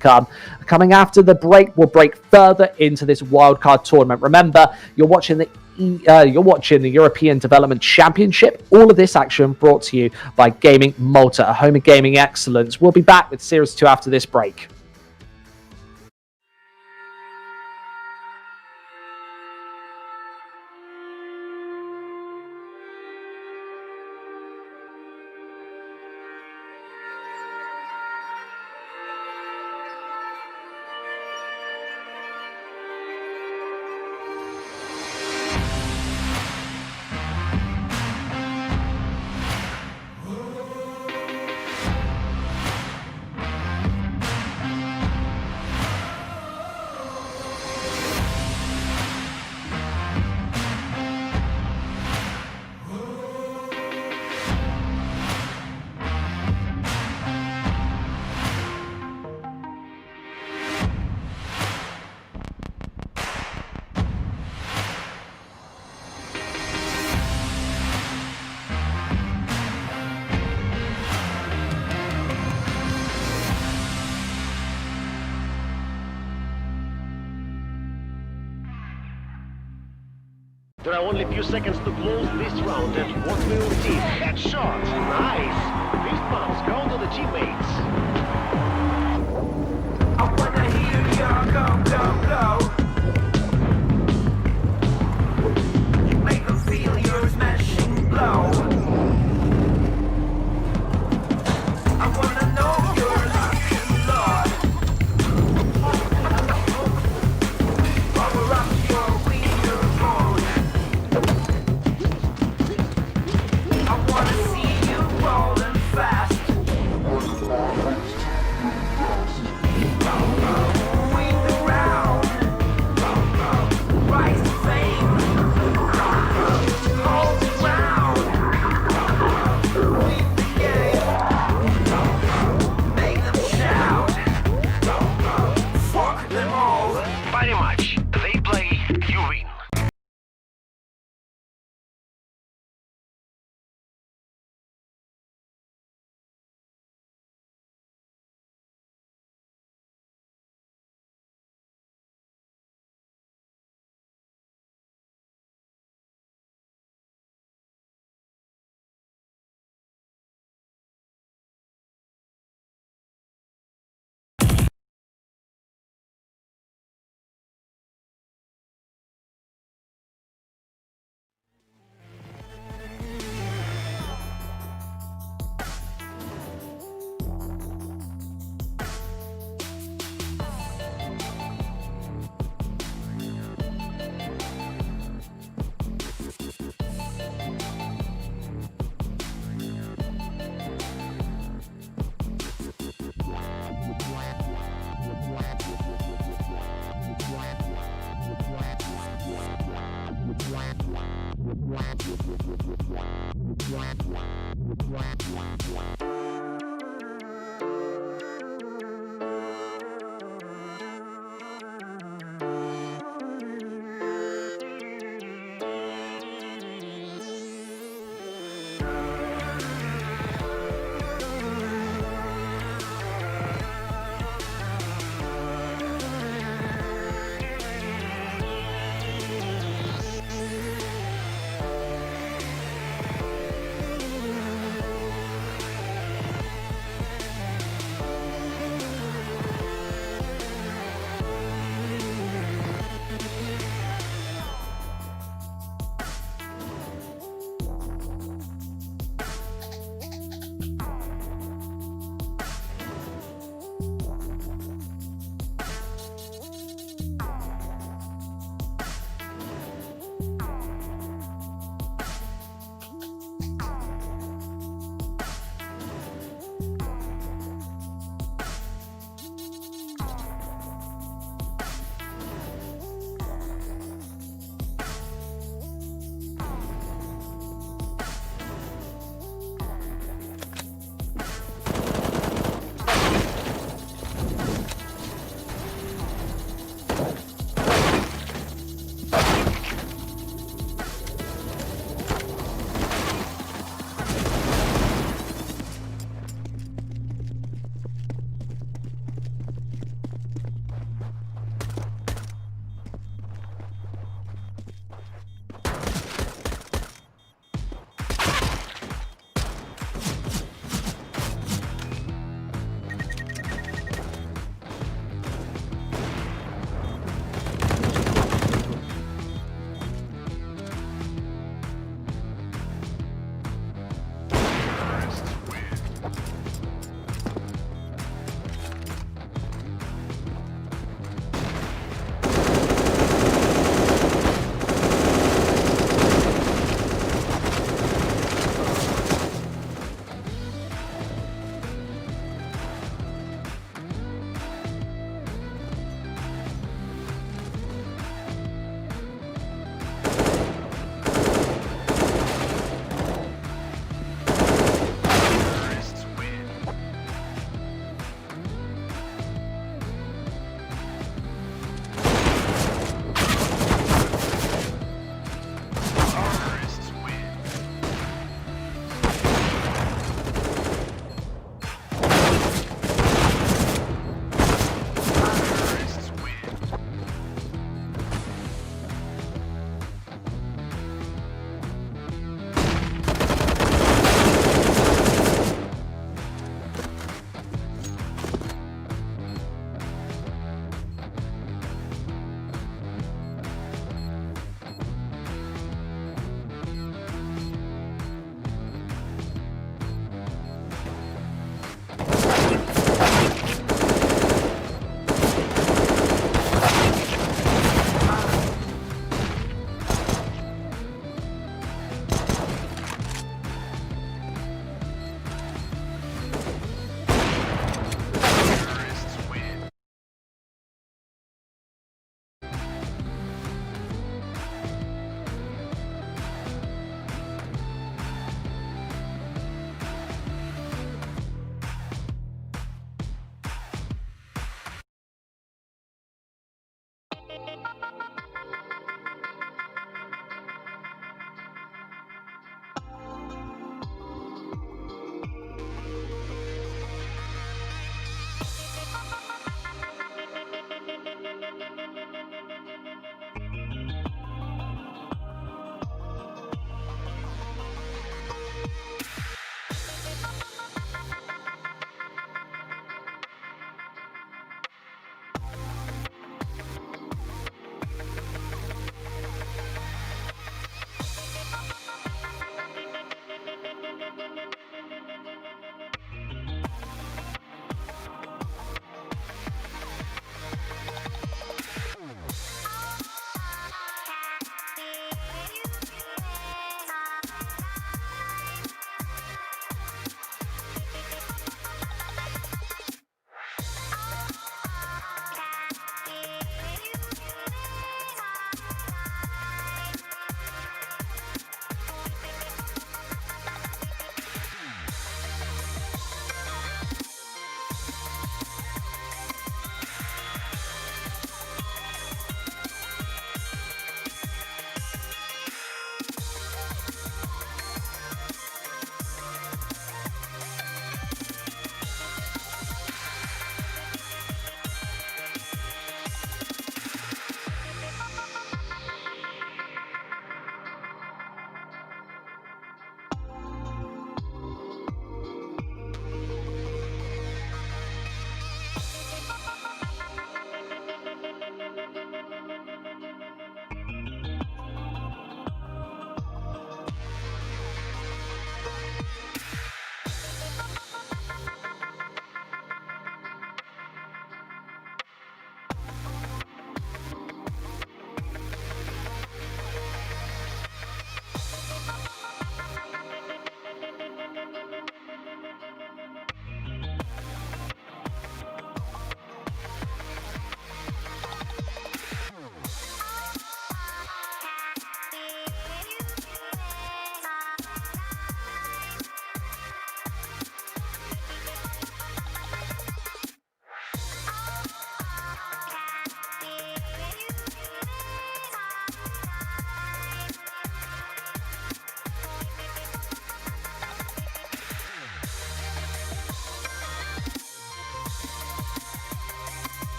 come. Coming after the break, we'll break further into this wildcard tournament. Remember, you're watching the European Development Championship. All of this action brought to you by Gaming Malta, a home of gaming excellence. We'll be back with Series 2 after this break. There are only a few seconds to close this round, and what will we see? Headshot! Nice! Fist bumps go to the teammates. I wanna hear you go, go, go. Make them feel your smashing blow. I wanna know your luck and lord. Power up your winner mode. I wanna see you rolling fast.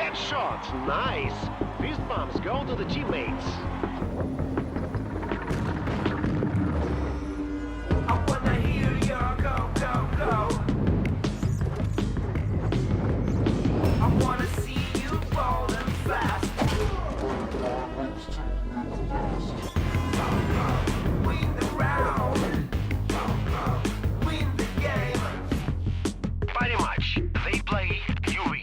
Headshot. Nice. Fist bumps go to the teammates. I wanna hear your go, go, go. I wanna see you falling fast. Win the round. Win the game. Pretty much. They play, you win.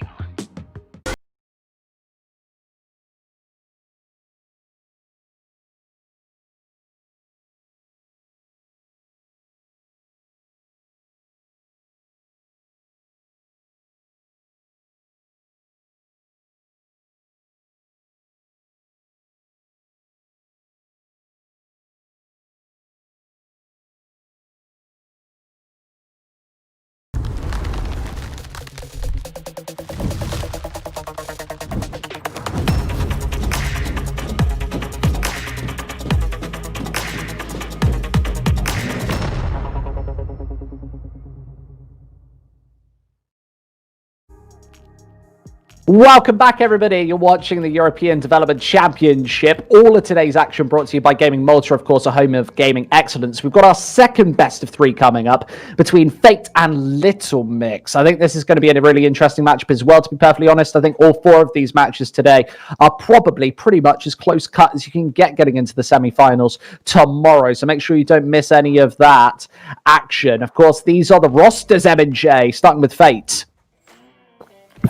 Welcome back, everybody. You're watching the European Development Championship. All of today's action brought to you by Gaming Malta, of course, a home of gaming excellence. We've got our second best of three coming up between Fate and Lilmix. I think this is going to be a really interesting matchup as well, to be perfectly honest. I think all four of these matches today are probably pretty much as close cut as you can get getting into the semi-finals tomorrow. So make sure you don't miss any of that action. Of course, these are the rosters, M&J, starting with Fate.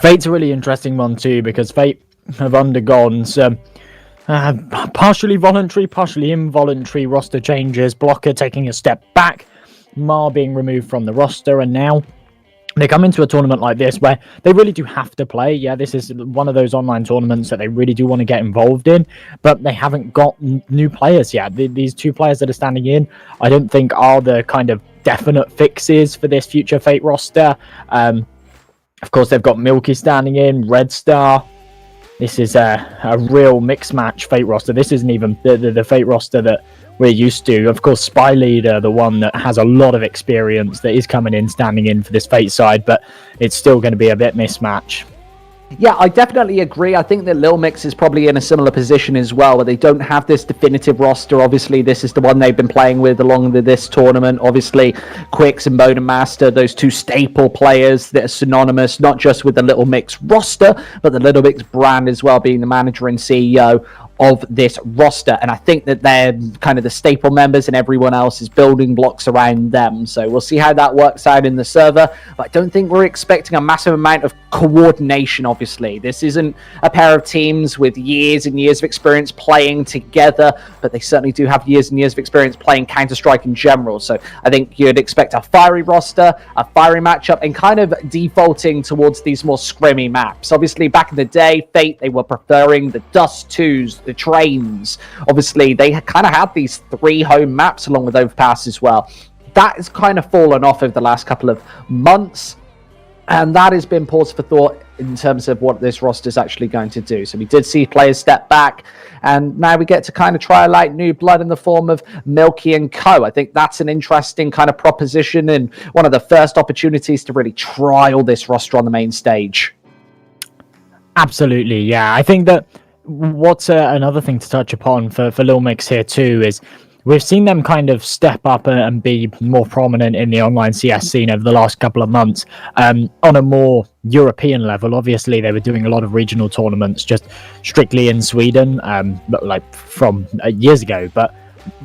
Fate's a really interesting one too, because Fate have undergone some partially voluntary, partially involuntary roster changes. Blocker taking a step back, Mar being removed from the roster, and now they come into a tournament like this where they really do have to play. Yeah, this is one of those online tournaments that they really do want to get involved in, but they haven't got new players yet. These two players that are standing in, I don't think are the kind of definite fixes for this future Fate roster. Of course, they've got Milky standing in, Red Star. This is a real mixed match Fate roster. This isn't even the Fate roster that we're used to. Of course, Spy Leader, the one that has a lot of experience, that is coming in, standing in for this Fate side, but it's still going to be a bit mismatch. Yeah, I definitely agree. I think that Lilmix is probably in a similar position as well, where they don't have this definitive roster. Obviously, this is the one they've been playing with along with this tournament. Obviously, Quicks and Bodin Master, those two staple players that are synonymous, not just with the Lilmix roster, but the Lilmix brand as well, being the manager and CEO of this roster. And I think that they're kind of the staple members and everyone else is building blocks around them. So we'll see how that works out in the server. But I don't think we're expecting a massive amount of coordination, obviously. This isn't a pair of teams with years and years of experience playing together, but they certainly do have years and years of experience playing Counter-Strike in general. So I think you'd expect a fiery roster, a fiery matchup, and kind of defaulting towards these more scrimmy maps. Obviously, back in the day, Fate, they were preferring the Dust 2s, the Trains. Obviously, they kind of had these three home maps along with Overpass as well. That has kind of fallen off over the last couple of months, and that has been pause for thought in terms of what this roster is actually going to do. So we did see players step back, and now we get to kind of try out new blood in the form of Milky and Co. I think that's an interesting kind of proposition and one of the first opportunities to really trial this roster on the main stage. Absolutely, yeah. I think that what's another thing to touch upon for Lilmix here too is we've seen them kind of step up and be more prominent in the online CS scene over the last couple of months on a more European level. Obviously, they were doing a lot of regional tournaments just strictly in Sweden, like from years ago, but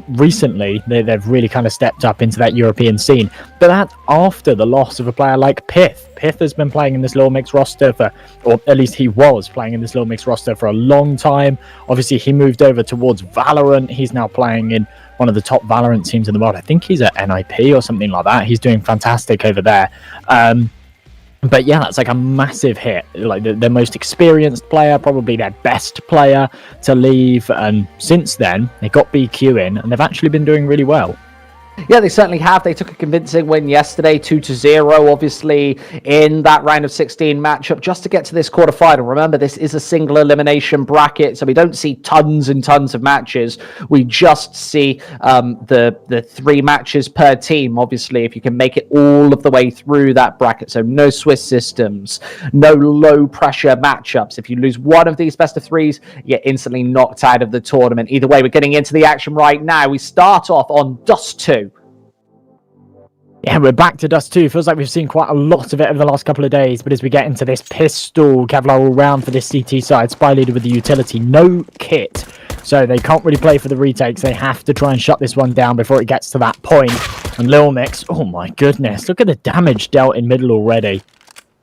recently they've really kind of stepped up into that European scene. But that's after the loss of a player like Pith. Pith has been playing in this Lilmix roster for, or at least he was playing in this Lilmix roster for a long time. Obviously, he moved over towards Valorant. He's now playing in one of the top Valorant teams in the world. I think he's at NIP or something like that. He's doing fantastic over there. But yeah, that's like a massive hit. Like the most experienced player, probably their best player to leave. And since then, they got BQ in, and they've actually been doing really well. Yeah, they certainly have. They took a convincing win yesterday, 2-0, obviously, in that round of 16 matchup, just to get to this quarterfinal. Remember, this is a single elimination bracket, so we don't see tons and tons of matches. We just see the 3 matches per team, obviously, if you can make it all of the way through that bracket. So no Swiss systems, no low-pressure matchups. If you lose one of these best-of-3s, you're instantly knocked out of the tournament. Either way, we're getting into the action right now. We start off on Dust 2. Yeah, we're back to Dust 2. Feels like we've seen quite a lot of it over the last couple of days, but as we get into this pistol, Kevlar all round for this CT side, Spy Leader with the utility, no kit, so they can't really play for the retakes. They have to try and shut this one down before it gets to that point. And Lilmix, oh my goodness, look at the damage dealt in middle already.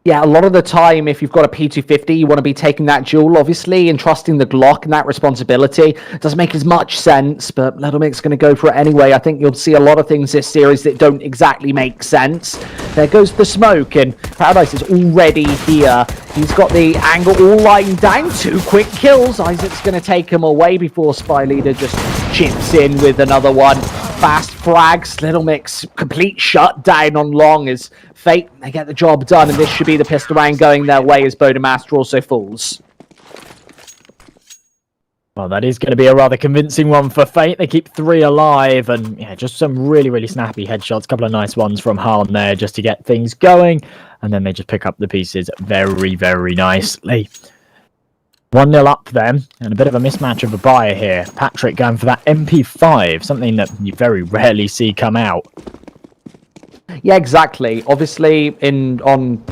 Yeah, a lot of the time, if you've got a P250, you want to be taking that duel, obviously, and trusting the Glock and that responsibility. It doesn't make as much sense, but Lilmix going to go for it anyway. I think you'll see a lot of things this series that don't exactly make sense. There goes the smoke, and Paradise is already here. He's got the angle all lying down. 2 quick kills. Isaac's going to take him away before Spy Leader just chips in with another one. Fast frags. Lilmix complete shutdown on long as Fate, they get the job done, and this should be the pistol round going their way as Bodemaster also falls. Well, that is going to be a rather convincing one for Fate. They keep 3 alive, and yeah, just some really, really snappy headshots. A couple of nice ones from Han there just to get things going, and then they just pick up the pieces very, very nicely. 1-0 up then, and a bit of a mismatch of a buyer here. Patrick going for that MP5, something that you very rarely see come out. Yeah, exactly. Obviously, on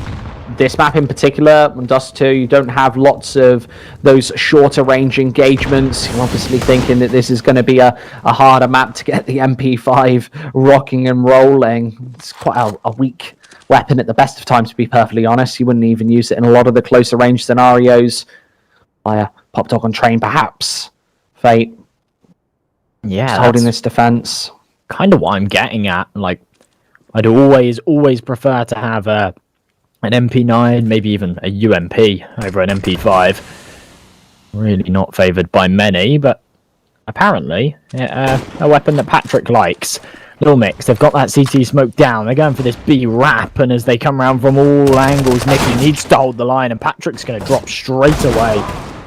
this map in particular, on Dust 2, you don't have lots of those shorter range engagements. You're obviously thinking that this is going to be a harder map to get the MP5 rocking and rolling. It's quite a weak weapon at the best of times, to be perfectly honest. You wouldn't even use it in a lot of the closer range scenarios. By a Pop Dog on Train, perhaps. Fate. Yeah, just holding this defense. Kind of what I'm getting at. Like, I'd always prefer to have an MP9, maybe even a UMP over an MP5. Really not favoured by many, but apparently a weapon that Patrick likes. Lilmix, they've got that CT smoke down. They're going for this B wrap, and as they come around from all angles, Nicky needs to hold the line, and Patrick's going to drop straight away.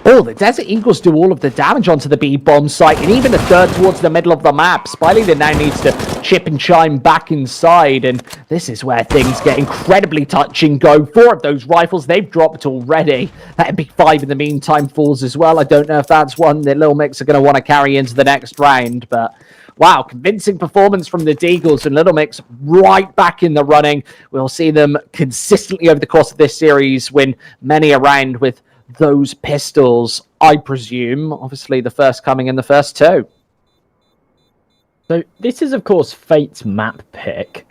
Oh, the Desert Eagles do all of the damage onto the B bomb site, and even a third towards the middle of the map. Spy Leader now needs to chip and chime back inside, and this is where things get incredibly touch and go. 4 of those rifles they've dropped already. That MP5 in the meantime falls as well. I don't know if that's one that Lilmix are going to want to carry into the next round, but wow, convincing performance from the Deagles, and Lilmix right back in the running. We'll see them consistently over the course of this series win many a round with those pistols, I presume. Obviously, the first coming in the first 2. So this is, of course, Fate's map pick,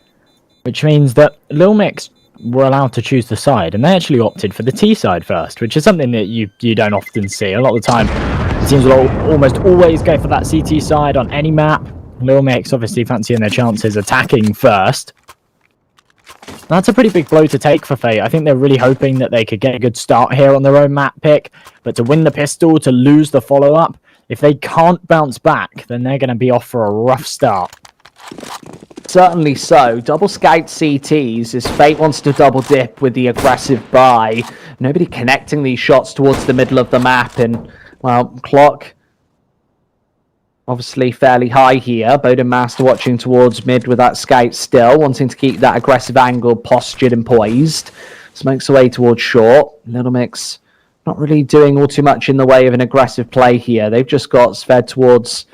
which means that Lilmix were allowed to choose the side, and they actually opted for the T side first, which is something that you don't often see. A lot of the time, teams will almost always go for that CT side on any map. Lilmix obviously fancying their chances attacking first. That's a pretty big blow to take for Fate. I think they're really hoping that they could get a good start here on their own map pick, but to win the pistol, to lose the follow-up, if they can't bounce back, then they're going to be off for a rough start. Certainly so. Double scout CTs as Fate wants to double dip with the aggressive buy. Nobody connecting these shots towards the middle of the map, and, well, clock obviously fairly high here. Bodemaster watching towards mid with that scout still, wanting to keep that aggressive angle postured and poised. Smokes away towards short. Lilmix not really doing all too much in the way of an aggressive play here. They've just got fed towards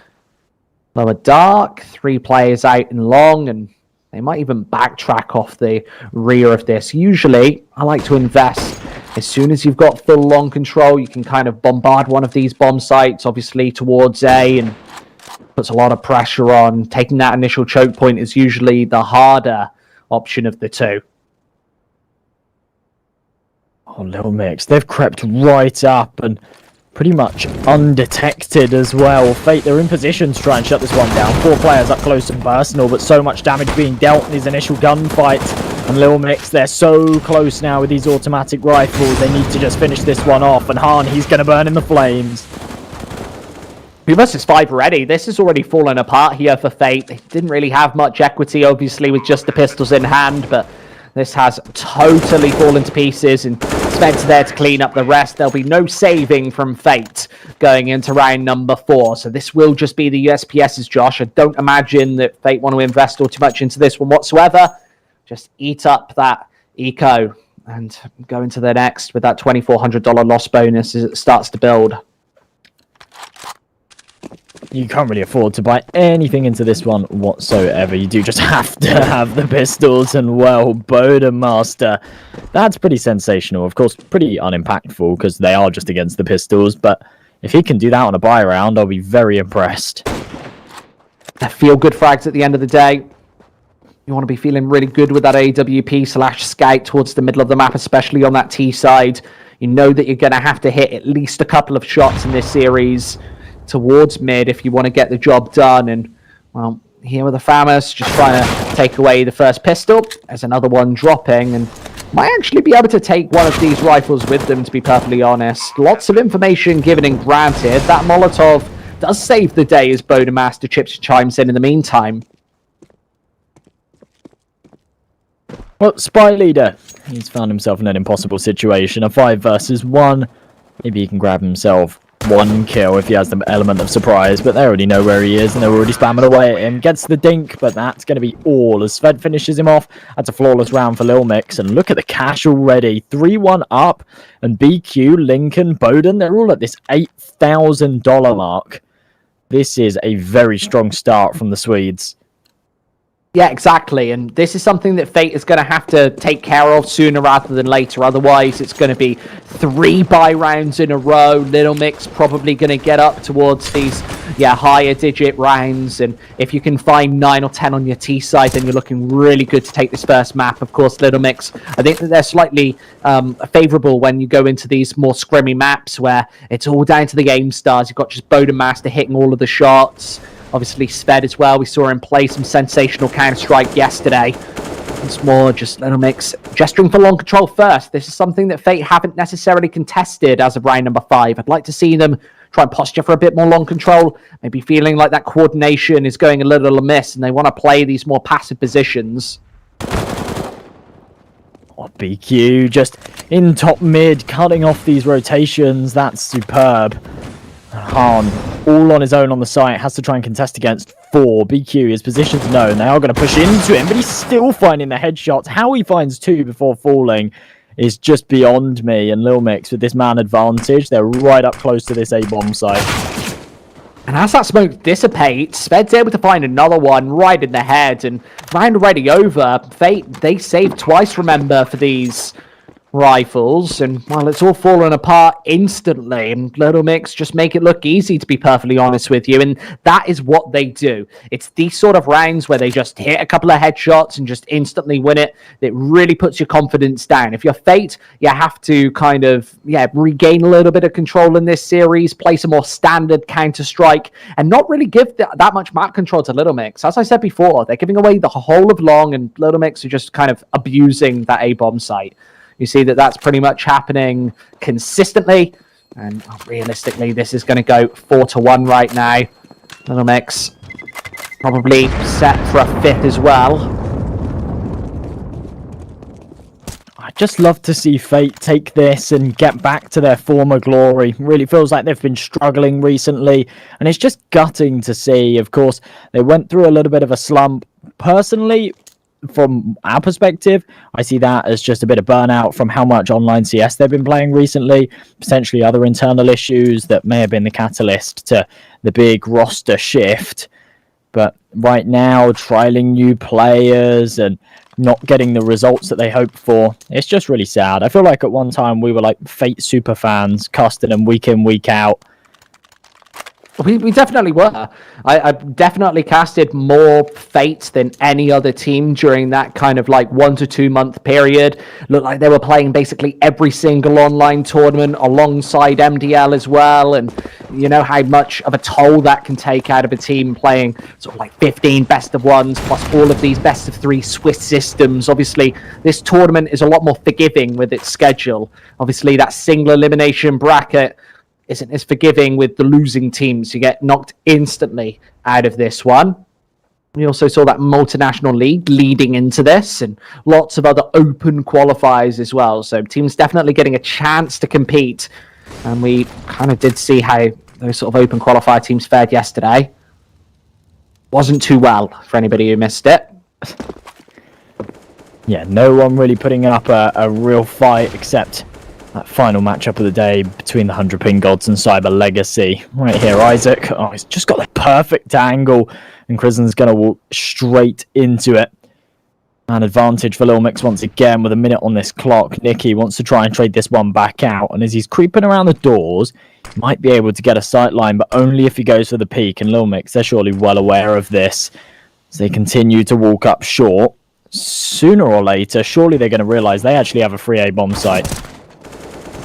lower dark. 3 players out in long, and they might even backtrack off the rear of this. Usually, I like to invest. As soon as you've got full long control, you can kind of bombard one of these bomb sites, obviously towards A, and puts a lot of pressure on. Taking that initial choke point is usually the harder option of the 2. Oh, Lilmix, they've crept right up and pretty much undetected as well. Fate, they're in position to try and shut this one down. 4 players up close and personal, but so much damage being dealt in these initial gunfights. And Lilmix, they're so close now with these automatic rifles. They need to just finish this one off. And Han, he's going to burn in the flames. 2 versus 5 already. This is already falling apart here for Fate. They didn't really have much equity, obviously, with just the pistols in hand, but this has totally fallen to pieces, and Sved's there to clean up the rest. There'll be no saving from Fate going into round number 4, so this will just be the USPS's, Josh. I don't imagine that Fate want to invest all too much into this one whatsoever. Just eat up that eco and go into the next with that $2,400 loss bonus as it starts to build. You can't really afford to buy anything into this one whatsoever. You do just have to have the pistols, and well, Bodemaster, that's pretty sensational. Of course, pretty unimpactful because they are just against the pistols, but if he can do that on a buy round, I'll be very impressed. Feel-good frags at the end of the day. You want to be feeling really good with that AWP/Scout towards the middle of the map, especially on that T side. You know that you're going to have to hit at least a couple of shots in this series towards mid if you want to get the job done. And, well, here with the Famas just trying to take away the first pistol. There's another one dropping, and might actually be able to take one of these rifles with them, to be perfectly honest. Lots of information given and granted. That Molotov does save the day as Bodemaster chips and chimes in the meantime. Well, Spy Leader, he's found himself in an impossible situation. A 5 versus 1. Maybe he can grab himself 1 kill if he has the element of surprise, but they already know where he is and they're already spamming away at him. Gets the dink, but that's going to be all as Sved finishes him off. That's a flawless round for Lilmix, and look at the cash already. 3-1 up, and BQ, Lincoln, Bowden, they're all at this $8,000 mark. This is a very strong start from the Swedes. Yeah, exactly, and this is something that Fate is going to have to take care of sooner rather than later. Otherwise, it's going to be 3 buy rounds in a row. Lilmix probably going to get up towards these, higher digit rounds, and if you can find 9 or 10 on your T side, then you're looking really good to take this first map. Of course, Lilmix, I think that they're slightly favourable when you go into these more scrimmy maps where it's all down to the aim stars. You've got just Bodemaster hitting all of the shots. Obviously, Sved as well. We saw him play some sensational Counter-Strike yesterday. Once more, just Lilmix gesturing for long control first. This is something that Fate haven't necessarily contested as of round number 5. I'd like to see them try and posture for a bit more long control. Maybe feeling like that coordination is going a little amiss and they want to play these more passive positions. Oh, BQ just in top mid, cutting off these rotations. That's superb. Han, all on his own on the site, has to try and contest against 4. BQ, his position's known. They are going to push into him, but he's still finding the headshots. How he finds 2 before falling is just beyond me. And Lilmix, with this man advantage, they're right up close to this A-bomb site. And as that smoke dissipates, Sved's able to find another one right in the head. And round already over. Fate, they saved twice, remember, for these rifles, and well, it's all fallen apart instantly, and Lilmix just make it look easy, to be perfectly honest with you, and that is what they do. It's these sort of rounds where they just hit a couple of headshots and just instantly win it that really puts your confidence down. If you're Fate, you have to kind of regain a little bit of control in this series, play some more standard Counter-Strike, and not really give that much map control to Lilmix. As I said before, they're giving away the whole of long, and Lilmix are just kind of abusing that A-bomb site. You see that that's pretty much happening consistently, and realistically, this is going to go 4-1 right now. Lilmix probably set for a 5th as well. I just love to see Fate take this and get back to their former glory. Really feels like they've been struggling recently, and it's just gutting to see. Of course, they went through a little bit of a slump. Personally, from our perspective, I see that as just a bit of burnout from how much online CS they've been playing recently, potentially other internal issues that may have been the catalyst to the big roster shift. But right now, trialing new players and not getting the results that they hoped for, it's just really sad. I feel like at one time we were like Fate super fans, casting them week in, week out. We definitely were. I definitely casted more Fate than any other team during that kind of like 1 to 2 month period. Looked like they were playing basically every single online tournament alongside MDL as well. And you know how much of a toll that can take out of a team playing sort of like 15 best of ones plus all of these best of 3 Swiss systems. Obviously, this tournament is a lot more forgiving with its schedule. Obviously, that single elimination bracket isn't as forgiving with the losing teams. You get knocked instantly out of this one. We also saw that multinational league leading into this and lots of other open qualifiers as well. So teams definitely getting a chance to compete. And we kind of did see how those sort of open qualifier teams fared yesterday. Wasn't too well for anybody who missed it. Yeah, no one really putting up a real fight except that final matchup of the day between the 100 ping gods and Cyber Legacy. Right here, Isaac. Oh, he's just got the perfect angle, and Krisen's going to walk straight into it. An advantage for Lilmix once again with a minute on this clock. Nicky wants to try and trade this one back out, and as he's creeping around the doors, he might be able to get a sight line, but only if he goes for the peak. And Lilmix, they're surely well aware of this, as they continue to walk up short. Sooner or later, surely they're going to realise they actually have a free A bomb site.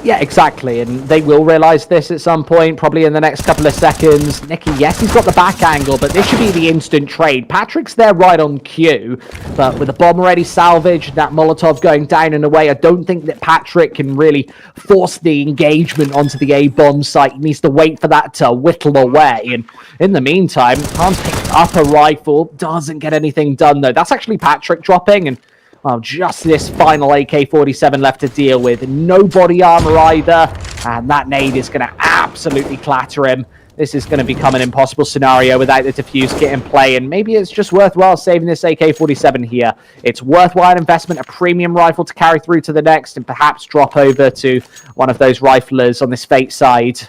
Yeah, exactly, and they will realise this at some point, probably in the next couple of seconds. Nicky, yes, he's got the back angle, but this should be the instant trade. Patrick's there right on cue, but with the bomb already salvaged, that Molotov going down and away, I don't think that Patrick can really force the engagement onto the A-bomb site. He needs to wait for that to whittle away, and in the meantime, Hans picked up a rifle, doesn't get anything done though. That's actually Patrick dropping, and well, just this final AK-47 left to deal with. No body armor either, and that nade is going to absolutely clatter him. This is going to become an impossible scenario without the defuse kit in play, and maybe it's just worthwhile saving this AK-47 here. It's worthwhile investment, a premium rifle to carry through to the next, and perhaps drop over to one of those riflers on this Fate side.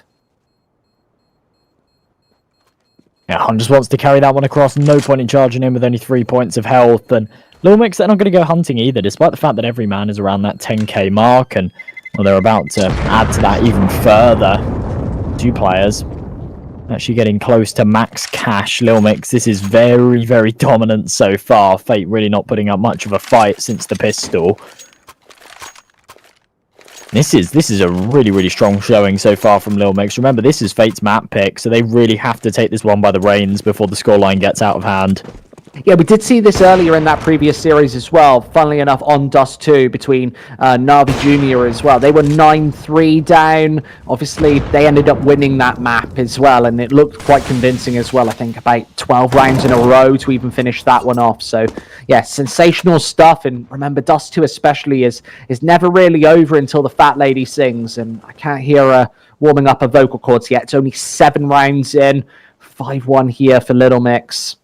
Yeah, Hun just wants to carry that one across. No point in charging in with only 3 points of health, and Lilmix, they're not going to go hunting either, despite the fact that every man is around that 10k mark, and well, they're about to add to that even further. 2 players actually getting close to max cash. Lilmix, this is very, very dominant so far. Fate really not putting up much of a fight since the pistol. This is a really, really strong showing so far from Lilmix. Remember, this is Fate's map pick, so they really have to take this one by the reins before the scoreline gets out of hand. Yeah, we did see this earlier in that previous series as well, funnily enough, on Dust 2 between Navi Jr. as well. They were 9-3 down. Obviously, they ended up winning that map as well, and it looked quite convincing as well. I think about 12 rounds in a row to even finish that one off. So, yeah, sensational stuff. And remember, Dust 2 especially is never really over until the fat lady sings, and I can't hear her warming up her vocal cords yet. It's only 7 rounds in, 5-1 here for Lilmix.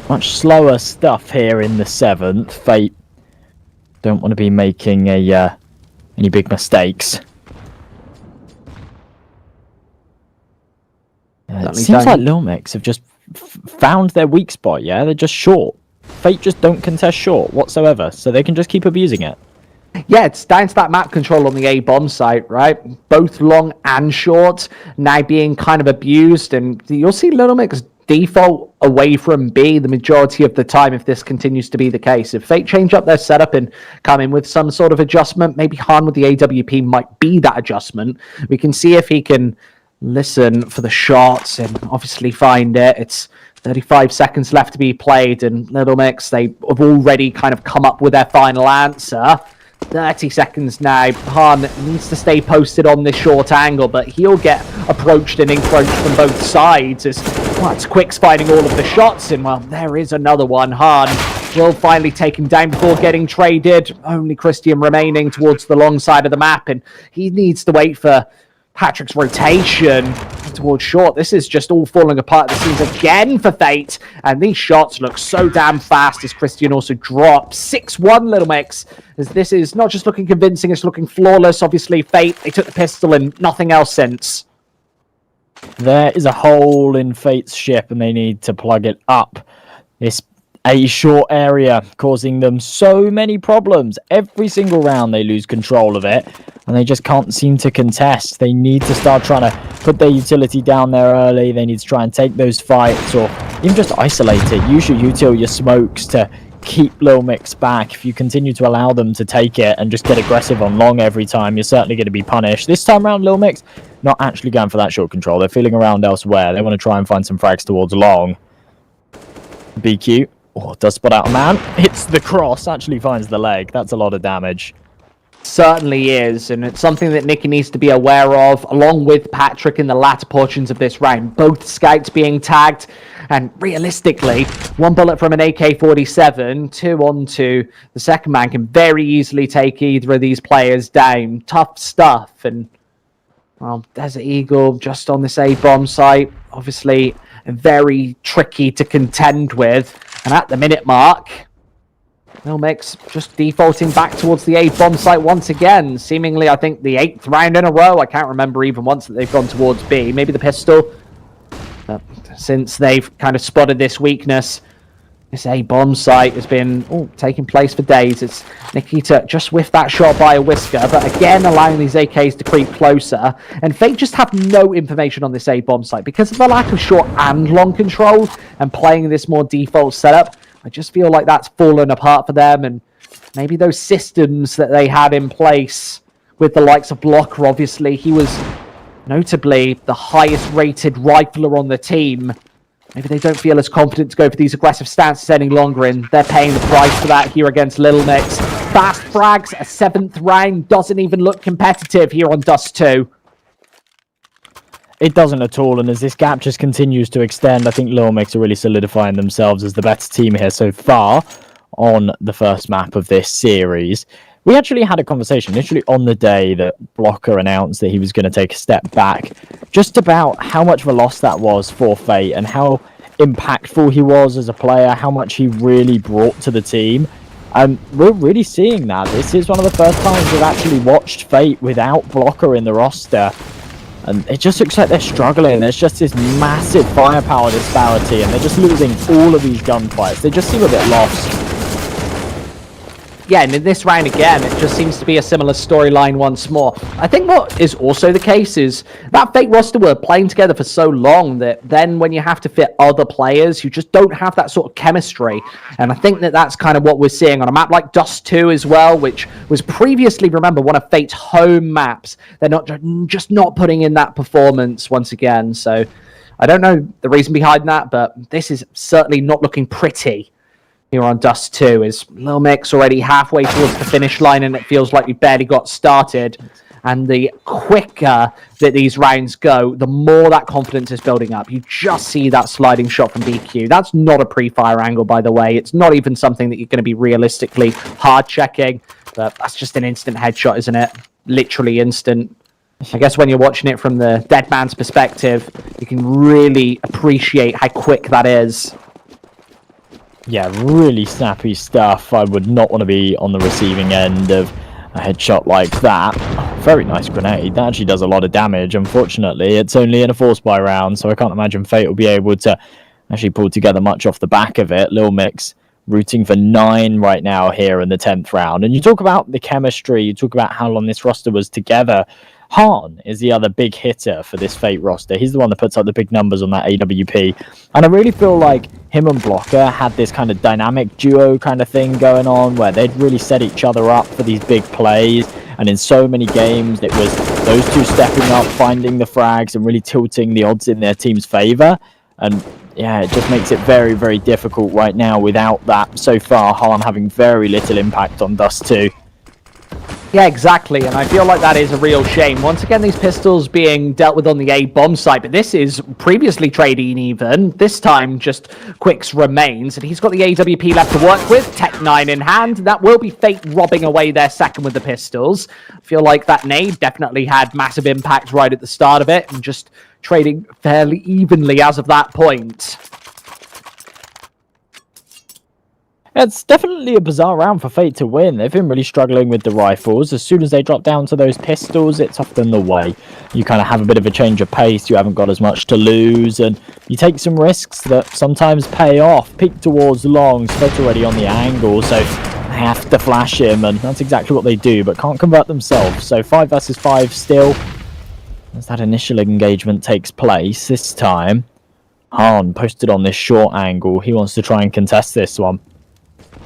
Much slower stuff here in the 7th. Fate don't want to be making any big mistakes. It seems like Lilmix have just found their weak spot, yeah? They're just short. Fate just don't contest short whatsoever, so they can just keep abusing it. Yeah, it's down to that map control on the A-bomb site, right? Both long and short now being kind of abused, and you'll see Lilmix default away from B the majority of the time if this continues to be the case. If Fate change up their setup and come in with some sort of adjustment, maybe Han with the AWP might be that adjustment. We can see if he can listen for the shots and obviously find it. It's 35 seconds left to be played, and Lilmix, they have already kind of come up with their final answer. 30 seconds now. Han needs to stay posted on this short angle, but he'll get approached and encroached from both sides as well, it's Quick's finding all of the shots, and well, there is another one. Han will finally take him down before getting traded. Only Christian remaining towards the long side of the map, and he needs to wait for Patrick's rotation towards short. This is just all falling apart. This is again for Fate, and these shots look so damn fast as Christian also drops. 6-1 Lilmix, as this is not just looking convincing, it's looking flawless. Obviously, Fate, they took the pistol and nothing else since. There is a hole in Fate's ship, and they need to plug it up. This a short area causing them so many problems. Every single round they lose control of it, and they just can't seem to contest. They need to start trying to put their utility down there early. They need to try and take those fights, or even just isolate it. Use your util, your smokes to keep Lilmix back. If you continue to allow them to take it and just get aggressive on long every time, you're certainly going to be punished. This time around, Lilmix not actually going for that short control. They're feeling around elsewhere. They want to try and find some frags towards long. BQ. Oh, does spot out a man. Hits the cross. Actually finds the leg. That's a lot of damage. Certainly is, and it's something that Nicky needs to be aware of, along with Patrick in the latter portions of this round. Both scouts being tagged, and realistically, one bullet from an AK-47, 2 onto the second man can very easily take either of these players down. Tough stuff, and well, Desert Eagle just on this A-bomb site, obviously very tricky to contend with, and at the minute mark, Lilmix just defaulting back towards the A-bomb site once again. Seemingly, I think, the 8th round in a row. I can't remember even once that they've gone towards B. Maybe the pistol. But since they've kind of spotted this weakness, this A-bomb site has been taking place for days. It's Nikita just whiffed that shot by a whisker, but again allowing these AKs to creep closer. And Fate just have no information on this A-bomb site. Because of the lack of short and long control and playing this more default setup, I just feel like that's fallen apart for them, and maybe those systems that they had in place with the likes of Blocker, obviously, he was notably the highest rated rifler on the team. Maybe they don't feel as confident to go for these aggressive stances any longer, and they're paying the price for that here against Lilmix. Fast frags, a 7th round, doesn't even look competitive here on Dust 2. It doesn't at all, and as this gap just continues to extend, I think Lilmix are really solidifying themselves as the better team here so far on the first map of this series. We actually had a conversation literally on the day that Blocker announced that he was going to take a step back, just about how much of a loss that was for Fate and how impactful he was as a player, how much he really brought to the team. And we're really seeing that. This is one of the first times we've actually watched Fate without Blocker in the roster. And it just looks like they're struggling. There's just this massive firepower disparity, and they're just losing all of these gunfights. They just seem a bit lost. Yeah, and in this round again, it just seems to be a similar storyline once more. I think what is also the case is that Fate roster were playing together for so long that then when you have to fit other players, you just don't have that sort of chemistry. And I think that that's kind of what we're seeing on a map like Dust 2 as well, which was previously, remember, one of Fate's home maps. They're not just not putting in that performance once again. So I don't know the reason behind that, but this is certainly not looking pretty here on Dust 2, is Lilmix already halfway towards the finish line, and it feels like we barely got started. And the quicker that these rounds go, the more that confidence is building up. You just see that sliding shot from BQ. That's not a pre-fire angle, by the way. It's not even something that you're going to be realistically hard checking, but that's just an instant headshot, isn't it? Literally instant. I guess when you're watching it from the dead man's perspective, you can really appreciate how quick that is. Yeah, really snappy stuff. I would not want to be on the receiving end of a headshot like that. Oh, very nice grenade. That actually does a lot of damage. Unfortunately, it's only in a force buy round, so I can't imagine Fate will be able to actually pull together much off the back of it. Lilmix rooting for 9 right now here in the 10th round. And you talk about the chemistry, you talk about how long this roster was together. Han is the other big hitter for this Fate roster. He's the one that puts up the big numbers on that AWP. And I really feel like him and Blocker had this kind of dynamic duo kind of thing going on where they'd really set each other up for these big plays. And in so many games, it was those two stepping up, finding the frags and really tilting the odds in their team's favor. And yeah, it just makes it very, very difficult right now without that. So far, Han having very little impact on Dust 2. Yeah, exactly, and I feel like that is a real shame. Once again, these pistols being dealt with on the A-bomb site, but this is previously trading even. This time, just Quicks remains, and he's got the AWP left to work with, Tech 9 in hand. That will be Fate robbing away their second with the pistols. I feel like that nade definitely had massive impact right at the start of it, and just trading fairly evenly as of that point. It's definitely a bizarre round for Fate to win. They've been really struggling with the rifles. As soon as they drop down to those pistols, it's often the way. You kind of have a bit of a change of pace, you haven't got as much to lose, and you take some risks that sometimes pay off. Peek towards long, Fate's already on the angle, so they have to flash him, and that's exactly what they do, but can't convert themselves. So 5 versus 5 still, as that initial engagement takes place. This time, Han posted on this short angle. He wants to try and contest this one.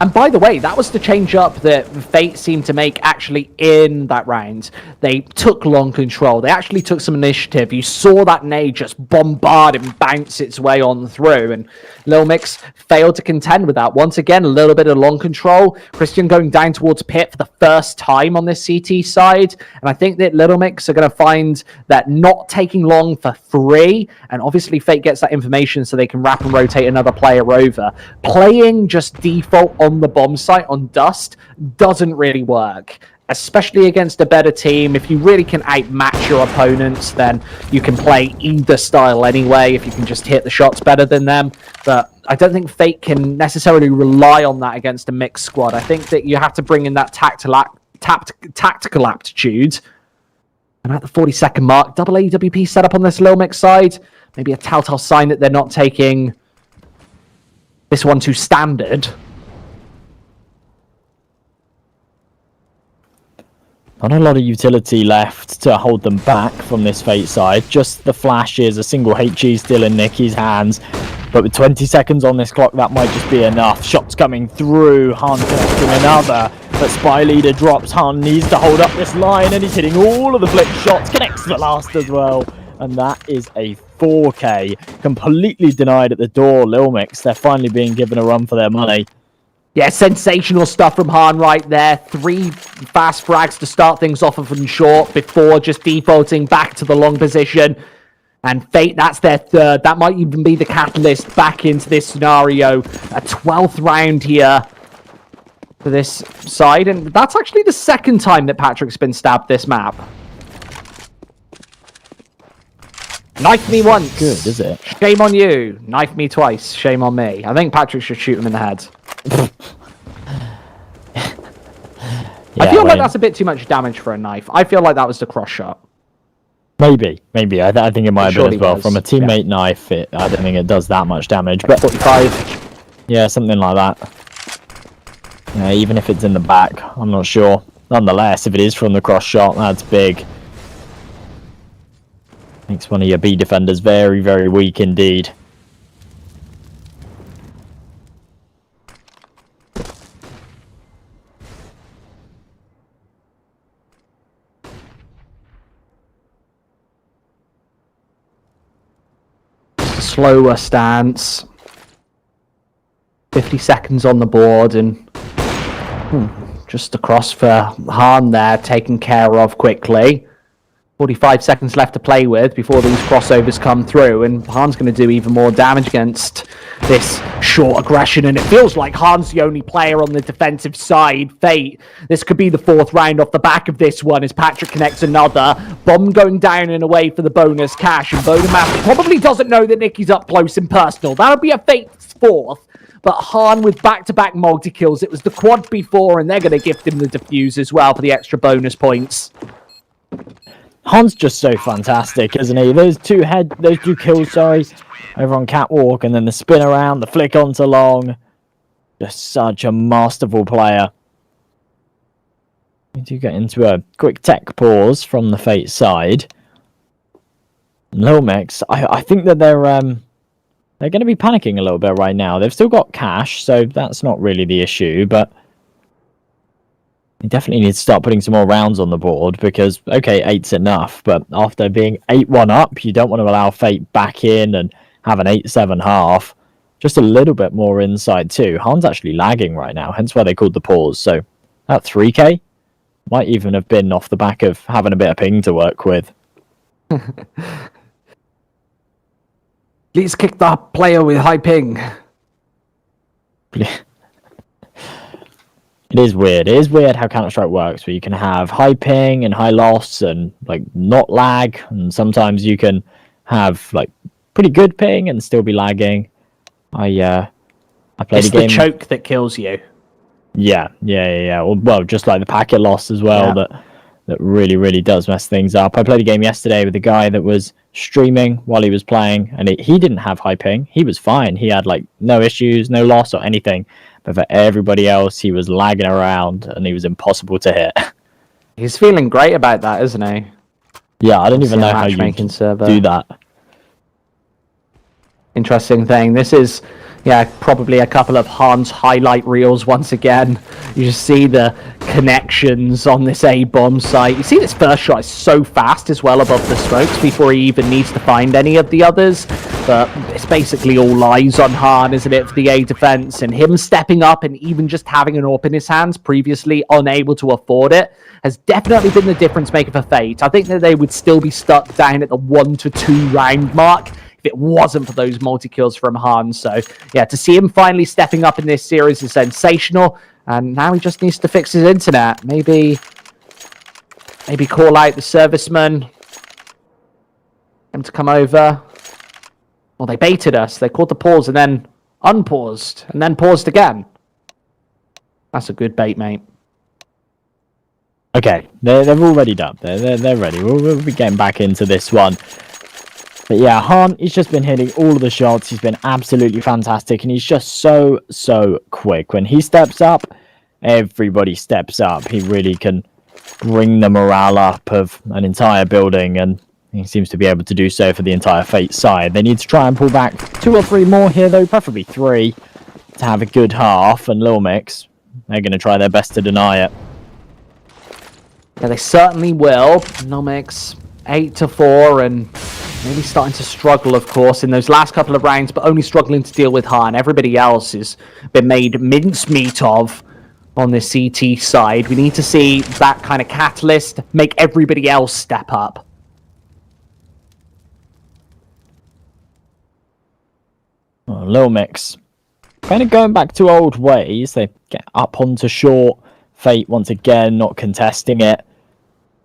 And by the way, that was the change up that Fate seemed to make actually in that round. They took long control. They actually took some initiative. You saw that nade just bombard and bounce its way on through. And Lilmix failed to contend with that. Once again, a little bit of long control. Christian going down towards Pit for the first time on this CT side. And I think that Lilmix are going to find that not taking long for free. And obviously Fate gets that information so they can wrap and rotate another player over. Playing just default on the bomb site on Dust doesn't really work, especially against a better team. If you really can outmatch your opponents, then you can play either style anyway, if you can just hit the shots better than them. But I don't think Fate can necessarily rely on that against a mixed squad. I think that you have to bring in that tactical aptitude. And at the 40-second mark, double AWP set up on this Lilmix side. Maybe a telltale sign that they're not taking this one to standard. Not a lot of utility left to hold them back from this Fate side. Just the flashes, a single HE still in Nicky's hands. But with 20 seconds on this clock, that might just be enough. Shots coming through. Han connecting another. But Spy Leader drops. Han needs to hold up this line, and he's hitting all of the flick shots. Connects the last as well. And that is a 4K. Completely denied at the door, Lilmix. They're finally being given a run for their money. Yeah, sensational stuff from Han right there. 3 fast frags to start things off of in short before just defaulting back to the long position. And Fate, that's their third. That might even be the catalyst back into this scenario. A 12th round here for this side. And that's actually the second time that Patrick's been stabbed this map. Knife me once. Good, is it? Shame on you. Knife me twice. Shame on me. I think Patrick should shoot him in the head. I feel like that's a bit too much damage for a knife. I feel like that was the cross shot. Maybe. I think it might have been as well. Was. From a teammate knife, I don't think it does that much damage. Like But 45. yeah, something like that. Yeah, even if it's in the back, I'm not sure. Nonetheless, if it is from the cross shot, that's big. Makes one of your B defenders very, very weak indeed. Slower stance. 50 seconds on the board and just across for Han there, taken care of quickly. 45 seconds left to play with before these crossovers come through, and Han's going to do even more damage against this short aggression, and it feels like Han's the only player on the defensive side. Fate, this could be the 4th round off the back of this one as Patrick connects another. Bomb going down and away for the bonus cash, and Bonamath probably doesn't know that Nicky's up close and personal. That would be a Fate's 4th. But Han with back-to-back multi-kills, it was the quad before, and they're going to gift him the defuse as well for the extra bonus points. Han's just so fantastic, isn't he? Those two kills, over on Catwalk, and then the spin around, the flick onto long. Just such a masterful player. We do get into a quick tech pause from the Fate side. Lilmix, I think that they're going to be panicking a little bit right now. They've still got cash, so that's not really the issue, but you definitely need to start putting some more rounds on the board because, okay, 8's enough, but after being 8-1 up, you don't want to allow Fate back in and have an 8-7 half. Just a little bit more inside too. Han's actually lagging right now, hence why they called the pause. So that 3K might even have been off the back of having a bit of ping to work with. Please kick the player with high ping. It is weird. It is weird how Counter-Strike works, where you can have high ping and high loss and like not lag, and sometimes you can have like pretty good ping and still be lagging. I played a game. It's the choke that kills you. Yeah. Well, just like the packet loss as well, that really does mess things up. I played a game yesterday with a guy that was streaming while he was playing, and he didn't have high ping. He was fine. He had like no issues, no loss or anything. But for everybody else, he was lagging around, and he was impossible to hit. He's feeling great about that, isn't he? Yeah, I don't even know how you do that. Interesting thing. This is Yeah, probably a couple of Han's highlight reels once again. You just see the connections on this A-bomb site. You see this first shot is so fast as well above the smokes before he even needs to find any of the others. But it's basically all eyes on Han, isn't it, for the A defense? And him stepping up and even just having an AWP in his hands, previously unable to afford it, has definitely been the difference maker for Fate. I think that they would still be stuck down at the 1 to 2 round mark if it wasn't for those multi-kills from Han. So, yeah, to see him finally stepping up in this series is sensational. And now he just needs to fix his internet. Maybe call out the serviceman. Him to come over. Well, they baited us. They caught the pause and then unpaused. And then paused again. That's a good bait, mate. Okay, they're already done. They're ready. We'll be getting back into this one. But yeah, Han, he's just been hitting all of the shots. He's been absolutely fantastic. And he's just so quick. When he steps up, everybody steps up. He really can bring the morale up of an entire building. And he seems to be able to do so for the entire Fate side. They need to try and pull back 2 or 3 more here, though. Preferably 3 to have a good half. And Lilmix, they're going to try their best to deny it. Yeah, they certainly will. Lilmix 8 to 4 and maybe starting to struggle, of course, in those last couple of rounds, but only struggling to deal with Han. Everybody else has been made mincemeat of on this CT side. We need to see that kind of catalyst make everybody else step up. Oh, Lilmix, kind of going back to old ways. They get up onto short. Fate once again not contesting it.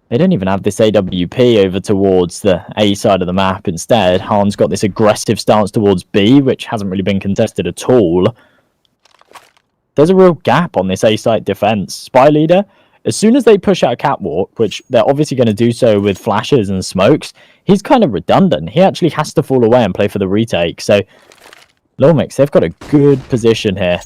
They don't even have this AWP over towards the A side of the map. Instead, Han's got this aggressive stance towards B, which hasn't really been contested at all. There's a real gap on this A site defense. Spy leader, as soon as they push out a catwalk, which they're obviously going to do so with flashes and smokes, he's kind of redundant. He actually has to fall away and play for the retake. So, Lilmix, they've got a good position here.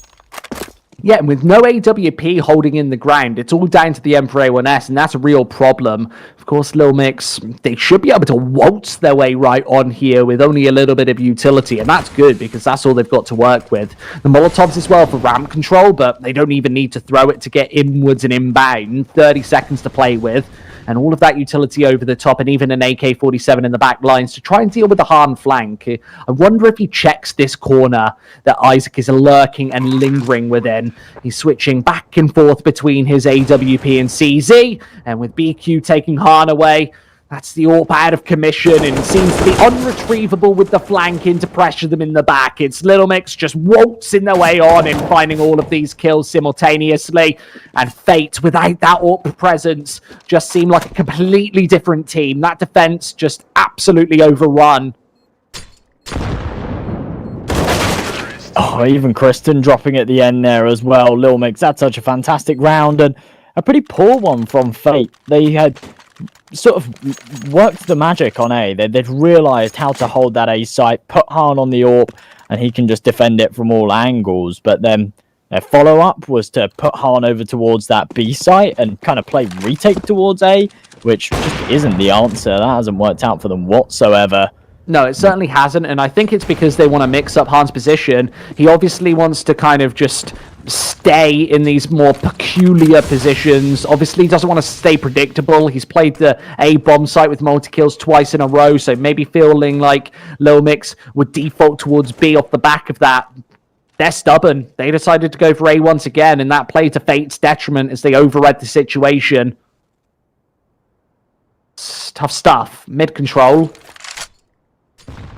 Yeah, and with no AWP holding in the ground, it's all down to the Emperor A1S, and that's a real problem. Of course, Lilmix, they should be able to waltz their way right on here with only a little bit of utility, and that's good because that's all they've got to work with. The Molotovs as well for ramp control, but they don't even need to throw it to get inwards and inbound. 30 seconds to play with. And all of that utility over the top and even an AK-47 in the back lines to try and deal with the Han flank. I wonder if he checks this corner that Isaac is lurking and lingering within. He's switching back and forth between his AWP and CZ, and with BQ taking Han away, that's the AWP out of commission and seems to be unretrievable with the flank in to pressure them in the back. It's Lilmix just waltzing their way on and finding all of these kills simultaneously. And Fate, without that AWP presence, just seemed like a completely different team. That defense just absolutely overrun. Oh, even Kristen dropping at the end there as well. Lilmix, that's such a fantastic round and a pretty poor one from Fate. They had sort of worked the magic on A. They'd realised how to hold that A site, put Han on the AWP, and he can just defend it from all angles. But then their follow-up was to put Han over towards that B site and kind of play retake towards A, which just isn't the answer. That hasn't worked out for them whatsoever. No, it certainly hasn't, and I think it's because they want to mix up Han's position. He obviously wants to kind of just stay in these more peculiar positions. Obviously, he doesn't want to stay predictable. He's played the A bomb site with multi-kills twice in a row, so maybe feeling like Lilmix would default towards B off the back of that. They're stubborn. They decided to go for A once again, and that played to Fate's detriment as they overread the situation. It's tough stuff. Mid-control.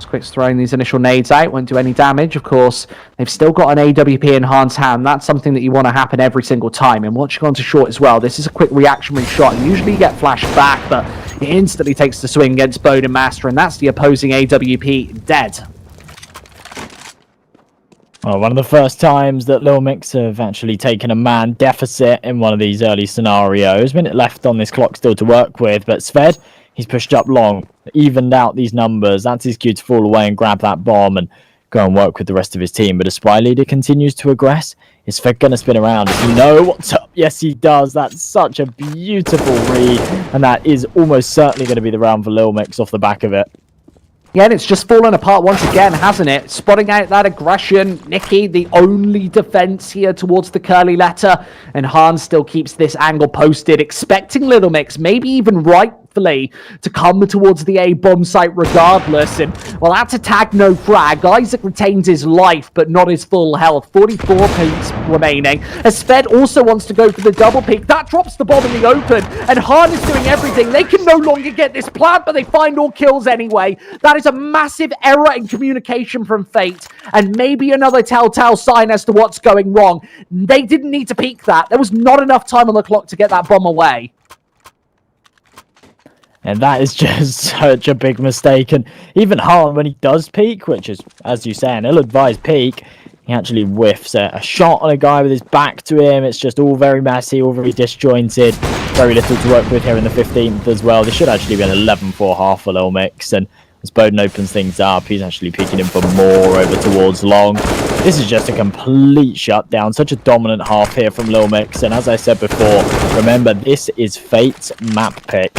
Quick's throwing these initial nades out, won't do any damage. Of course, they've still got an AWP in Han's hand. That's something that you want to happen every single time. And watching onto short as well, this is a quick reactionary shot. Usually you get flashed back, but he instantly takes the swing against Bowden Master, and that's the opposing AWP dead. Well, one of the first times that Lilmix have actually taken a man deficit in one of these early scenarios. Minute left on this clock still to work with, but Sved, he's pushed up long, evened out these numbers. That's his cue to fall away and grab that bomb and go and work with the rest of his team. But as Spy Leader continues to aggress, is Sved going to spin around? Does he know what's up? Yes, he does. That's such a beautiful read. And that is almost certainly going to be the round for Lilmix off the back of it. Yeah, and it's just fallen apart once again, hasn't it? Spotting out that aggression. Nikki, the only defense here towards the curly letter. And Hans still keeps this angle posted, expecting Lilmix, maybe even rightfully, to come towards the A bomb site regardless. And, well, that's a tag, no frag. Isaac retains his life, but not his full health. 44 piece remaining. As Sved also wants to go for the double peak. That drops the bomb in the open. And Han is doing everything. They can no longer get this plant, but they find all kills anyway. That is a massive error in communication from Fate, and maybe another telltale sign as to what's going wrong. They didn't need to peek that. There was not enough time on the clock to get that bomb away. And that is just such a big mistake. And even Han, when he does peek, which is, as you say, an ill-advised peek, he actually whiffs a shot on a guy with his back to him. It's just all very messy, all very disjointed. Very little to work with here in the 15th as well. This should actually be an 11-4 half for Lilmix. And as Bowden opens things up, he's actually peeking in for more over towards long. This is just a complete shutdown. Such a dominant half here from Lilmix. And as I said before, remember, this is Fate's map pick.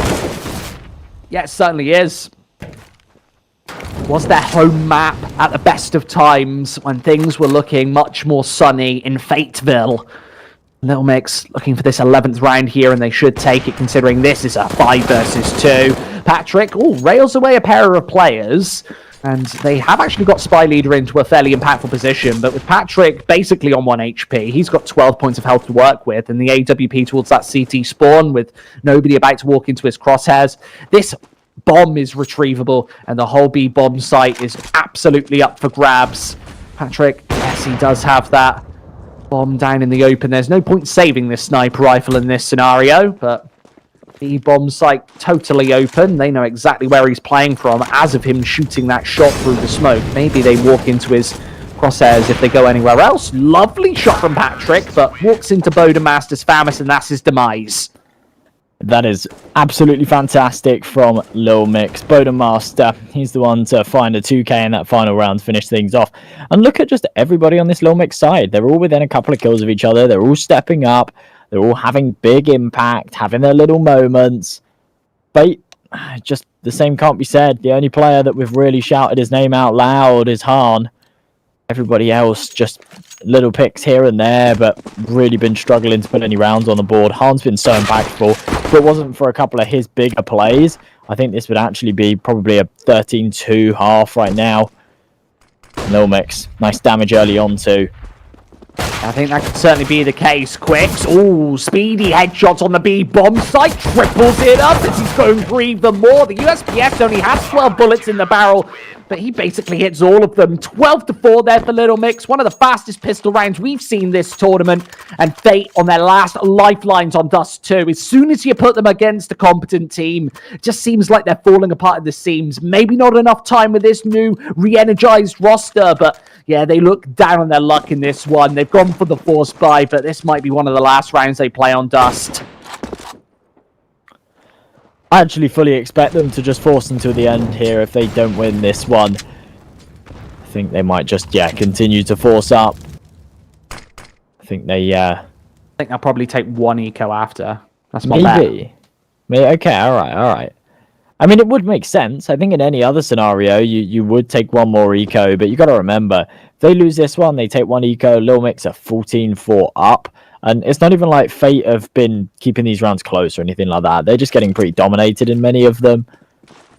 Yeah, it certainly is. Was their home map at the best of times when things were looking much more sunny in Fateville. Lilmix looking for this 11th round here, and they should take it considering this is a 5 versus 2. Patrick, rails away a pair of players, and they have actually got Spy Leader into a fairly impactful position, but with Patrick basically on 1 HP, he's got 12 points of health to work with, and the AWP towards that CT spawn with nobody about to walk into his crosshairs. This bomb is retrievable, and the whole B bomb site is absolutely up for grabs. Patrick, yes, he does have that bomb down in the open. There's no point saving this sniper rifle in this scenario, but the bomb site totally open. They know exactly where he's playing from as of him shooting that shot through the smoke. Maybe they walk into his crosshairs if they go anywhere else. Lovely shot from Patrick, but walks into Bodemaster's Famis, and that's his demise. That is absolutely fantastic from Lilmix. Bodemaster, he's the one to find a 2k in that final round to finish things off. And look at just everybody on this Lilmix side. They're all within a couple of kills of each other. They're all stepping up. They're all having big impact, having their little moments. But just the same can't be said. The only player that we've really shouted his name out loud is Han. Everybody else just little picks here and there, but really been struggling to put any rounds on the board. Han's been so impactful. If it wasn't for a couple of his bigger plays, I think this would actually be probably a 13-2 half right now. Lilmix, nice damage early on too. I think that could certainly be the case. Quicks, speedy headshots on the B bomb site, triples it up as he's going for even more. The USPS only has 12 bullets in the barrel, but he basically hits all of them. 12-4 there for Lilmix, one of the fastest pistol rounds we've seen this tournament, and Fate on their last lifelines on Dust 2. As soon as you put them against a competent team, it just seems like they're falling apart at the seams. Maybe not enough time with this new re-energized roster, but yeah, they look down on their luck in this one. They've gone for the force buy, but this might be one of the last rounds they play on Dust. I actually fully expect them to just force them to the end here if they don't win this one. I think they might just, continue to force up. I think they, I think they'll probably take 1 eco after. That's my bet. Maybe. Okay, alright. I mean, it would make sense. I think in any other scenario, you would take 1 more eco, but you got to remember, if they lose this one, they take 1 eco, Lilmix are 14-4 up. And it's not even like Fate have been keeping these rounds close or anything like that. They're just getting pretty dominated in many of them.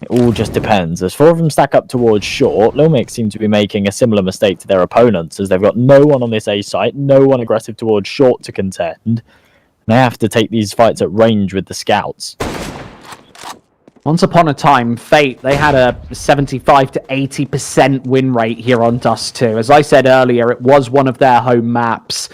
It all just depends. As 4 of them stack up towards short, Lilmix seem to be making a similar mistake to their opponents, as they've got no one on this A site, no one aggressive towards short to contend. They have to take these fights at range with the scouts. Once upon a time, Fate, they had a 75 to 80% win rate here on Dust 2. As I said earlier, it was one of their home maps.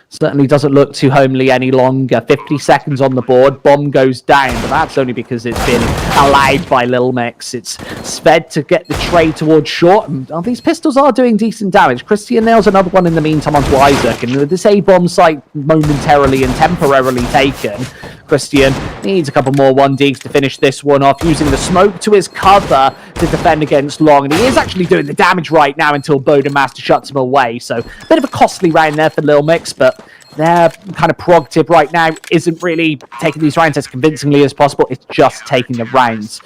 Certainly doesn't look too homely any longer. 50 seconds on the board. Bomb goes down, but that's only because it's been allowed by Lilmix. It's Sved to get the trade towards short. And these pistols are doing decent damage. Christian nails another one in the meantime onto Isaac. And with this A-bomb site momentarily and temporarily taken, Christian needs a couple more 1Ds to finish this one off, using the smoke to his cover to defend against Long. And he is actually doing the damage right now until Bodemaster shuts him away. So a bit of a costly round there for Lilmix, but their kind of prerogative right now isn't really taking these rounds as convincingly as possible. It's just taking the rounds.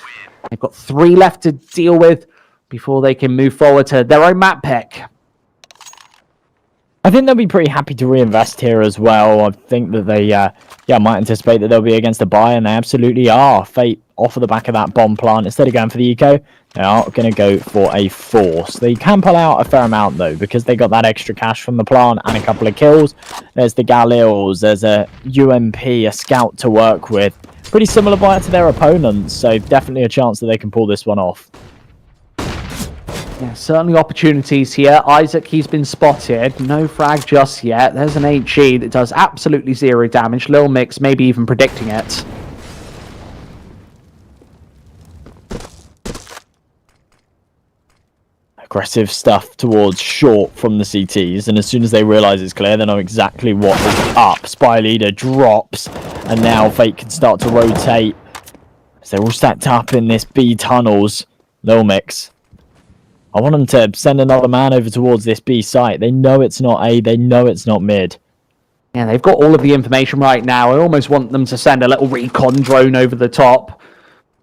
They've got 3 left to deal with. before they can move forward to their own map pick. I think they'll be pretty happy to reinvest here as well. I think that they might anticipate that they'll be against a buy, and they absolutely are. Fate off of the back of that bomb plant. Instead of going for the eco, they are going to go for a force. They can pull out a fair amount, though, because they got that extra cash from the plant and a couple of kills. There's the Galils, there's a UMP, a scout to work with. Pretty similar buy to their opponents, so definitely a chance that they can pull this one off. Yeah, certainly opportunities here. Isaac, he's been spotted. No frag just yet. There's an HE that does absolutely 0 damage. Lilmix maybe even predicting it. Aggressive stuff towards short from the CTs, and as soon as they realise it's clear, they know exactly what is up. Spy leader drops, and now Fate can start to rotate. As they're all stacked up in this B tunnels. Lilmix, I want them to send another man over towards this B site. They know it's not A, they know it's not mid. Yeah, they've got all of the information right now. I almost want them to send a little recon drone over the top.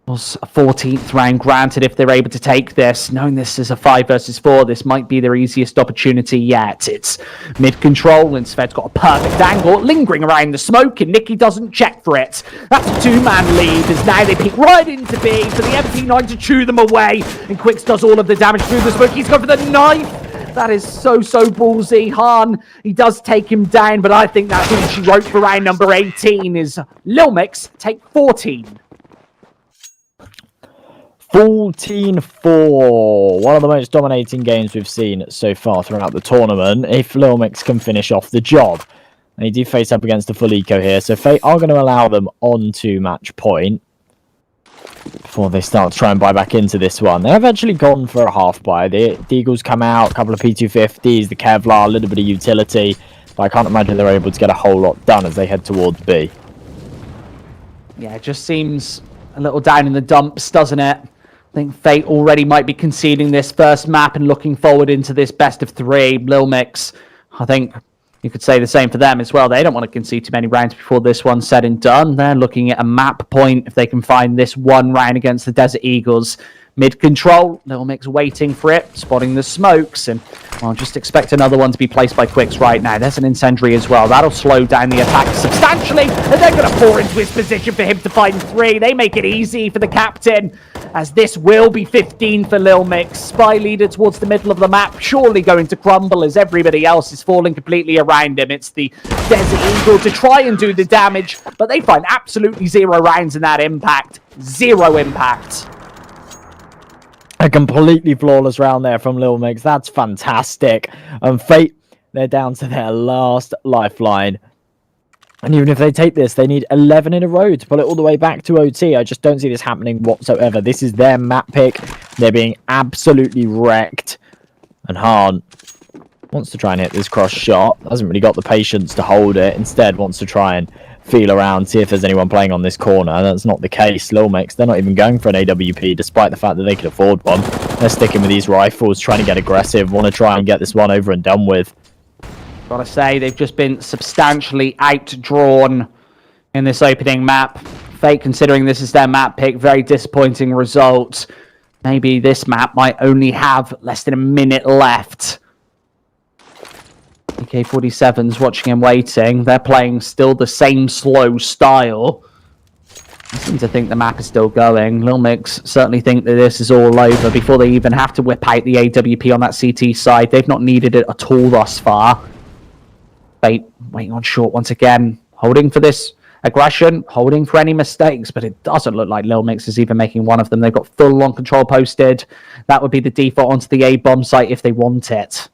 Was a 14th round granted if they're able to take this. Knowing this is a 5 versus 4, this might be their easiest opportunity yet. It's mid-control, and Sved's got a perfect angle, lingering around the smoke, and Nicky doesn't check for it. That's a 2-man lead, as now they peek right into B for the MP9 to chew them away, and Quicks does all of the damage through the smoke. He's gone for the knife. That is so ballsy. Han, he does take him down, but I think that's all she wrote for round number 18 is Lilmix take 14. 14-4. One of the most dominating games we've seen so far throughout the tournament, if Lilmix can finish off the job. And they do face up against a full eco here, so Fate are going to allow them on to match point before they start to try and buy back into this one. They have actually gone for a half buy. The Eagles come out, a couple of P250s, the Kevlar, a little bit of utility, but I can't imagine they're able to get a whole lot done as they head towards B. Yeah, it just seems a little down in the dumps, doesn't it? I think Fate already might be conceding this first map and looking forward into this best of 3. Lilmix, I think you could say the same for them as well. They don't want to concede too many rounds before this one's said and done. They're looking at a map point if they can find this one round against the Desert Eagles. Mid-control, Lilmix waiting for it, spotting the smokes, and well, just expect another one to be placed by Quicks right now. There's an incendiary as well. That'll slow down the attack substantially, and they're going to pour into his position for him to find 3. They make it easy for the captain, as this will be 15 for Lilmix. Spy leader towards the middle of the map, surely going to crumble as everybody else is falling completely around him. It's the Desert Eagle to try and do the damage, but they find absolutely 0 rounds in that impact. 0 impact. A completely flawless round there from Lilmix. That's fantastic. And Fate, they're down to their last lifeline. And even if they take this, they need 11 in a row to pull it all the way back to OT. I just don't see this happening whatsoever. This is their map pick. They're being absolutely wrecked. And Han wants to try and hit this cross shot. Hasn't really got the patience to hold it. Instead wants to try and feel around, see if there's anyone playing on this corner. That's not the case. Lilmix, they're not even going for an AWP, despite the fact that they could afford one. They're sticking with these rifles, trying to get aggressive, want to try and get this one over and done with. Gotta say, they've just been substantially outdrawn in this opening map. Fate, considering this is their map pick, very disappointing result. Maybe this map might only have less than a minute left. AK-47's watching and waiting. They're playing still the same slow style. I seem to think the map is still going. Lilmix certainly think that this is all over before they even have to whip out the AWP on that CT side. They've not needed it at all thus far. Fate waiting on short once again. Holding for this aggression, holding for any mistakes, but it doesn't look like Lilmix is even making one of them. They've got full on control posted. That would be the default onto the A bomb site if they want it.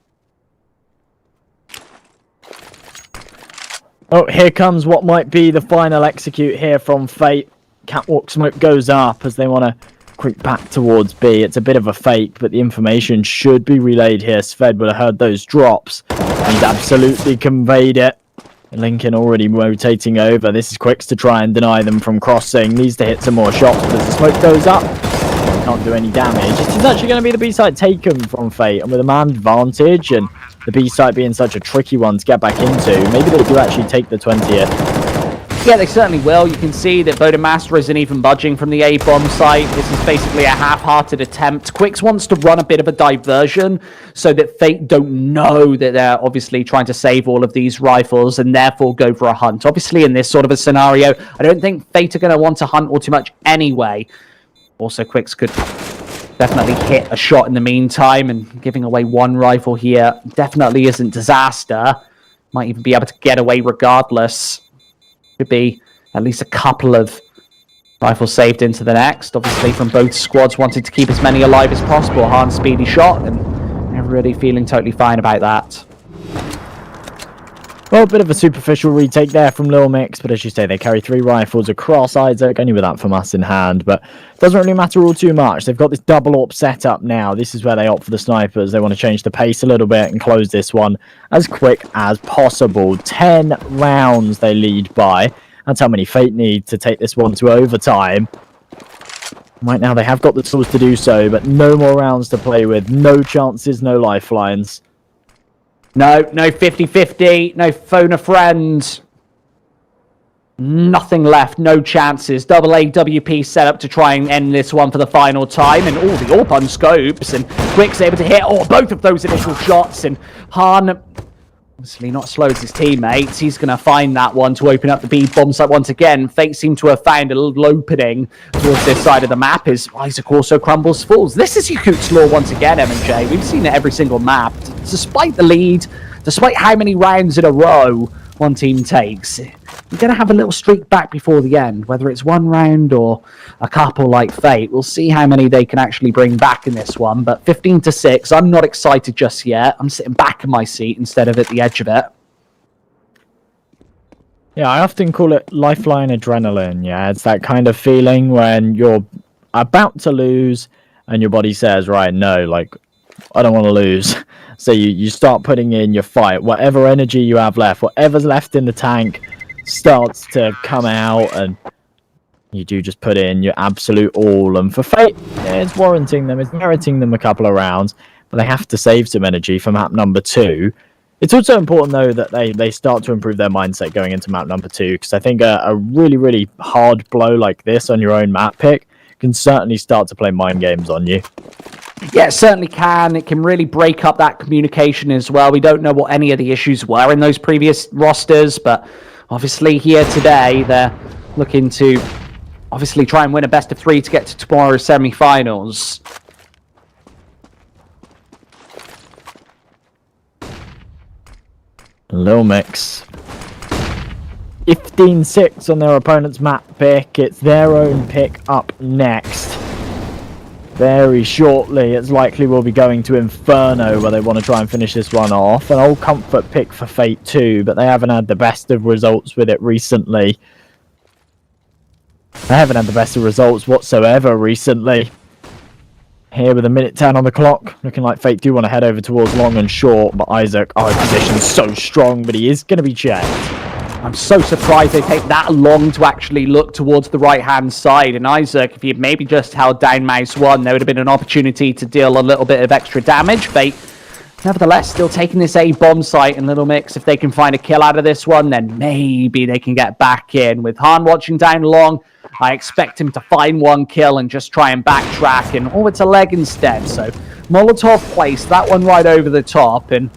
Oh, here comes what might be the final execute here from Fate. Catwalk smoke goes up as they want to creep back towards B. It's a bit of a fake, but the information should be relayed here. Sved would have heard those drops. He's absolutely conveyed it. Lincoln already rotating over. This is Quicks to try and deny them from crossing. Needs to hit some more shots, but as the smoke goes up, can't do any damage. This is actually going to be the B site taken from Fate, and with a man advantage and the B site being such a tricky one to get back into, maybe they do actually take the 20th. Yeah, they certainly will. You can see that Bodemaster isn't even budging from the A-bomb site. This is basically a half-hearted attempt. Quicks wants to run a bit of a diversion so that Fate don't know that they're obviously trying to save all of these rifles and therefore go for a hunt. Obviously, in this sort of a scenario, I don't think Fate are going to want to hunt all too much anyway. Also, Quicks could definitely hit a shot in the meantime, and giving away one rifle here definitely isn't disaster. Might even be able to get away regardless. Could be at least a couple of rifles saved into the next. Obviously, from both squads, wanted to keep as many alive as possible. Hard, speedy shot, and everybody feeling totally fine about that. Well, a bit of a superficial retake there from Lilmix, but as you say, they carry 3 rifles across Isaac, only with that from us in hand, but it doesn't really matter all too much. They've got this double AWP setup now. This is where they opt for the snipers. They want to change the pace a little bit and close this one as quick as possible. 10 rounds they lead by. That's how many Fate need to take this one to overtime. Right now, they have got the tools to do so, but no more rounds to play with. No chances, no lifelines. No 50-50, no phone a friend. Nothing left, no chances. Double AWP set up to try and end this one for the final time. And all the AWP on scopes, and Quick's able to hit both of those initial shots. And Han, obviously not as slow as his teammates, he's going to find that one to open up the B bomb site once again. Fate seem to have found a little opening towards this side of the map as Isaac also crumbles falls. This is Yakut's law once again, M&J. We've seen it every single map. Despite the lead, despite how many rounds in a row one team takes, you're going to have a little streak back before the end, whether it's one round or a couple like Fate. We'll see how many they can actually bring back in this one, but 15-6, I'm not excited just yet. I'm sitting back in my seat instead of at the edge of it. Yeah, I often call it lifeline adrenaline. Yeah, it's that kind of feeling when you're about to lose and your body says, right, no, like, I don't want to lose. So you start putting in your fight. Whatever energy you have left, whatever's left in the tank starts to come out, and you do just put in your absolute all. And for Fate, it's warranting them, it's meriting them a couple of rounds, but they have to save some energy for map number 2. It's also important, though, that they start to improve their mindset going into map number 2, because I think a really, really hard blow like this on your own map pick can certainly start to play mind games on you. Yeah, it certainly can. It can really break up that communication as well. We don't know what any of the issues were in those previous rosters, but obviously here today, they're looking to obviously try and win a best of 3 to get to tomorrow's semi-finals. Lilmix. 15-6 on their opponent's map pick. It's their own pick up next. Very shortly, it's likely we'll be going to Inferno, where they want to try and finish this one off. An old comfort pick for Fate too, but they haven't had the best of results with it recently. They haven't had the best of results whatsoever recently. Here with a minute 10 on the clock, looking like Fate do want to head over towards long and short, but Isaac, position's so strong, but he is going to be checked. I'm so surprised they take that long to actually look towards the right-hand side. And Isaac, if he had maybe just held down mouse 1, there would have been an opportunity to deal a little bit of extra damage. Fate, nevertheless, still taking this A-bomb site in Lilmix. If they can find a kill out of this one, then maybe they can get back in. With Han watching down long, I expect him to find one kill and just try and backtrack. And, it's a leg instead. So Molotov placed that one right over the top, and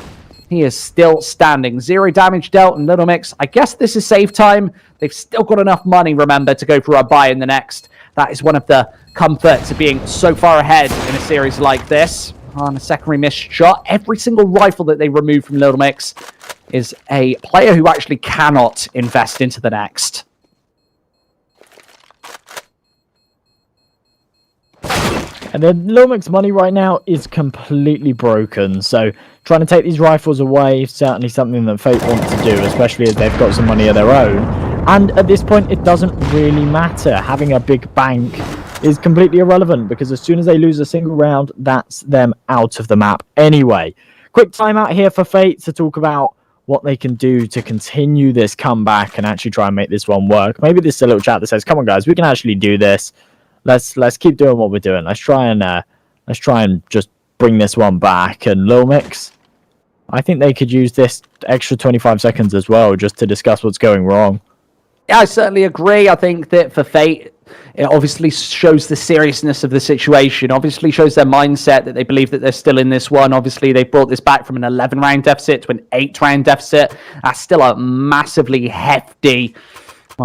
he is still standing. 0 damage dealt in Lilmix. I guess this is save time. They've still got enough money, remember, to go for a buy in the next. That is one of the comforts of being so far ahead in a series like this. On a secondary missed shot, every single rifle that they remove from Lilmix is a player who actually cannot invest into the next. And then Lilmix money right now is completely broken, so trying to take these rifles away is certainly something that Fate want to do, especially as they've got some money of their own. And at this point, it doesn't really matter. Having a big bank is completely irrelevant, because as soon as they lose a single round, that's them out of the map anyway. Quick timeout here for Fate to talk about what they can do to continue this comeback and actually try and make this one work. Maybe this is a little chat that says, come on guys, we can actually do this. Let's keep doing what we're doing. Let's try and just bring this one back. And Lilmix, I think they could use this extra 25 seconds as well, just to discuss what's going wrong. Yeah, I certainly agree. I think that for Fate, it obviously shows the seriousness of the situation, obviously shows their mindset that they believe that they're still in this one. Obviously, they brought this back from an 11-round deficit to an 8-round deficit. That's still a massively hefty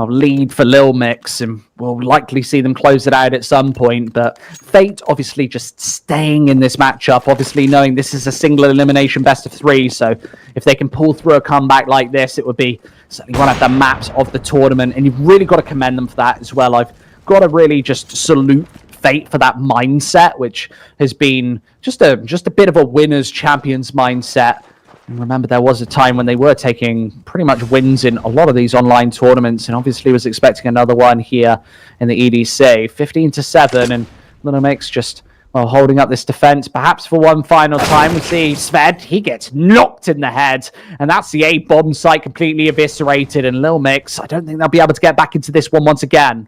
lead for Lilmix, and we'll likely see them close it out at some point. But Fate obviously just staying in this matchup, obviously knowing this is a single elimination best of 3, so if they can pull through a comeback like this, it would be certainly one of the maps of the tournament, and you've really got to commend them for that as well. I've got to really just salute Fate for that mindset, which has been just a bit of a winner's champions mindset. And remember, there was a time when they were taking pretty much wins in a lot of these online tournaments, and obviously was expecting another one here in the EDC. 15-7, and Lilmix just holding up this defense, perhaps for one final time. We see Sved, he gets knocked in the head, and that's the A-bomb site completely eviscerated, and Lilmix, I don't think they'll be able to get back into this one once again.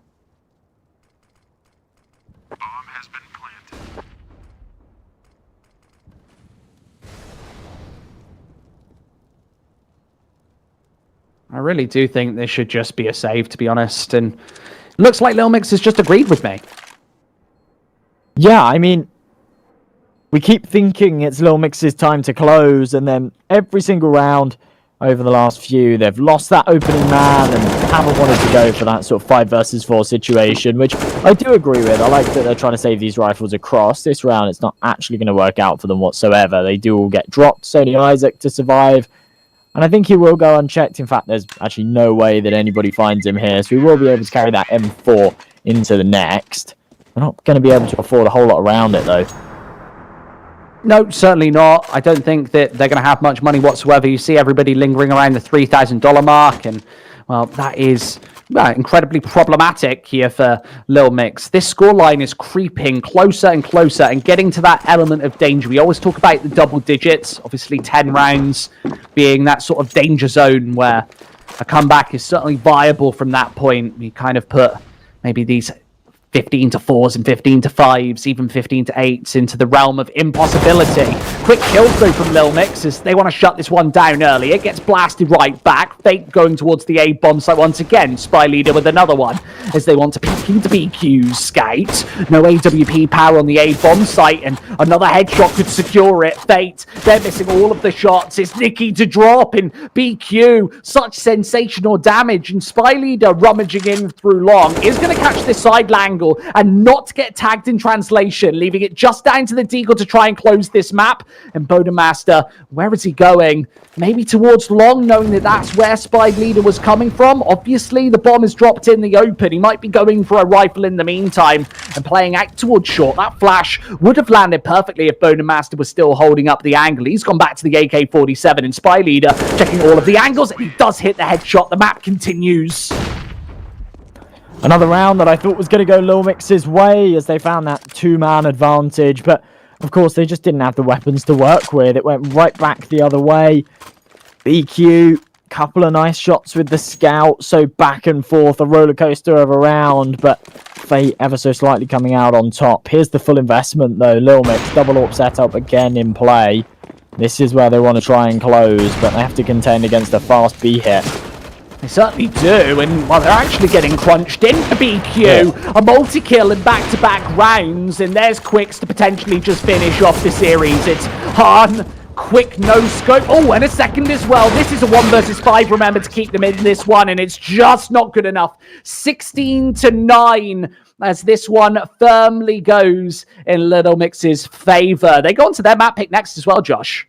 I really do think this should just be a save, to be honest. And looks like Lilmix has just agreed with me. Yeah, I mean, we keep thinking it's Lilmix's time to close, and then every single round over the last few, they've lost that opening man and haven't wanted to go for that sort of 5 versus 4 situation, which I do agree with. I like that they're trying to save these rifles across. This round, it's not actually going to work out for them whatsoever. They do all get dropped. Sony Isaac to survive. And I think he will go unchecked. In fact, there's actually no way that anybody finds him here. So we will be able to carry that M4 into the next. We're not going to be able to afford a whole lot around it, though. No, certainly not. I don't think that they're going to have much money whatsoever. You see everybody lingering around the $3,000 mark. And, well, that is incredibly problematic here for Lilmix. This scoreline is creeping closer and closer and getting to that element of danger. We always talk about the double digits, obviously 10 rounds being that sort of danger zone where a comeback is certainly viable from that point. We kind of put maybe these 15-4s and 15-5s, even 15-8s into the realm of impossibility. Quick kills though from Lilmix as they want to shut this one down early. It gets blasted right back. Fate going towards the A-bomb site once again. Spy Leader with another one as they want to peek into BQ's Scout. No AWP power on the A-bomb site, and another headshot could secure it. Fate, they're missing all of the shots. It's Nikki to drop in BQ. Such sensational damage, and Spy Leader rummaging in through long is going to catch this side angle and not get tagged in translation, leaving it just down to the Deagle to try and close this map. And Bodemaster, where is he going? Maybe towards long, knowing that that's where Spy Leader was coming from. Obviously, the bomb is dropped in the open. He might be going for a rifle in the meantime and playing out towards short. That flash would have landed perfectly if Bodemaster was still holding up the angle. He's gone back to the AK-47, and Spy Leader checking all of the angles, and he does hit the headshot. The map continues. Another round that I thought was going to go Lilmix's way as they found that 2-man advantage, but of course they just didn't have the weapons to work with. It went right back the other way. BQ, couple of nice shots with the Scout, so back and forth, a roller coaster of a round, but Fate ever so slightly coming out on top. Here's the full investment though. Lilmix, double AWP setup again in play. This is where they want to try and close, but they have to contend against a fast B hit. They certainly do, and well, they're actually getting crunched into BQ. A multi-kill in back-to-back rounds, and there's Quicks to potentially just finish off the series. It's Han, Quick, no scope. Oh, and a second as well. This is a 1 versus 5, remember, to keep them in this one, and it's just not good enough. 16-9 as this one firmly goes in Lilmix's favor. They go on to their map pick next as well, Josh.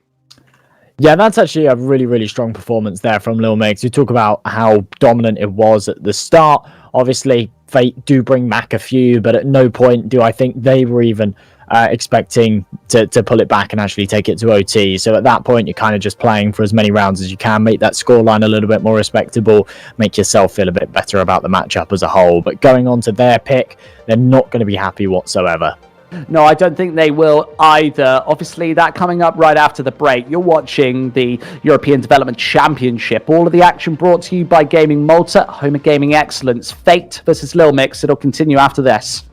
Yeah, that's actually a really, really strong performance there from Lilmix. We talk about how dominant it was at the start. Obviously, Fate do bring back a few, but at no point do I think they were even expecting to pull it back and actually take it to OT. So at that point, you're kind of just playing for as many rounds as you can, make that scoreline a little bit more respectable, make yourself feel a bit better about the matchup as a whole. But going on to their pick, they're not going to be happy whatsoever. No, I don't think they will either. Obviously, that coming up right after the break. You're watching the European Development Championship. All of the action brought to you by Gaming Malta, home of gaming excellence. Fate versus Lilmix. It'll continue after this.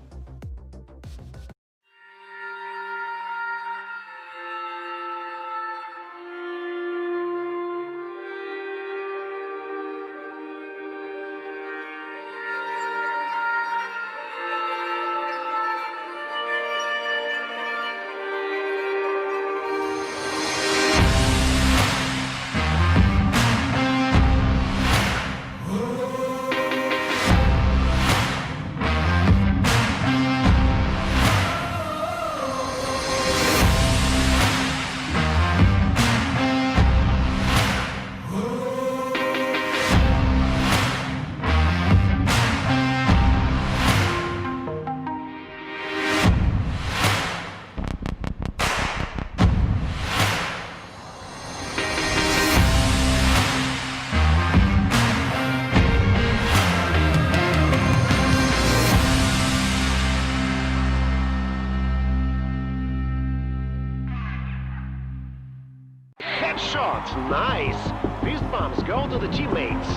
Headshot. Nice. Fist bumps go to the teammates.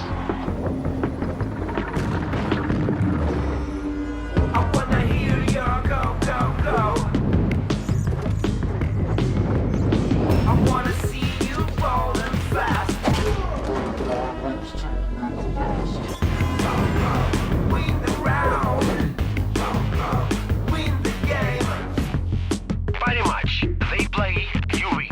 I wanna hear your go, go, go. I wanna see you rolling fast. Win the round. Win the game. Very much. They play, you win.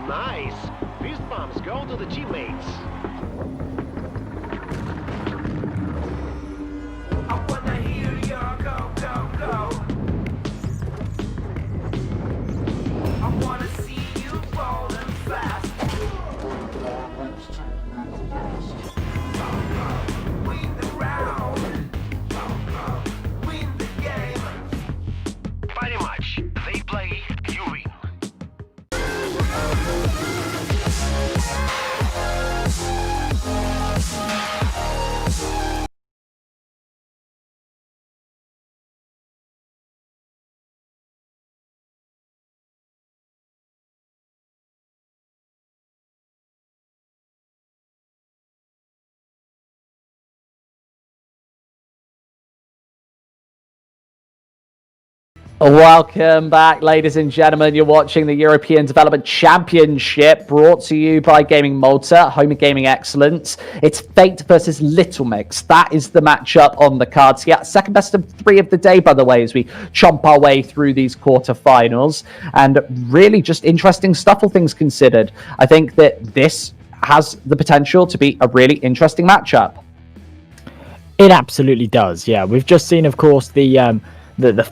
nice. Fist bumps go to the teammates. I wanna hear your go, go, go. I wanna see you falling fast. Win the round. Win the game. Pretty much. They play, you win. Welcome back, ladies and gentlemen. You're watching the European Development Championship, brought to you by Gaming Malta, home of gaming excellence. It's Fate versus Lilmix. That is the matchup on the cards. Yeah, second best of 3 of the day, by the way, as we chomp our way through these quarterfinals. And really just interesting stuff, all things considered. I think that this has the potential to be a really interesting matchup. It absolutely does. Yeah, we've just seen, of course, the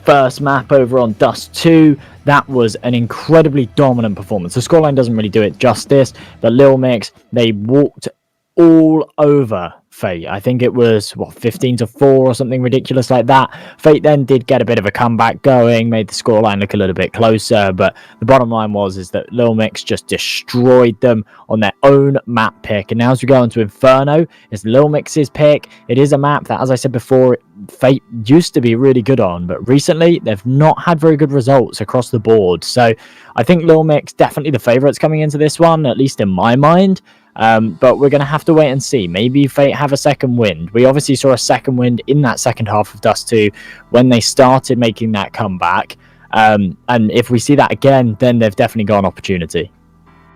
first map over on Dust 2. That was an incredibly dominant performance. The scoreline doesn't really do it justice, but Lilmix, they walked all over Fate. I think it was 15-4 or something ridiculous like that. Fate then did get a bit of a comeback going, made the scoreline look a little bit closer, but the bottom line is that Lilmix just destroyed them on their own map pick. And now as we go into Inferno, it's Lilmix's pick. It is a map that, as I said before, Fate used to be really good on, but recently they've not had very good results across the board. So I think Lilmix definitely the favourites coming into this one, at least in my mind. But we're going to have to wait and see. Maybe Fate have a second wind. We obviously saw a second wind in that second half of Dust 2 when they started making that comeback. And if we see that again, then they've definitely got an opportunity.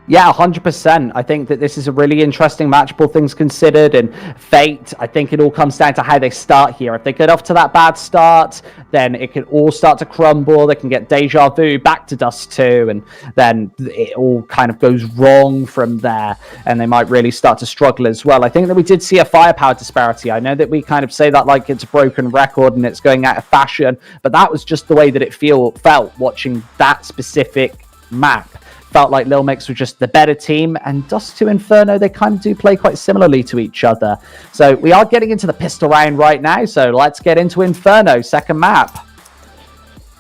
Yeah, 100%. I think that this is a really interesting match, all things considered. And Fate, I think it all comes down to how they start here. If they get off to that bad start, then it can all start to crumble. They can get deja vu back to Dust 2, and then it all kind of goes wrong from there. And they might really start to struggle as well. I think that we did see a firepower disparity. I know that we kind of say that like it's a broken record and it's going out of fashion, but that was just the way that it felt watching that specific map. Felt like Lilmix were just the better team, and Dust 2 Inferno, they kind of do play quite similarly to each other. So we are getting into the pistol round right now, so let's get into Inferno, second map.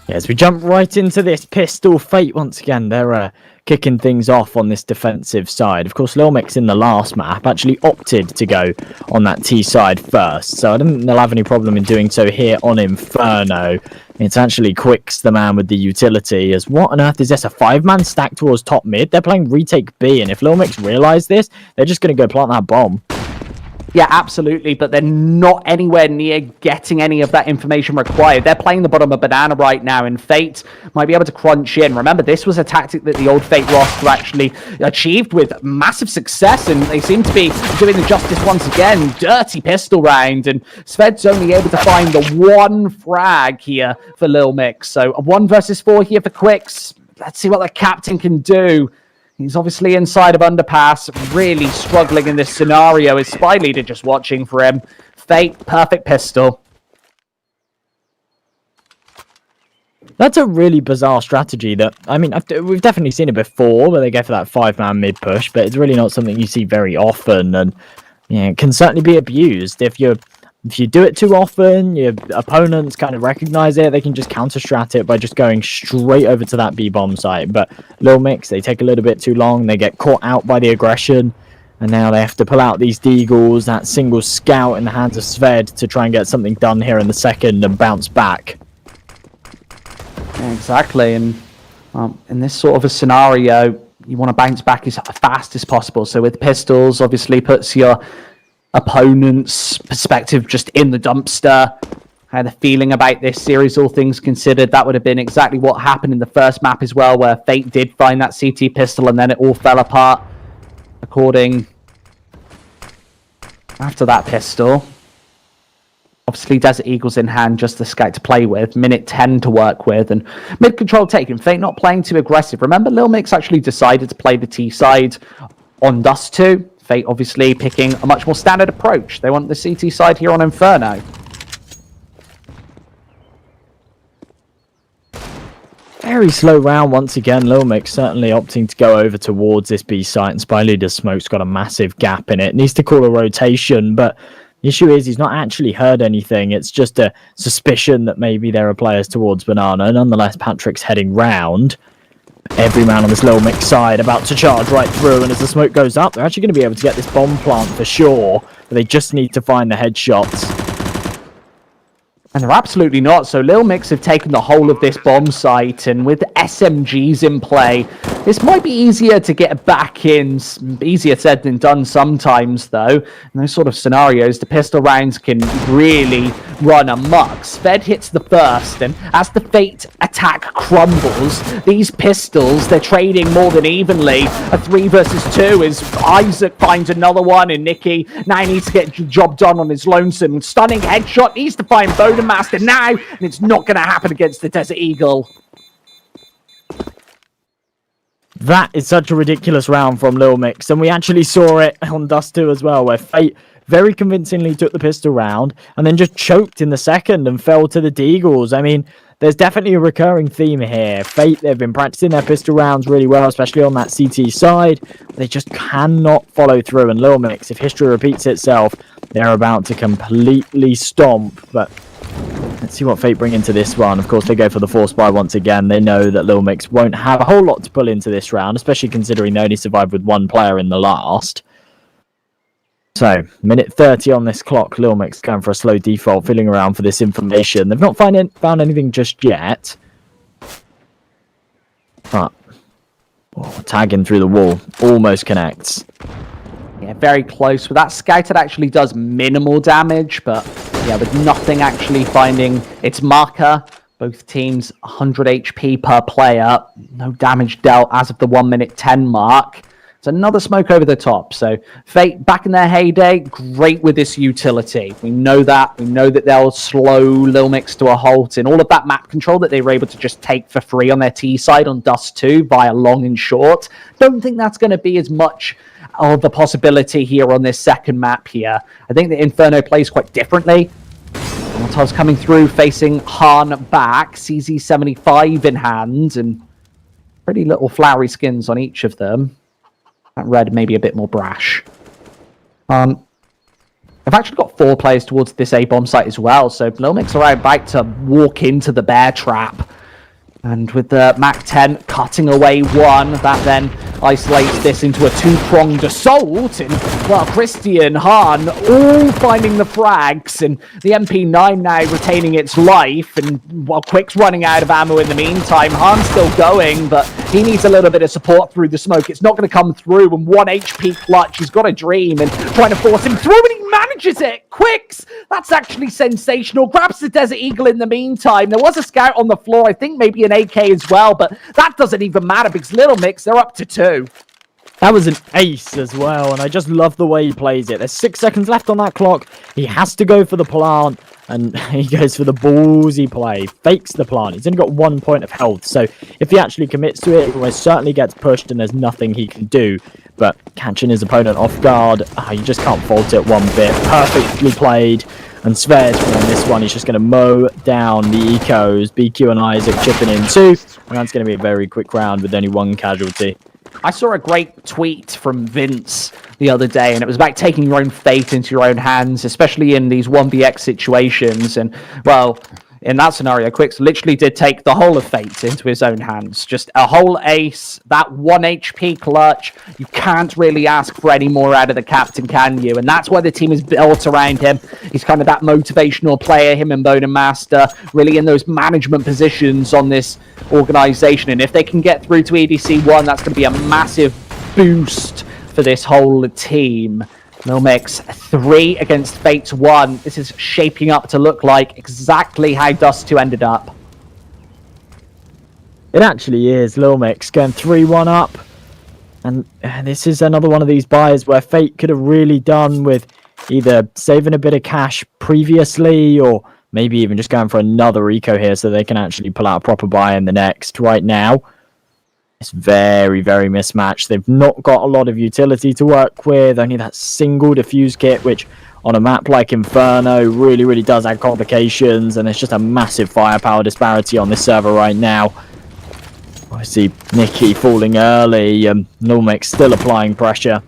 As we jump right into this pistol, Fate once again, they're kicking things off on this defensive side. Of course, Lilmix in the last map actually opted to go on that T side first, so I don't think they'll have any problem in doing so here on Inferno. It's actually Quicks, the man with the utility, as what on earth is this, a 5-man stack towards top mid? They're playing retake B, and if Lilmix realise this, they're just going to go plant that bomb. Yeah, absolutely, but they're not anywhere near getting any of that information required. They're playing the bottom of banana right now, and Fate might be able to crunch in. Remember, this was a tactic that the old Fate roster actually achieved with massive success, and they seem to be doing the justice once again. Dirty pistol round, and Sved's only able to find the one frag here for Lilmix. So a 1 versus 4 here for Quicks. Let's see what the captain can do. He's obviously inside of Underpass, really struggling in this scenario. Is Spy Leader just watching for him? Fate, perfect pistol. That's a really bizarre strategy that, I mean, we've definitely seen it before, where they go for that 5-man mid push, but it's really not something you see very often, and it can certainly be abused. If you do it too often, your opponents kind of recognize it, they can just counter-strat it by just going straight over to that B-bomb site. But Lilmix, they take a little bit too long, they get caught out by the aggression, and now they have to pull out these deagles, that single scout in the hands of Sved to try and get something done here in the second and bounce back. Yeah, exactly, and in this sort of a scenario, you want to bounce back as fast as possible. So with pistols, obviously puts your opponent's perspective just in the dumpster. I had a feeling about this series, all things considered. That would have been exactly what happened in the first map as well, where Fate did find that CT pistol and then it all fell apart according after that pistol. Obviously, Desert Eagles in hand, just the scout to play with. Minute 10 to work with, and mid-control taken. Fate not playing too aggressive. Remember, Lilmix actually decided to play the T side on Dust 2. Fate obviously picking a much more standard approach. They want the CT side here on Inferno. Very slow round once again. Lilmix certainly opting to go over towards this B site, and Spy Leader's smoke's got a massive gap in it. Needs to call a rotation, but the issue is he's not actually heard anything. It's just a suspicion that maybe there are players towards Banana. Nonetheless, Patrick's heading round. Every man on this Lilmix side about to charge right through, and as the smoke goes up, they're actually going to be able to get this bomb plant for sure, but they just need to find the headshots. And they're absolutely not. So Lilmix have taken the whole of this bomb site, and with SMGs in play, this might be easier to get back in. Easier said than done sometimes, though. In those sort of scenarios, the pistol rounds can really run amok. Sved hits the first, and as the Fate attack crumbles, these pistols, they're trading more than evenly. A 3 versus 2 as Isaac finds another one, and Nicky now needs to get the job done on his lonesome. Stunning headshot, needs to find Master now, and it's not going to happen against the Desert Eagle. That is such a ridiculous round from Lilmix, and we actually saw it on Dust 2 as well, where Fate very convincingly took the pistol round and then just choked in the second and fell to the Deagles. I mean, there's definitely a recurring theme here. Fate, they've been practicing their pistol rounds really well, especially on that CT side. They just cannot follow through, and Lilmix, if history repeats itself, they're about to completely stomp. But let's see what Fate bring into this one. Of course, they go for the force buy once again. They know that Lilmix won't have a whole lot to pull into this round, especially considering they only survived with one player in the last. So, minute 30 on this clock. Lilmix going for a slow default, feeling around for this information. They've not found anything just yet. But, tagging through the wall. Almost connects. Yeah, very close. With that scout, it actually does minimal damage, but yeah, with nothing actually finding its marker. Both teams 100 HP per player. No damage dealt as of the 1 minute 10 mark. It's another smoke over the top. So Fate back in their heyday, great with this utility. We know that. We know that they'll slow Lilmix to a halt in all of that map control that they were able to just take for free on their T side on Dust 2 via long and short. Don't think that's going to be as much of a possibility here on this second map here. I think the Inferno plays quite differently. Molotov's coming through, facing Han back, CZ75 in hand, and pretty little flowery skins on each of them. That red maybe a bit more brash. I've actually got 4 players towards this A-bomb site as well, so Lilmix are about to walk into the bear trap. And with the MAC-10 cutting away one, that then isolates this into a 2-pronged assault. And, well, Christian, Han, all finding the frags. And the MP9 now retaining its life. And while Quick's running out of ammo in the meantime, Han's still going, but he needs a little bit of support through the smoke. It's not going to come through. And 1 HP clutch, he's got a dream and trying to force him through, and he manages it. Quicks, that's actually sensational. Grabs the Desert Eagle in the meantime. There was a scout on the floor, I think maybe an AK as well, but that doesn't even matter because Lilmix, they're up to 2. That was an ace as well, and I just love the way he plays it. There's 6 seconds left on that clock. He has to go for the plant, and he goes for the ballsy play. Fakes the plant. He's only got 1 point of health, so if he actually commits to it, he almost certainly gets pushed, and there's nothing he can do. But catching his opponent off guard, you just can't fault it one bit. Perfectly played. And Sved on this one, he's just going to mow down the ecos. BQ and Isaac chipping in too. And that's going to be a very quick round with only 1 casualty. I saw a great tweet from Vince the other day, and it was about taking your own fate into your own hands, especially in these 1vx situations. And, well, in that scenario, Quicks literally did take the whole of fate into his own hands. Just a whole ace, that 1 HP clutch. You can't really ask for any more out of the captain, can you? And that's why the team is built around him. He's kind of that motivational player, him and Master, really in those management positions on this organization. And if they can get through to EDC 1, that's going to be a massive boost for this whole team. Lilmix 3 against Fate's 1. This is shaping up to look like exactly how Dust 2 ended up. It actually is. Lilmix going 3-1 up. And this is another one of these buys where Fate could have really done with either saving a bit of cash previously or maybe even just going for another eco here so they can actually pull out a proper buy in the next. Right now, it's very, very mismatched. They've not got a lot of utility to work with, only that single diffuse kit, which on a map like Inferno really, really does add complications, and it's just a massive firepower disparity on this server right now. I see Nicky falling early, Lilmix still applying pressure.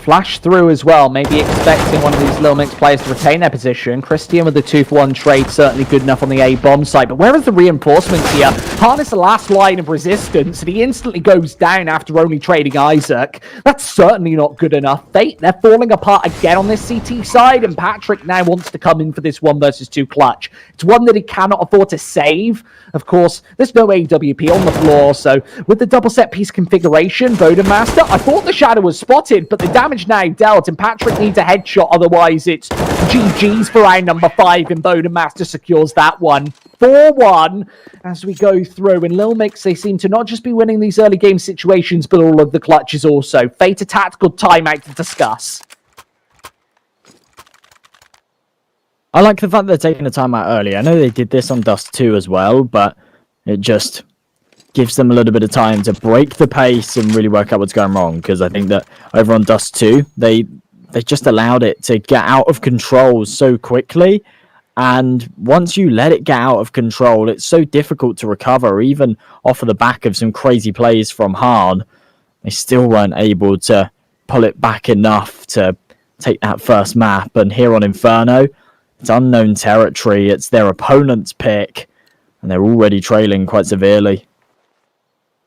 Flash through as well, maybe expecting one of these Lilmix players to retain their position. Christian with the 2-for-1 trade, certainly good enough on the A-bomb site. But where is the reinforcements here? Harness the last line of resistance, and he instantly goes down after only trading Isaac. That's certainly not good enough. Fate, they're falling apart again on this CT side, and Patrick now wants to come in for this 1 versus 2 clutch. It's one that he cannot afford to save. Of course, there's no AWP on the floor, so with the double set piece configuration, Master, I thought the shadow was spotted, but the damage now dealt, and Patrick needs a headshot, otherwise it's GG's for round number 5, and Master secures that one. 4-1 as we go through, and Lilmix, they seem to not just be winning these early game situations, but all of the clutches also. Fate a tactical timeout to discuss. I like the fact they're taking the timeout early. I know they did this on Dust 2 as well, but it just gives them a little bit of time to break the pace and really work out what's going wrong, because I think that over on Dust 2, they just allowed it to get out of control so quickly, and once you let it get out of control, it's so difficult to recover, even off of the back of some crazy plays from Hahn. They still weren't able to pull it back enough to take that first map, and here on Inferno, it's unknown territory, it's their opponent's pick, and they're already trailing quite severely.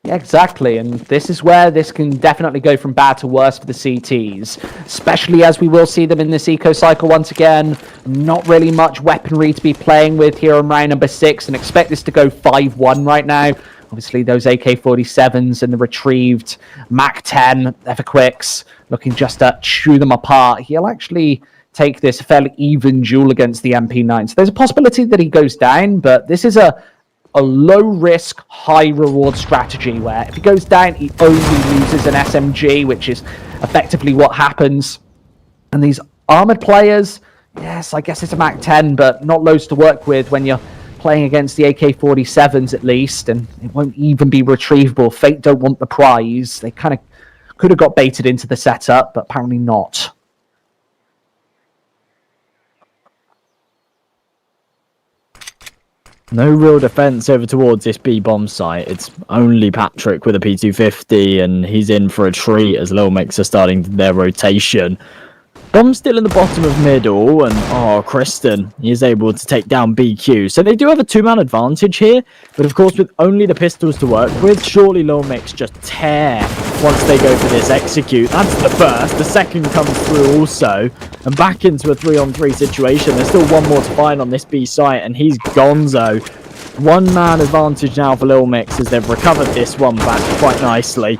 Yeah, exactly, and this is where this can definitely go from bad to worse for the CTs, especially as we will see them in this eco cycle once again. Not really much weaponry to be playing with here on round number 6, and expect this to go 5-1 right now. Obviously, those AK-47s and the retrieved MAC-10 Everquicks looking just to chew them apart. He'll actually take this fairly even duel against the MP9, so there's a possibility that he goes down, but this is a low-risk, high-reward strategy where if he goes down, he only loses an SMG, which is effectively what happens. And these armored players, yes, I guess it's a MAC-10, but not loads to work with when you're playing against the AK-47s at least, and it won't even be retrievable. Fate don't want the prize. They kind of could have got baited into the setup, but apparently not. No real defense over towards this B-bomb site. It's only Patrick with a P250, and he's in for a treat as Lilmix are starting their rotation. Bomb's still in the bottom of middle, and Kristen, he is able to take down BQ. So they do have a 2-man advantage here, but of course with only the pistols to work with, surely Lilmix just tear once they go for this execute. That's the first. The second comes through also, and back into a 3-on-3 situation. There's still one more to find on this B site, and he's gonzo. 1-man advantage now for Lilmix as they've recovered this one back quite nicely.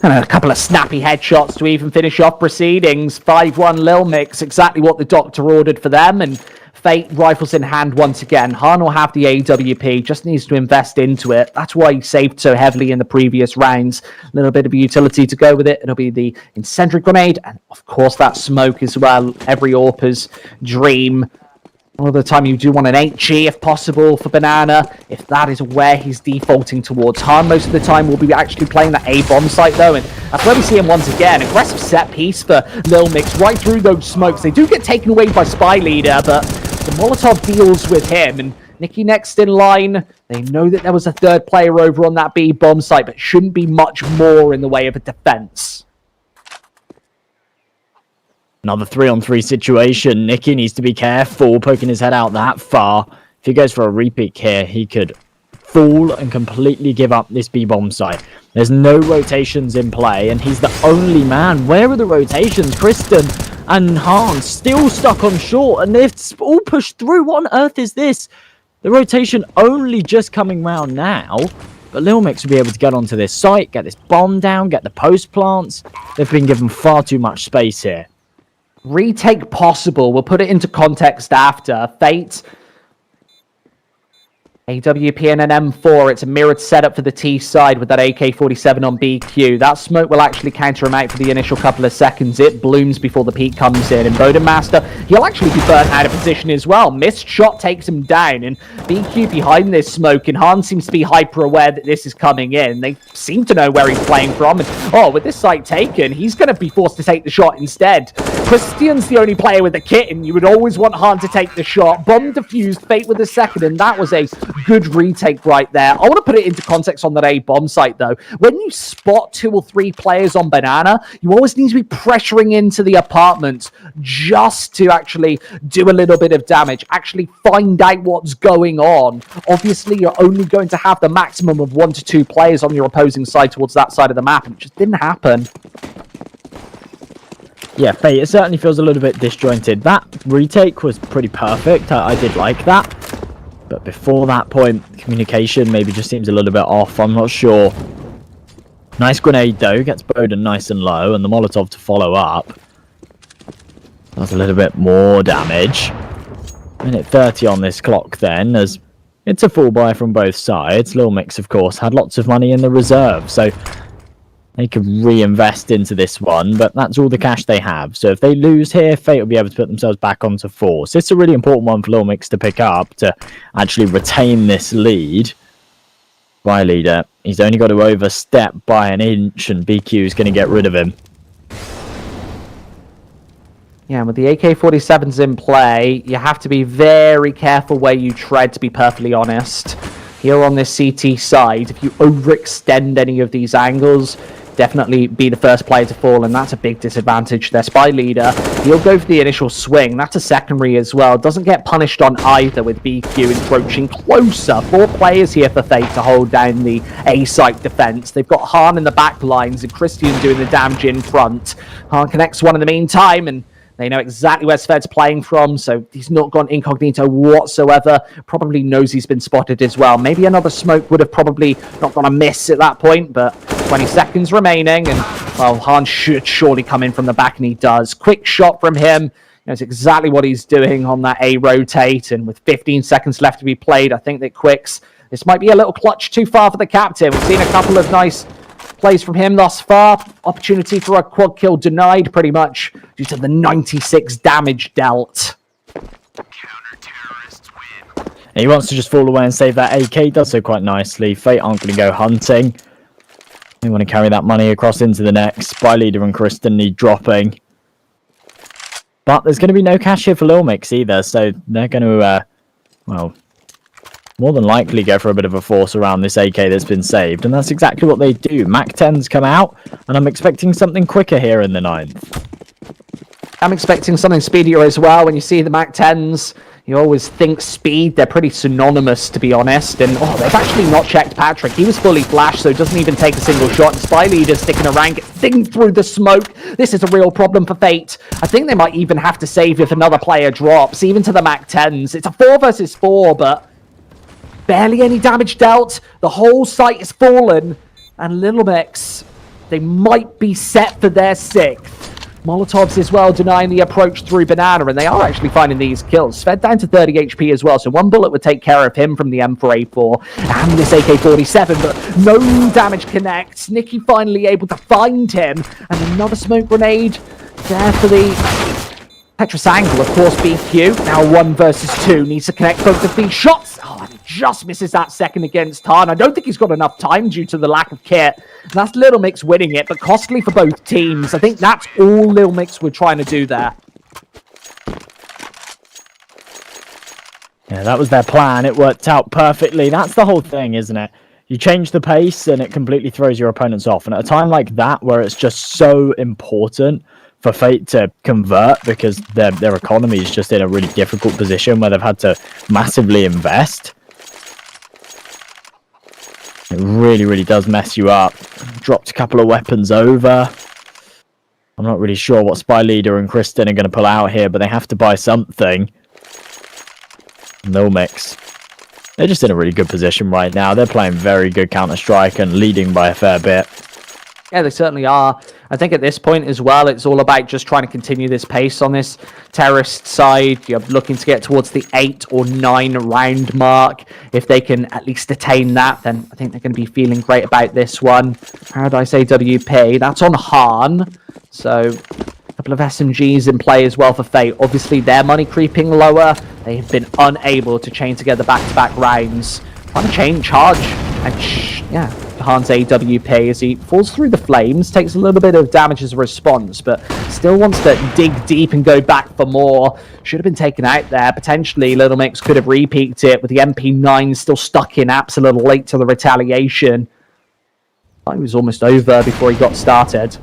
And a couple of snappy headshots to even finish off proceedings. 5-1 Lilmix, exactly what the doctor ordered for them, and Fate rifles in hand once again. Hahn will have the AWP, just needs to invest into it. That's why he saved so heavily in the previous rounds. A little bit of utility to go with it. It'll be the incendiary grenade, and of course that smoke as well. Every AWPer's dream. All the time you do want an HG if possible for Banana, if that is where he's defaulting towards. Hahn most of the time will be actually playing that A-bomb site though, and that's where we see him once again. Aggressive set piece for Lilmix right through those smokes. They do get taken away by Spy Leader, but the Molotov deals with him, and Nicky next in line. They know that there was a third player over on that B-bomb site, but shouldn't be much more in the way of a defense. Another 3-on-3 situation. Nicky needs to be careful poking his head out that far. If he goes for a repeat here, he could fall and completely give up this B-bomb site. There's no rotations in play, and he's the only man. Where are the rotations? Kristen and Hahn still stuck on short, and they've all pushed through. What on earth is this? The rotation only just coming round now, but Lilmix will be able to get onto this site, get this bomb down, get the post plants. They've been given far too much space here. Retake possible. We'll put it into context after. Fate AWP and an M4. It's a mirrored setup for the T side with that AK-47 on BQ. That smoke will actually counter him out for the initial couple of seconds. It blooms before the peak comes in. And Bodemaster, he'll actually be burnt out of position as well. Missed shot takes him down. And BQ behind this smoke. And Han seems to be hyper aware that this is coming in. They seem to know where he's playing from. And with this site taken, he's going to be forced to take the shot instead. Christian's the only player with a kit, and you would always want Han to take the shot. Bomb defused, Fate with the second, and that was a good retake right there. I want to put it into context on that A bomb site though. When you spot 2 or 3 players on banana, you always need to be pressuring into the apartment just to actually do a little bit of damage, actually find out what's going on. Obviously, you're only going to have the maximum of 1 to 2 players on your opposing side towards that side of the map, and it just didn't happen. Yeah, Fate, it certainly feels a little bit disjointed. That retake was pretty perfect. I did like that. But before that point, communication maybe just seems a little bit off. I'm not sure. Nice grenade, though. Gets Bowden nice and low. And the Molotov to follow up. Does a little bit more damage. Minute 30 on this clock then, as it's a full buy from both sides. Lilmix, of course, had lots of money in the reserve. So they could reinvest into this one, but that's all the cash they have. So if they lose here, Fate will be able to put themselves back onto 4. So it's a really important one for Lilmix to pick up to actually retain this lead. By leader, he's only got to overstep by an inch, and BQ is going to get rid of him. Yeah, with the AK-47s in play, you have to be very careful where you tread, to be perfectly honest. Here on this CT side, if you overextend any of these angles, definitely be the first player to fall, and that's a big disadvantage. Their spy leader, he'll go for the initial swing. That's a secondary as well. Doesn't get punished on either with BQ encroaching closer. 4 players here for Fate to hold down the A-site defense. They've got Han in the back lines and Christian doing the damage in front. Han connects one in the meantime, and they know exactly where Sved's playing from, so he's not gone incognito whatsoever. Probably knows he's been spotted as well. Maybe another smoke would have probably not gone amiss at that point, but 20 seconds remaining, and, well, Han should surely come in from the back, and he does. Quick shot from him. Knows exactly what he's doing on that A rotate, and with 15 seconds left to be played, I think that Quicks, this might be a little clutch too far for the captain. We've seen a couple of nice plays from him thus far. Opportunity for a quad kill denied pretty much due to the 96 damage dealt. He wants to just fall away and save that AK. Does so quite nicely. Fate aren't going to go hunting. They want to carry that money across into the next. Spy leader and Kristen need dropping. But there's going to be no cash here for Lilmix either, so they're going to, well, more than likely go for a bit of a force around this AK that's been saved, and that's exactly what they do. MAC-10s come out, and I'm expecting something quicker here in the 9th. I'm expecting something speedier as well. When you see the MAC-10s, you always think speed. They're pretty synonymous, to be honest. And, they've actually not checked Patrick. He was fully flashed, so doesn't even take a single shot. And Spy Leader sticking around, gets dinged through the smoke. This is a real problem for Fate. I think they might even have to save if another player drops, even to the MAC-10s. It's a 4 versus 4, but barely any damage dealt. The whole site is fallen. And Lilmix, they might be set for their 6th. Molotovs as well denying the approach through Banana, and they are actually finding these kills. Sved down to 30 HP as well, so one bullet would take care of him from the M4A4 and this AK-47, but no damage connects. Nicky finally able to find him, and another smoke grenade there for the Petrus angle, of course. BQ now 1 versus 2, needs to connect both of these shots. And he just misses that second against Han. I don't think he's got enough time due to the lack of kit. And that's Lilmix winning it, but costly for both teams. I think that's all Lilmix were trying to do there. Yeah, that was their plan. It worked out perfectly. That's the whole thing, isn't it? You change the pace and it completely throws your opponents off. And at a time like that, where it's just so important for Fate to convert because their economy is just in a really difficult position where they've had to massively invest, it really, really does mess you up. Dropped a couple of weapons over. I'm not really sure what Spy Leader and Kristen are going to pull out here, but they have to buy something. Lilmix, they're just in a really good position right now. They're playing very good Counter-Strike and leading by a fair bit. Yeah, they certainly are. I think at this point as well, it's all about just trying to continue this pace on this terrorist side. You're looking to get towards the 8 or 9 round mark. If they can at least attain that, then I think they're going to be feeling great about this one. Paradise AWP, that's on Han. So a couple of SMGs in play as well for Fate. Obviously, their money creeping lower. They have been unable to chain together back-to-back rounds. Trying to chain charge and yeah. Han's AWP as he falls through the flames, takes a little bit of damage as a response, but still wants to dig deep and go back for more. Should have been taken out there. Potentially, Lilmix could have re-peaked it with the MP9 still stuck in apps a little late to the retaliation. It was almost over before he got started.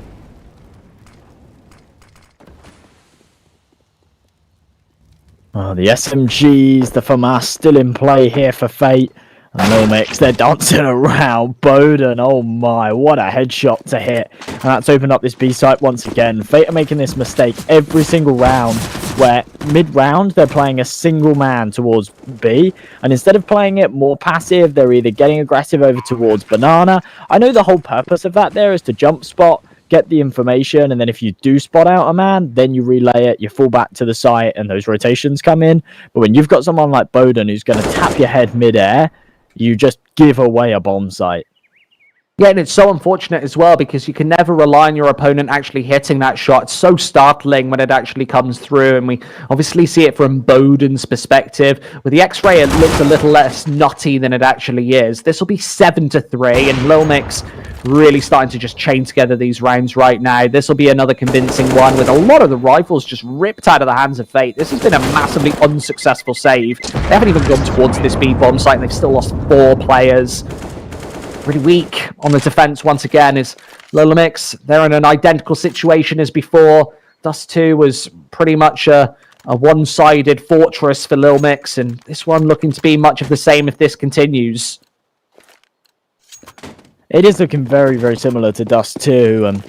Oh, the SMGs, the FAMAS still in play here for Fate. And Lilmix, they're dancing around. Bowden, oh my, what a headshot to hit. And that's opened up this B site once again. Fate are making this mistake every single round, where mid-round, they're playing a single man towards B. And instead of playing it more passive, they're either getting aggressive over towards Banana. I know the whole purpose of that there is to jump spot, get the information, and then if you do spot out a man, then you relay it, you fall back to the site, and those rotations come in. But when you've got someone like Bowden who's going to tap your head mid-air, you just give away a bomb site. Yeah, and it's so unfortunate as well because you can never rely on your opponent actually hitting that shot. It's so startling when it actually comes through, and we obviously see it from Bowden's perspective. With the X-ray, it looks a little less nutty than it actually is. This will be 7-3, and Lilmix really starting to just chain together these rounds right now. This will be another convincing one with a lot of the rifles just ripped out of the hands of Fate. This has been a massively unsuccessful save. They haven't even gone towards this B bomb site, and they've still lost 4 players. Really weak on the defense once again is Lilmix. They're in an identical situation as before. Dust 2 was pretty much a one-sided fortress for Lilmix, and this one looking to be much of the same if this continues. It is looking very, very similar to Dust 2.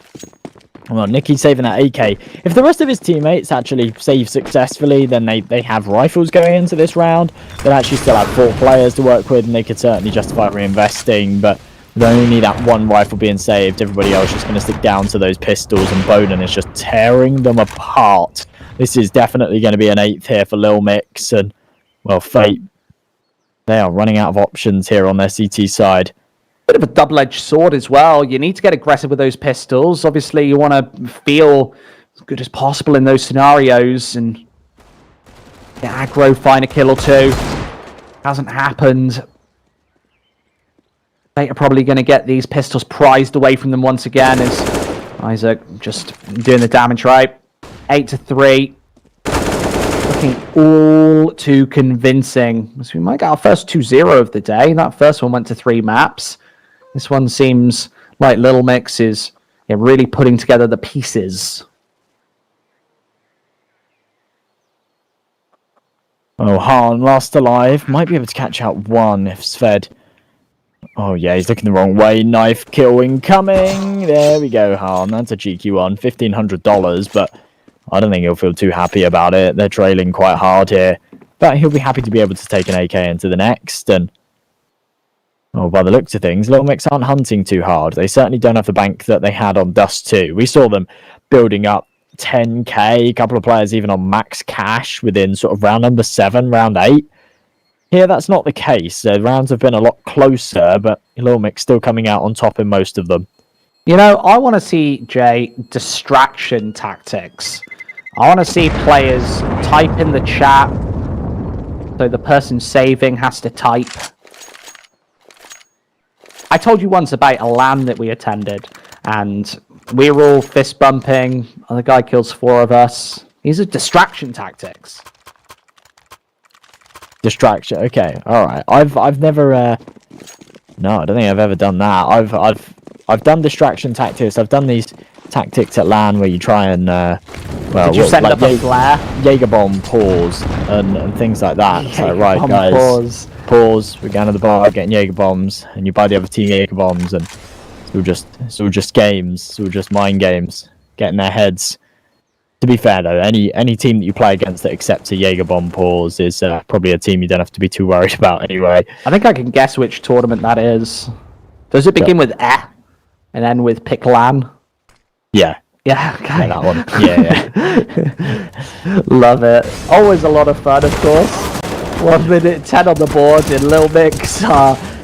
Well, Nicky's saving that AK. If the rest of his teammates actually save successfully, then they have rifles going into this round. They'll actually still have 4 players to work with, and they could certainly justify reinvesting. But with only that one rifle being saved, everybody else just going to stick down to those pistols, and Bowden is just tearing them apart. This is definitely going to be an 8th here for Lilmix, and, well, Fate, they are running out of options here on their CT side. Bit of a double-edged sword as well. You need to get aggressive with those pistols. Obviously, you want to feel as good as possible in those scenarios and get aggro, find a kill or 2. Hasn't happened. They are probably going to get these pistols prized away from them once again as Isaac just doing the damage right. 8-3. Looking all too convincing. So we might get our first 2-0 of the day. That first one went to 3 maps. This one seems like Lilmix is really putting together the pieces. Oh, Han, last alive. Might be able to catch out one if Sved. Oh, yeah, he's looking the wrong way. Knife kill incoming. There we go, Han. That's a cheeky one. $1,500, but I don't think he'll feel too happy about it. They're trailing quite hard here. But he'll be happy to be able to take an AK into the next, and oh, by the looks of things, Lilmix aren't hunting too hard. They certainly don't have the bank that they had on Dust 2. We saw them building up 10k, a couple of players even on max cash within sort of round number 7, round 8. Here, that's not the case. The rounds have been a lot closer, but Lilmix still coming out on top in most of them. You know, I want to see, Jay, distraction tactics. I want to see players type in the chat, so the person saving has to type. I told you once about a LAN that we attended, and we were all fist bumping. The guy kills 4 of us. These are distraction tactics. Distraction. Okay, all right. I've never. No, I don't think I've ever done that. I've done distraction tactics. I've done these tactics at LAN where you try and well, did you send up a flare? Jaeger bomb pause and things like that. It's like, right, guys, pause. We're going to the bar, getting Jaeger bombs, and you buy the other team Jaeger bombs, and it's all just games. It's all just mind games, getting their heads. To be fair though, any team that you play against that accepts a Jaeger bomb pause is probably a team you don't have to be too worried about anyway. I think I can guess which tournament that is. Does it begin with eh? and then with Picklan. Yeah. Yeah, okay. Yeah, that one. Yeah. Love it. Always a lot of fun, of course. 1 minute 10 on the board, and Lilmix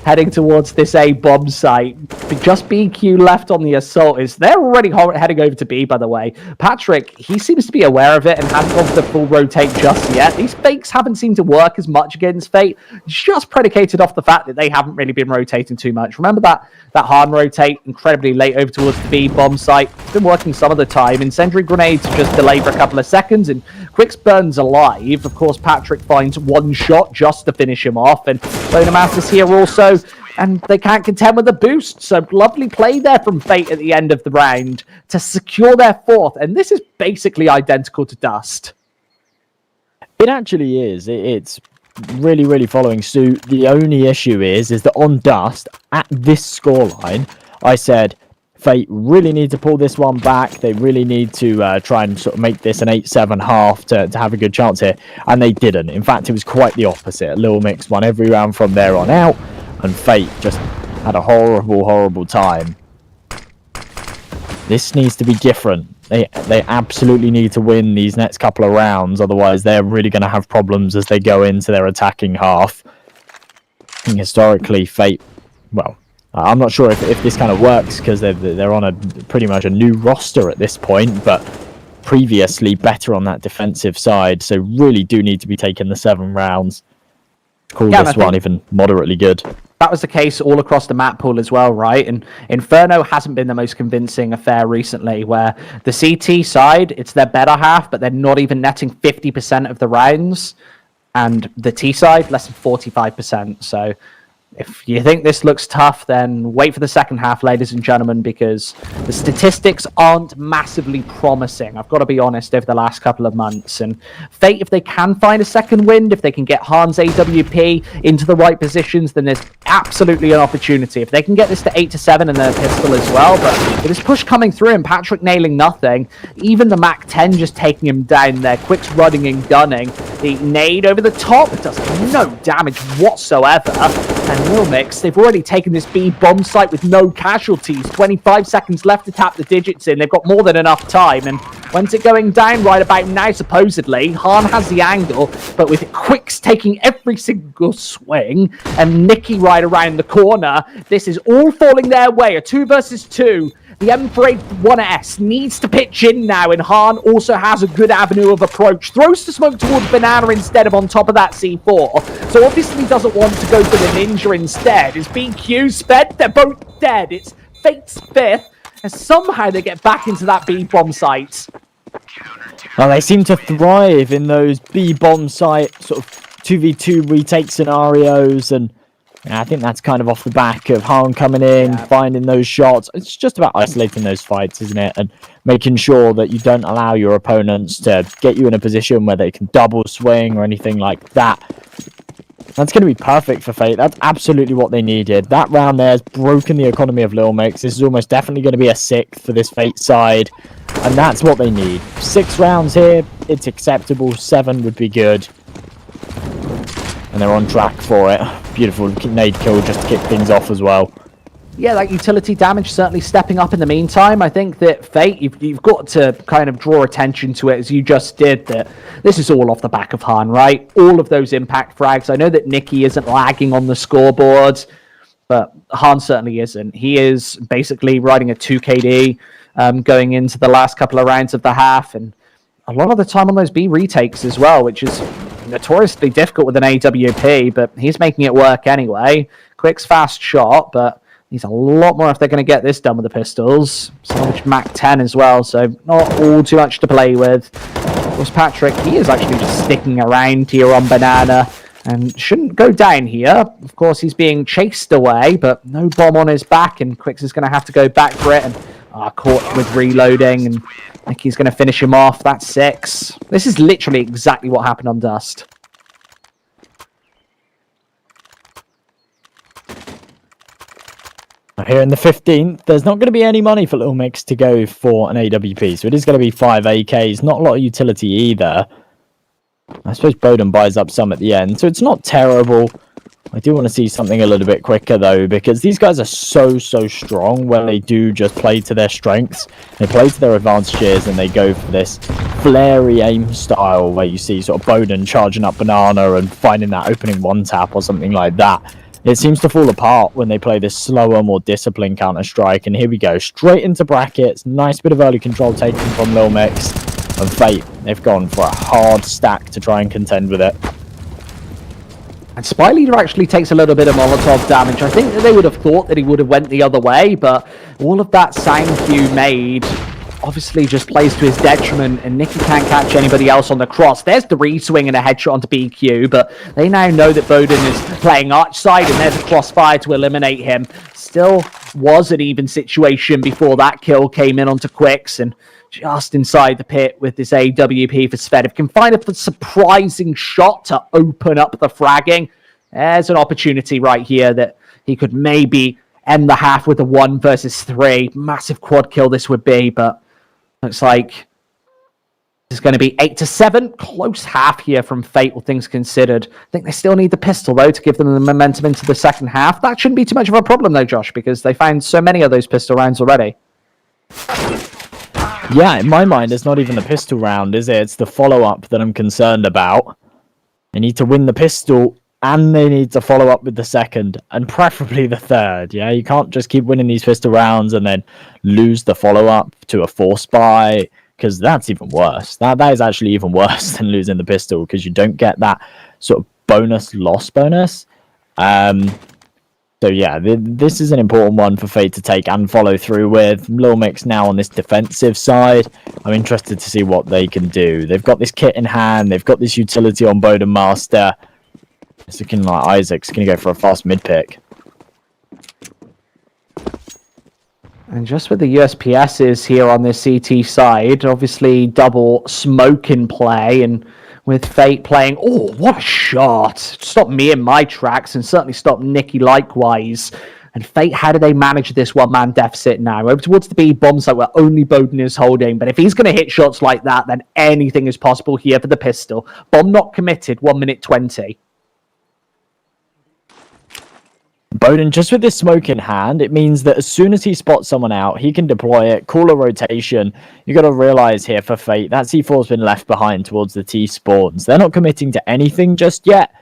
heading towards this A bomb site. Just BQ left on the assault. They're already heading over to B, by the way. Patrick, he seems to be aware of it and hasn't gone for the full rotate just yet. These fakes haven't seemed to work as much against Fate, just predicated off the fact that they haven't really been rotating too much. Remember that hard rotate incredibly late over towards the B bomb site? It's been working some of the time. Incendiary grenades just delay for a couple of seconds, and Quicks burns alive. Of course, Patrick finds one shot just to finish him off, and Bonamas is here also, and they can't contend with the boost. So lovely play there from Fate at the end of the round to secure their 4th, and this is basically identical to Dust. It actually is. It's really, really following suit. The only issue is that on Dust, at this scoreline, I said, Fate really need to pull this one back. They really need to try and sort of make this an 8-7 half to have a good chance here. And they didn't. In fact, it was quite the opposite. Lilmix won every round from there on out, and Fate just had a horrible, horrible time. This needs to be different. They absolutely need to win these next couple of rounds, otherwise they're really going to have problems as they go into their attacking half. I think historically, Fate, well, I'm not sure if this kind of works because they're on a pretty much a new roster at this point, but previously better on that defensive side, so really do need to be taking the 7 rounds. Call this one even moderately good. That was the case all across the map pool as well, right? And Inferno hasn't been the most convincing affair recently, where the CT side, it's their better half, but they're not even netting 50% of the rounds, and the T side, less than 45%. So if you think this looks tough, then wait for the second half, ladies and gentlemen, because the statistics aren't massively promising. I've got to be honest, over the last couple of months. And Fate, if they can find a second wind, if they can get Han's AWP into the right positions, then there's absolutely an opportunity. If they can get this to 8-7 and their pistol as well, but with this push coming through and Patrick nailing nothing, even the Mac 10 just taking him down there, Quick's running and gunning. The nade over the top does no damage whatsoever. And Lilmix, they've already taken this B bomb site with no casualties. 25 seconds left to tap the digits in. They've got more than enough time. And when's it going down? Right about now, supposedly. Han has the angle, but with Quicks taking every single swing and Nikki right around the corner, this is all falling their way. A 2 versus 2. The M4A1S needs to pitch in now, and Han also has a good avenue of approach. Throws the smoke towards Banana instead of on top of that C4. So obviously doesn't want to go for the Ninja instead. Is BQ sped? They're both dead. It's Fate's 5th, and somehow they get back into that B-bomb site. Well, they seem to thrive in those B-bomb site sort of 2v2 retake scenarios, and I think that's kind of off the back of Han coming in, finding those shots. It's just about isolating those fights, isn't it? And making sure that you don't allow your opponents to get you in a position where they can double swing or anything like that. That's going to be perfect for Fate. That's absolutely what they needed. That round there has broken the economy of Lilmix. This is almost definitely going to be a 6th for this Fate side. And that's what they need. 6 rounds here, it's acceptable. 7 would be good. And they're on track for it. Beautiful nade kill just to kick things off as well. Yeah, that utility damage certainly stepping up in the meantime. I think that Fate, you've got to kind of draw attention to it as you just did, that this is all off the back of Han, right? All of those impact frags. I know that Nikki isn't lagging on the scoreboard, but Han certainly isn't. He is basically riding a 2 KD going into the last couple of rounds of the half, and a lot of the time on those B retakes as well, which is notoriously difficult with an AWP, but he's making it work anyway. Quick's fast shot, but needs a lot more if they're going to get this done with the pistols. Salvage Mac 10 as well, so not all too much to play with. Of course, Patrick, he is actually just sticking around here on Banana and shouldn't go down here. Of course, he's being chased away, but no bomb on his back, and Quicks is going to have to go back for it, and caught with reloading, and Nicky's going to finish him off. That's 6. This is literally exactly what happened on Dust. Here in the 15th, there's not going to be any money for Lilmix to go for an AWP, so it is going to be 5 AKs. Not a lot of utility either. I suppose Bowden buys up some at the end, so it's not terrible. I do want to see something a little bit quicker, though, because these guys are so strong when they do just play to their strengths. They play to their advantages, and they go for this flary aim style where you see sort of Bowden charging up Banana and finding that opening one-tap or something like that. It seems to fall apart when they play this slower, more disciplined Counter-Strike, and here we go, straight into brackets. Nice bit of early control taken from Lilmix. And Fate, they've gone for a hard stack to try and contend with it. And Spy Leader actually takes a little bit of Molotov damage. I think that they would have thought that he would have went the other way, but all of that Sankyu made obviously just plays to his detriment, and Nicky can't catch anybody else on the cross. There's the re-swing and a headshot onto BQ, but they now know that Bowden is playing arch side, and there's a crossfire to eliminate him. Still was an even situation before that kill came in onto Quicks, and just inside the pit with this AWP for Svedev. Can find a surprising shot to open up the fragging. There's an opportunity right here that he could maybe end the half with a 1 versus 3. Massive quad kill this would be, but looks like it's going to be 8-7. Close half here from Fate, all things considered. I think they still need the pistol, though, to give them the momentum into the second half. That shouldn't be too much of a problem, though, Josh, because they found so many of those pistol rounds already. Yeah, in my mind, it's not even the pistol round, is it? It's the follow-up that I'm concerned about. They need to win the pistol, and they need to follow up with the second, and preferably the third. Yeah, you can't just keep winning these pistol rounds and then lose the follow-up to a force buy, because that's even worse. That is actually even worse than losing the pistol, because you don't get that sort of loss bonus. So yeah, this is an important one for Fate to take and follow through with. Lilmix now on this defensive side. I'm interested to see what they can do. They've got this kit in hand. They've got this utility on Bowden Master. It's looking like Isaac's going to go for a fast mid pick. And just with the USPSs here on this CT side, obviously double smoke in play, and with Fate playing, oh, what a shot. Stopped me in my tracks, and certainly stopped Nicky likewise. And Fate, how do they manage this one-man deficit now? Over towards the B bomb site where only Bowden is holding. But if he's going to hit shots like that, then anything is possible here for the pistol. Bomb not committed, 1 minute 20. Bowden, just with this smoke in hand, it means that as soon as he spots someone out, he can deploy it, call a rotation. You've got to realise here for Fate, that C4's been left behind towards the T spawns. They're not committing to anything just yet.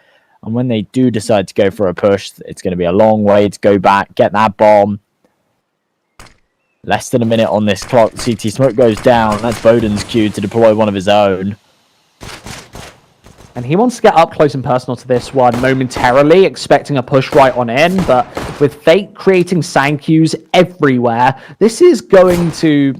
And when they do decide to go for a push, it's going to be a long way to go back, get that bomb. Less than a minute on this clock. CT smoke goes down. That's Bowden's cue to deploy one of his own. And he wants to get up close and personal to this one momentarily, expecting a push right on in. But with Fate creating Sankyus everywhere, this is going to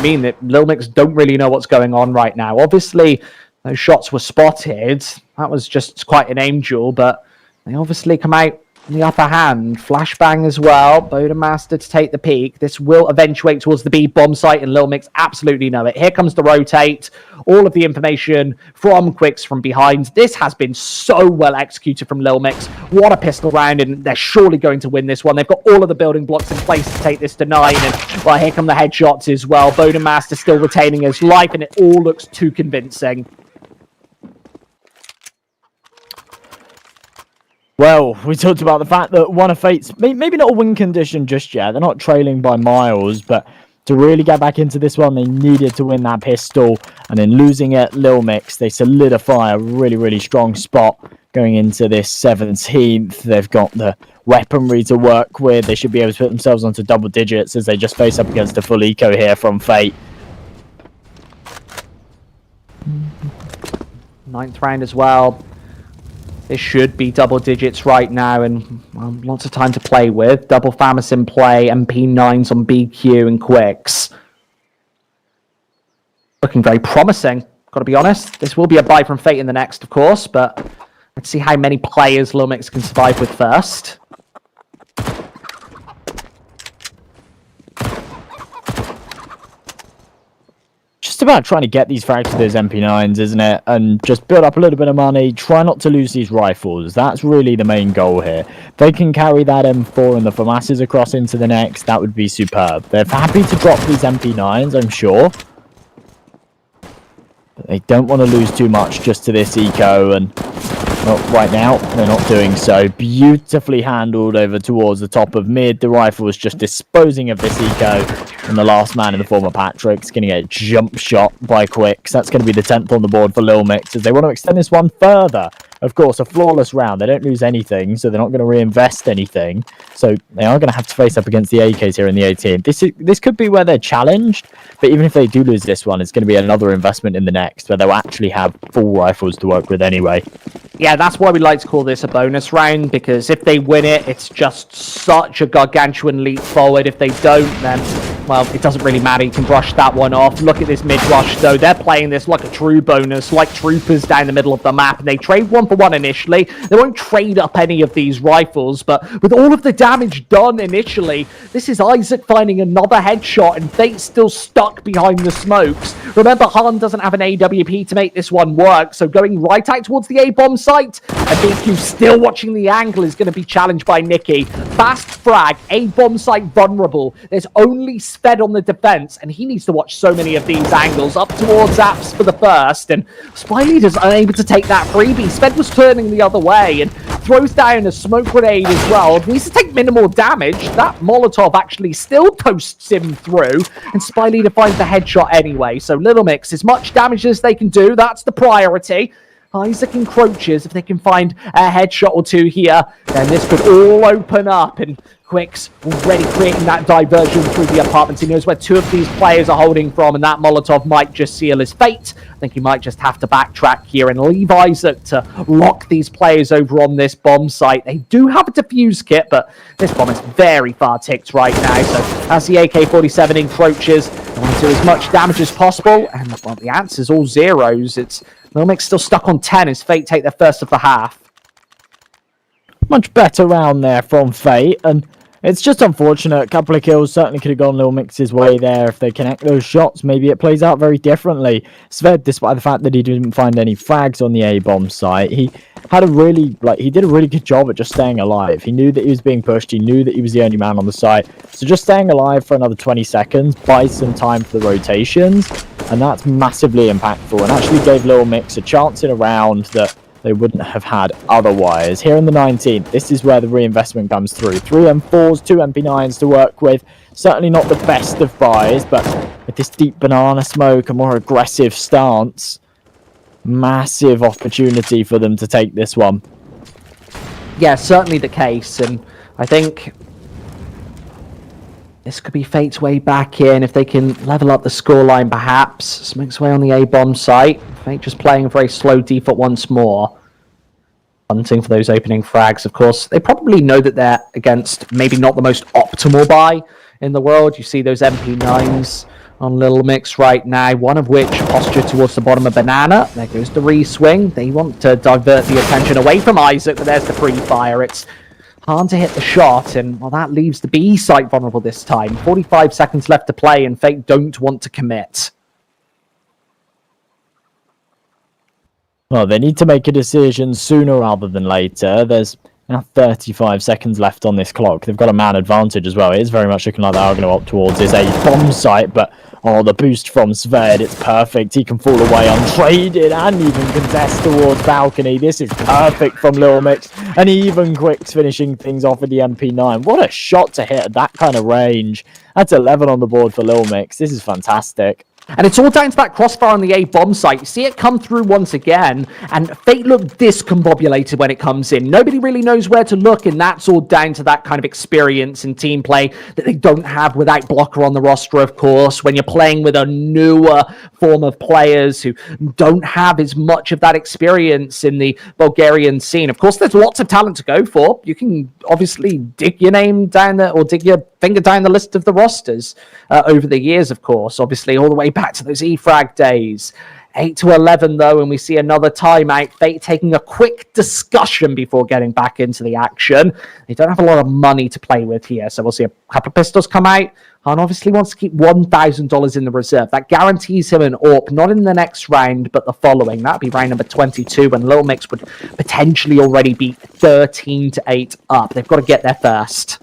mean that Lilmix don't really know what's going on right now. Obviously, those shots were spotted. That was just quite an aim duel, but they obviously come out in the upper hand. Flashbang as well. Bowden Master to take the peak. This will eventuate towards the B bomb site, and Lilmix absolutely know it. Here comes the rotate. All of the information from Quicks from behind. This has been so well executed from Lilmix. What a pistol round, and they're surely going to win this one. They've got all of the building blocks in place to take this to 9, and well, here come the headshots as well. Bowden Master still retaining his life, and it all looks too convincing. Well, we talked about the fact that one of Fate's, maybe not a win condition just yet. They're not trailing by miles, but to really get back into this one, they needed to win that pistol. And in losing it, Lilmix, they solidify a really strong spot going into this 17th. They've got the weaponry to work with. They should be able to put themselves onto double digits as they just face up against a full eco here from Fate. 9th round as well. This should be double digits right now, and lots of time to play with. Double Famis in play, MP9s on BQ and Quicks. Looking very promising, got to be honest. This will be a buy from Fate in the next, of course, but let's see how many players Lilmix can survive with first. Just about trying to get these frags to those MP9s, isn't it? And just build up a little bit of money. Try not to lose these rifles. That's really the main goal here. If they can carry that M4 and the FAMASs across into the next, that would be superb. They're happy to drop these MP9s, I'm sure. But they don't want to lose too much just to this eco. And Well, right now, they're not doing so. Beautifully handled over towards the top of mid. The rifle is just disposing of this eco. And the last man in the form of Patrick's going to get a jump shot by Quicks. That's going to be the 10th on the board for Lilmix as they want to extend this one further. Of course, a flawless round. They don't lose anything, so they're not going to reinvest anything. So they are going to have to face up against the AKs here in the 18. This could be where they're challenged, but even if they do lose this one, it's going to be another investment in the next, where they'll actually have full rifles to work with anyway. Yeah, that's why we like to call this a bonus round, because if they win it, it's just such a gargantuan leap forward. If they don't, then, well, it doesn't really matter. You can brush that one off. Look at this mid-rush, though. They're playing this like a true bonus, like troopers down the middle of the map, and they trade 1-for-1 initially. They won't trade up any of these rifles, but with all of the damage done initially, this is Isaac finding another headshot, and Fate's still stuck behind the smokes. Remember, Han doesn't have an AWP to make this one work, so going right out towards the A-bomb site, I think you still watching the angle is going to be challenged by Nicky. Fast frag, A-bomb site vulnerable. There's only Sved on the defense, and he needs to watch so many of these angles. Up towards Apps for the first, and Spy Leader's unable to take that freebie. Sved was turning the other way, and throws down a smoke grenade as well. Needs to take minimal damage. That Molotov actually still toasts him through, and Spy Leader finds the headshot anyway. So Lilmix, as much damage as they can do, that's the priority. Isaac encroaches. If they can find a headshot or two here, then this could all open up. And Quicks already creating that diversion through the apartments. He knows where two of these players are holding from, and that Molotov might just seal his fate. I think he might just have to backtrack here and leave Isaac to lock these players over on this bomb site. They do have a defuse kit, but this bomb is very far ticked right now. So as the AK-47 encroaches, they want to do as much damage as possible. And well, the answer's all zeros. It's Lilmix still stuck on 10 as Fate take their first of the half. Much better round there from Fate, and it's just unfortunate. A couple of kills certainly could have gone Lilmix's way there. If they connect those shots, maybe it plays out very differently. Sved, despite the fact that he didn't find any frags on the A-bomb site, he did a really good job at just staying alive. He knew that he was being pushed. He knew that he was the only man on the site. So just staying alive for another 20 seconds buys some time for the rotations, and that's massively impactful and actually gave Lilmix a chance in a round that they wouldn't have had otherwise. Here in the 19th, this is where the reinvestment comes through. 3 M4s, 2 MP9s to work with. Certainly not the best of buys, but with this deep banana smoke, a more aggressive stance, massive opportunity for them to take this one. Yeah, certainly the case, and I think this could be Fate's way back in if they can level up the scoreline perhaps. Smoke's way on the A-bomb site. Fate just playing a very slow default once more. Hunting for those opening frags, of course. They probably know that they're against maybe not the most optimal buy in the world. You see those MP9s on Lilmix right now, one of which postured towards the bottom of Banana. There goes the re-swing. They want to divert the attention away from Isaac, but there's the pre-fire. It's hard to hit the shot, and well, that leaves the B site vulnerable this time. 45 seconds left to play, and Fate don't want to commit. Well, they need to make a decision sooner rather than later. There's now 35 seconds left on this clock. They've got a man advantage as well. It is very much looking like they are going to opt towards this A-bomb site, but oh, the boost from Sved, it's perfect. He can fall away untraded and even contest towards balcony. This is perfect from Lilmix, and even Quicks finishing things off with the MP9. What a shot to hit at that kind of range. That's 11 on the board for Lilmix. This is fantastic. And it's all down to that crossfire on the A-bomb site. You see it come through once again, and Fate look discombobulated when it comes in. Nobody really knows where to look, and that's all down to that kind of experience and team play that they don't have without Blocker on the roster, of course. When you're playing with a newer form of players who don't have as much of that experience in the Bulgarian scene. Of course, there's lots of talent to go for. You can obviously dig your name down there, or dig your finger down the list of the rosters over the years, of course. Obviously, all the way back to those E-Frag days. 8-11 though, and we see another timeout. Fate taking a quick discussion before getting back into the action. They don't have a lot of money to play with here, so we'll see a couple of pistols come out. Han obviously wants to keep $1,000 in the reserve. That guarantees him an AWP, not in the next round, but the following. That'd be round number 22, when Lilmix would potentially already be 13-8 up. They've got to get there first.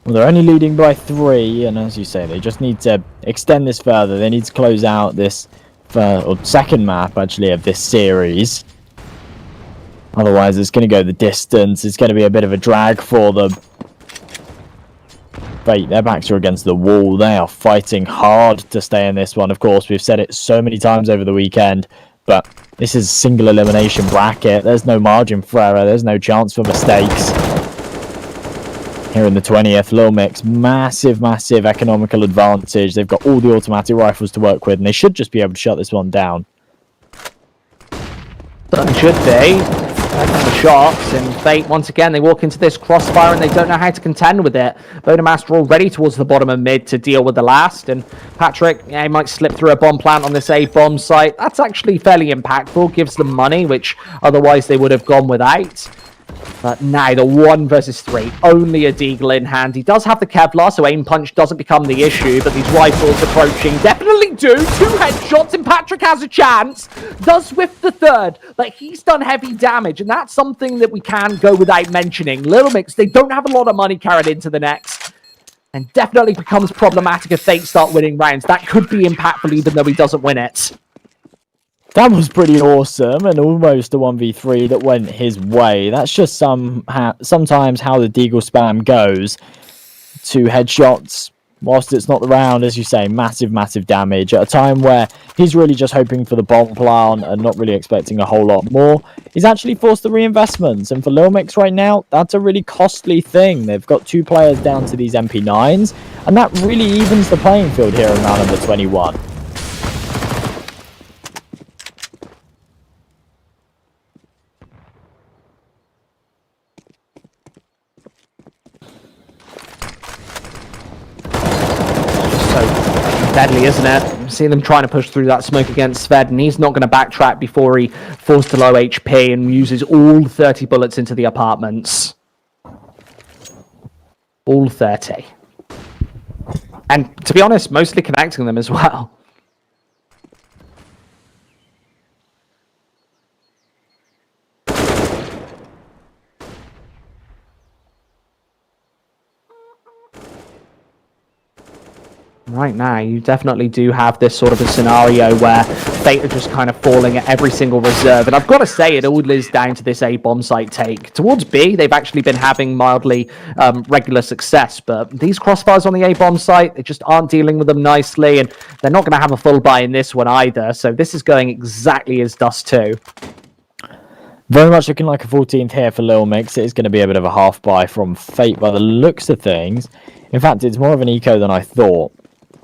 Well, they're only leading by 3, and as you say, they just need to extend this further. They need to close out this second map, actually, of this series. Otherwise, it's going to go the distance. It's going to be a bit of a drag for them. Fate, their backs are against the wall. They are fighting hard to stay in this one. Of course, we've said it so many times over the weekend, but this is a single elimination bracket. There's no margin for error. There's no chance for mistakes. Here in the 20th, Lilmix, massive economical advantage. They've got all the automatic rifles to work with, and they should just be able to shut this one down. Certainly should be. The shots, and Fate, once again, they walk into this crossfire and they don't know how to contend with it. Bodemaster already towards the bottom of mid to deal with the last, and Patrick, yeah, he might slip through a bomb plant on this A bomb site. That's actually fairly impactful, gives them money, which otherwise they would have gone without. But now the 1 versus 3, only a Deagle in hand. He does have the Kevlar, so aim punch doesn't become the issue, but these rifles approaching definitely do. 2 headshots, and Patrick has a chance. Does whiff the third, but he's done heavy damage, and that's something that we can go without mentioning. Lilmix, they don't have a lot of money carried into the next, and definitely becomes problematic if Fate start winning rounds. That could be impactful even though he doesn't win it. That was pretty awesome, and almost a 1v3 that went his way. That's just sometimes how the Deagle spam goes. 2 headshots, whilst it's not the round, as you say, massive damage. At a time where he's really just hoping for the bomb plant and not really expecting a whole lot more, he's actually forced the reinvestments. And for Lilmix right now, that's a really costly thing. They've got 2 players down to these MP9s, and that really evens the playing field here in round number 21. Deadly, isn't it? See them trying to push through that smoke against Sved, and he's not going to backtrack before he falls to low HP and uses all 30 bullets into the apartments. All 30. And to be honest, mostly connecting them as well. Right now, you definitely do have this sort of a scenario where Fate are just kind of falling at every single reserve. And I've got to say, it all is down to this A bomb site take. Towards B, they've actually been having mildly regular success. But these crossfires on the A bomb site, they just aren't dealing with them nicely. And they're not going to have a full buy in this one either. So this is going exactly as Dust 2. Very much looking like a 14th here for Lilmix. It is going to be a bit of a half buy from Fate by the looks of things. In fact, it's more of an eco than I thought.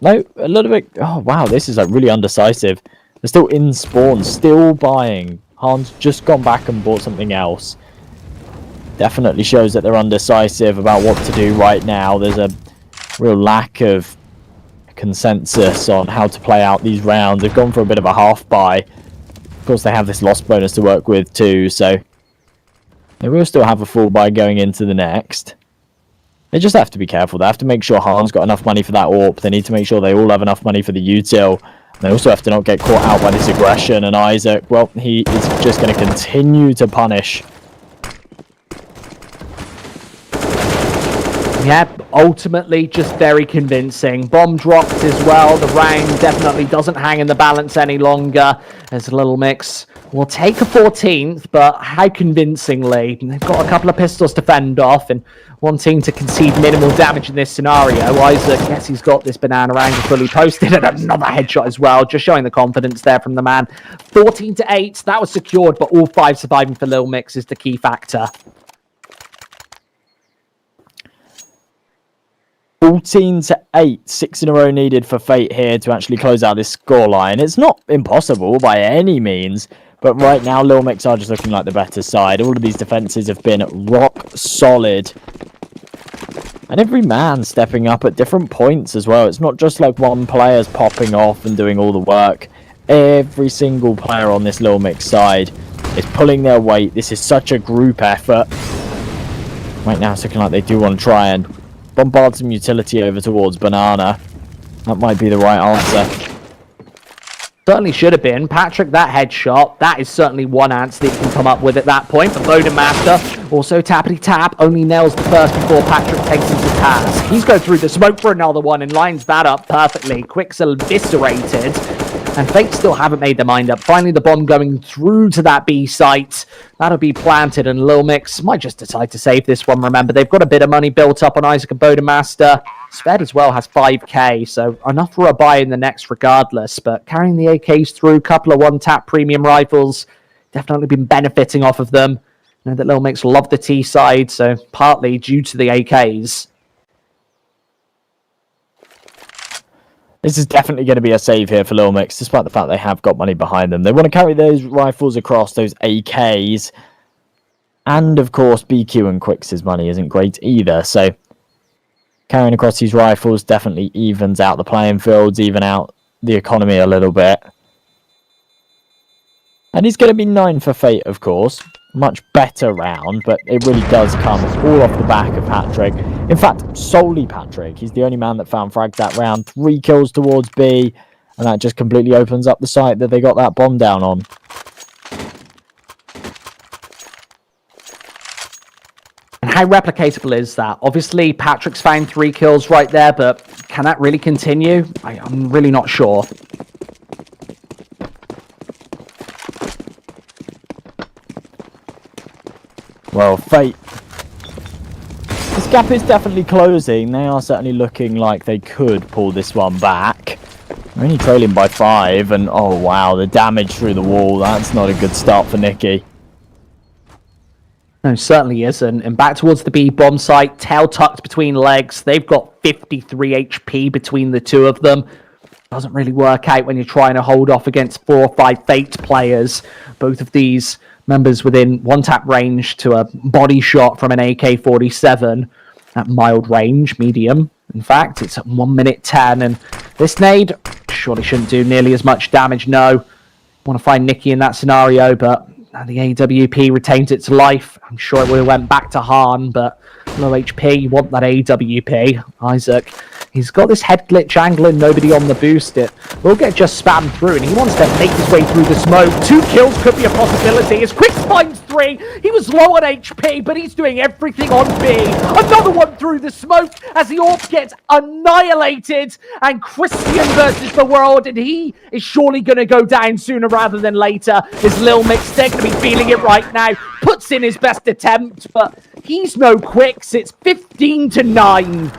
No, a little bit. Oh, wow, this is like really undecisive. They're still in spawn, still buying. Han's just gone back and bought something else. Definitely shows that they're undecisive about what to do right now. There's a real lack of consensus on how to play out these rounds. They've gone for a bit of a half buy. Of course, they have this loss bonus to work with too, so they will still have a full buy going into the next. They just have to be careful. They have to make sure Han's got enough money for that AWP. They need to make sure they all have enough money for the util. They also have to not get caught out by this aggression. And Isaac, well, he is just going to continue to punish. Yep, ultimately just very convincing. Bomb dropped as well. The round definitely doesn't hang in the balance any longer. There's a Lilmix. We'll take a 14th, but how convincingly? They've got a couple of pistols to fend off and wanting to concede minimal damage in this scenario. Isaac, yes, he's got this banana angle fully posted and another headshot as well, just showing the confidence there from the man. 14-8, that was secured, but all 5 surviving for Lilmix is the key factor. 14-8, 6 in a row needed for Fate here to actually close out this scoreline. It's not impossible by any means, but right now Lilmix are just looking like the better side. All of these defenses have been rock solid. And every man stepping up at different points as well. It's not just like one player's popping off and doing all the work. Every single player on this Lilmix side is pulling their weight. This is such a group effort. Right now it's looking like they do want to try and bombard some utility over towards Banana. That might be the right answer. Certainly should have been. Patrick, that headshot, that is certainly one answer that you can come up with at that point. But Bodemaster, also tappity tap, only nails the first before Patrick takes him to task. He's going through the smoke for another one and lines that up perfectly. Quicks eviscerated. And Fate still haven't made their mind up. Finally, the bomb going through to that B site. That'll be planted, and Lilmix might just decide to save this one. Remember, they've got a bit of money built up on Isaac and Bodemaster. Sved as well has 5k, so enough for a buy in the next regardless. But carrying the AKs through, couple of one-tap premium rifles, definitely been benefiting off of them. I know that Lilmix love the T side, so partly due to the AKs. This is definitely going to be a save here for Lilmix, despite the fact they have got money behind them. They want to carry those rifles across, those AKs. And, of course, BQ and Quix's money isn't great either. So, carrying across these rifles definitely evens out the playing fields, even out the economy a little bit. And it's going to be 9 for Fate, of course. Much better round, but it really does come all off the back of Patrick. In fact, solely Patrick. He's the only man that found frags that round. 3 kills towards B, and that just completely opens up the site that they got that bomb down on. And how replicatable is that? Obviously, Patrick's found 3 kills right there, but can that really continue? I'm really not sure. Well, Fate. This gap is definitely closing. They are certainly looking like they could pull this one back. They're only trailing by 5, and oh wow, the damage through the wall. That's not a good start for Nicky. No, certainly isn't. And back towards the B bomb site, tail tucked between legs. They've got 53 HP between the two of them. Doesn't really work out when you're trying to hold off against 4 or 5 Fate players. Both of these members within one-tap range to a body shot from an AK-47 at mild range, medium. In fact, it's at 1 minute 10, and this nade surely shouldn't do nearly as much damage. No, want to find Nicky in that scenario, but the AWP retains its life. I'm sure it would have went back to Han, but low HP, you want that AWP. Isaac, he's got this head glitch angle and nobody on the boost. It will get just spammed through, and he wants to make his way through the smoke. 2 kills could be a possibility. As Quick finds 3, he was low on HP, but he's doing everything on B. Another one through the smoke as the AWP gets annihilated, and Christian versus the world, and he is surely going to go down sooner rather than later. Is Lilmix, they're going to be feeling it right now. Puts in his best attempt, but he's no Quicks. It's 15-9.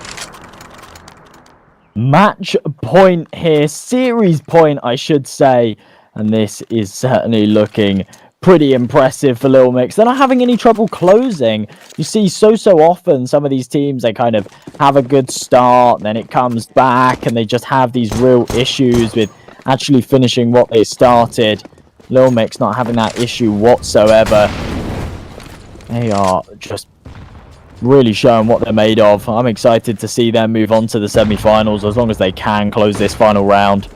Match point here, series point I should say, and this is certainly looking pretty impressive for Lilmix. They're not having any trouble closing. You see so often some of these teams, they kind of have a good start, then it comes back and they just have these real issues with actually finishing what they started. Lilmix not having that issue whatsoever. They are just really showing what they're made of. I'm excited to see them move on to the semi-finals as long as they can close this final round.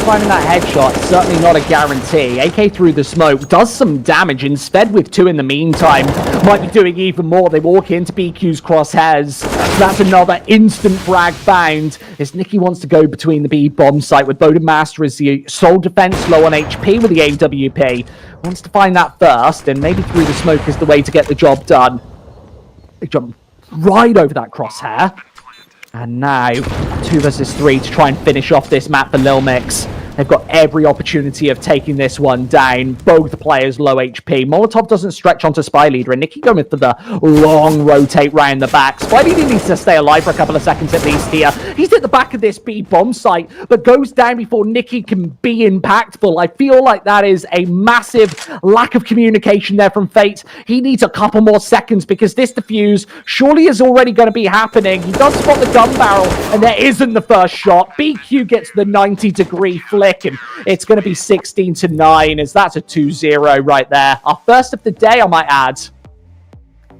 Finding that headshot, certainly not a guarantee. AK through the smoke does some damage, and Sved with 2 in the meantime might be doing even more. They walk into BQ's crosshairs. So that's another instant frag found as Nicky wants to go between the B bomb site with Bodemaster as the sole defense, low on HP with the AWP. Wants to find that first, and maybe through the smoke is the way to get the job done. They jump right over that crosshair. And now, 2 versus 3 to try and finish off this map for Lilmix. They've got every opportunity of taking this one down. Both players low HP. Molotov doesn't stretch onto Spy Leader, and Nicky going for the long rotate round the back. Spy Leader needs to stay alive for a couple of seconds at least here. He's at the back of this B bomb site, but goes down before Nicky can be impactful. I feel like that is a massive lack of communication there from Fate. He needs a couple more seconds because this defuse surely is already going to be happening. He does spot the gun barrel, and there isn't the first shot. BQ gets the 90-degree flick, and it's going to be 16-9 as that's a 2-0 right there. Our first of the day, I might add.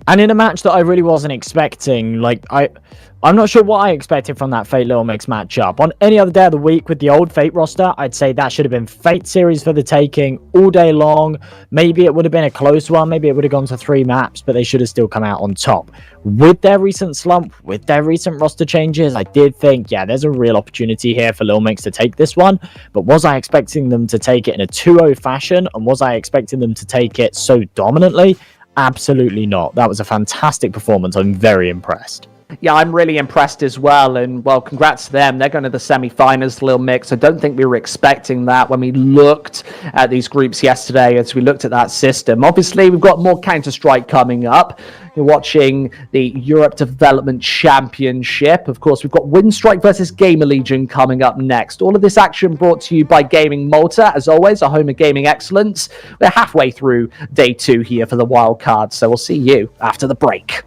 And in a match that I really wasn't expecting, like, I'm not sure what I expected from that Fate Lilmix matchup. On any other day of the week with the old Fate roster, I'd say that should have been Fate series for the taking all day long. Maybe it would have been a close one. Maybe it would have gone to 3 maps, but they should have still come out on top. With their recent slump, with their recent roster changes, I did think, yeah, there's a real opportunity here for Lilmix to take this one. But was I expecting them to take it in a 2-0 fashion? And was I expecting them to take it so dominantly? Absolutely not. That was a fantastic performance. I'm very impressed. Yeah, I'm really impressed as well. And, well, congrats to them. They're going to the semi-finals, Lilmix. I don't think we were expecting that when we looked at these groups yesterday, as we looked at that system. Obviously, we've got more Counter-Strike coming up. You're watching the Europe Development Championship. Of course, we've got Winstrike versus Gamer Legion coming up next. All of this action brought to you by Gaming Malta. As always, a home of gaming excellence. We're halfway through day 2 here for the wild card, so we'll see you after the break.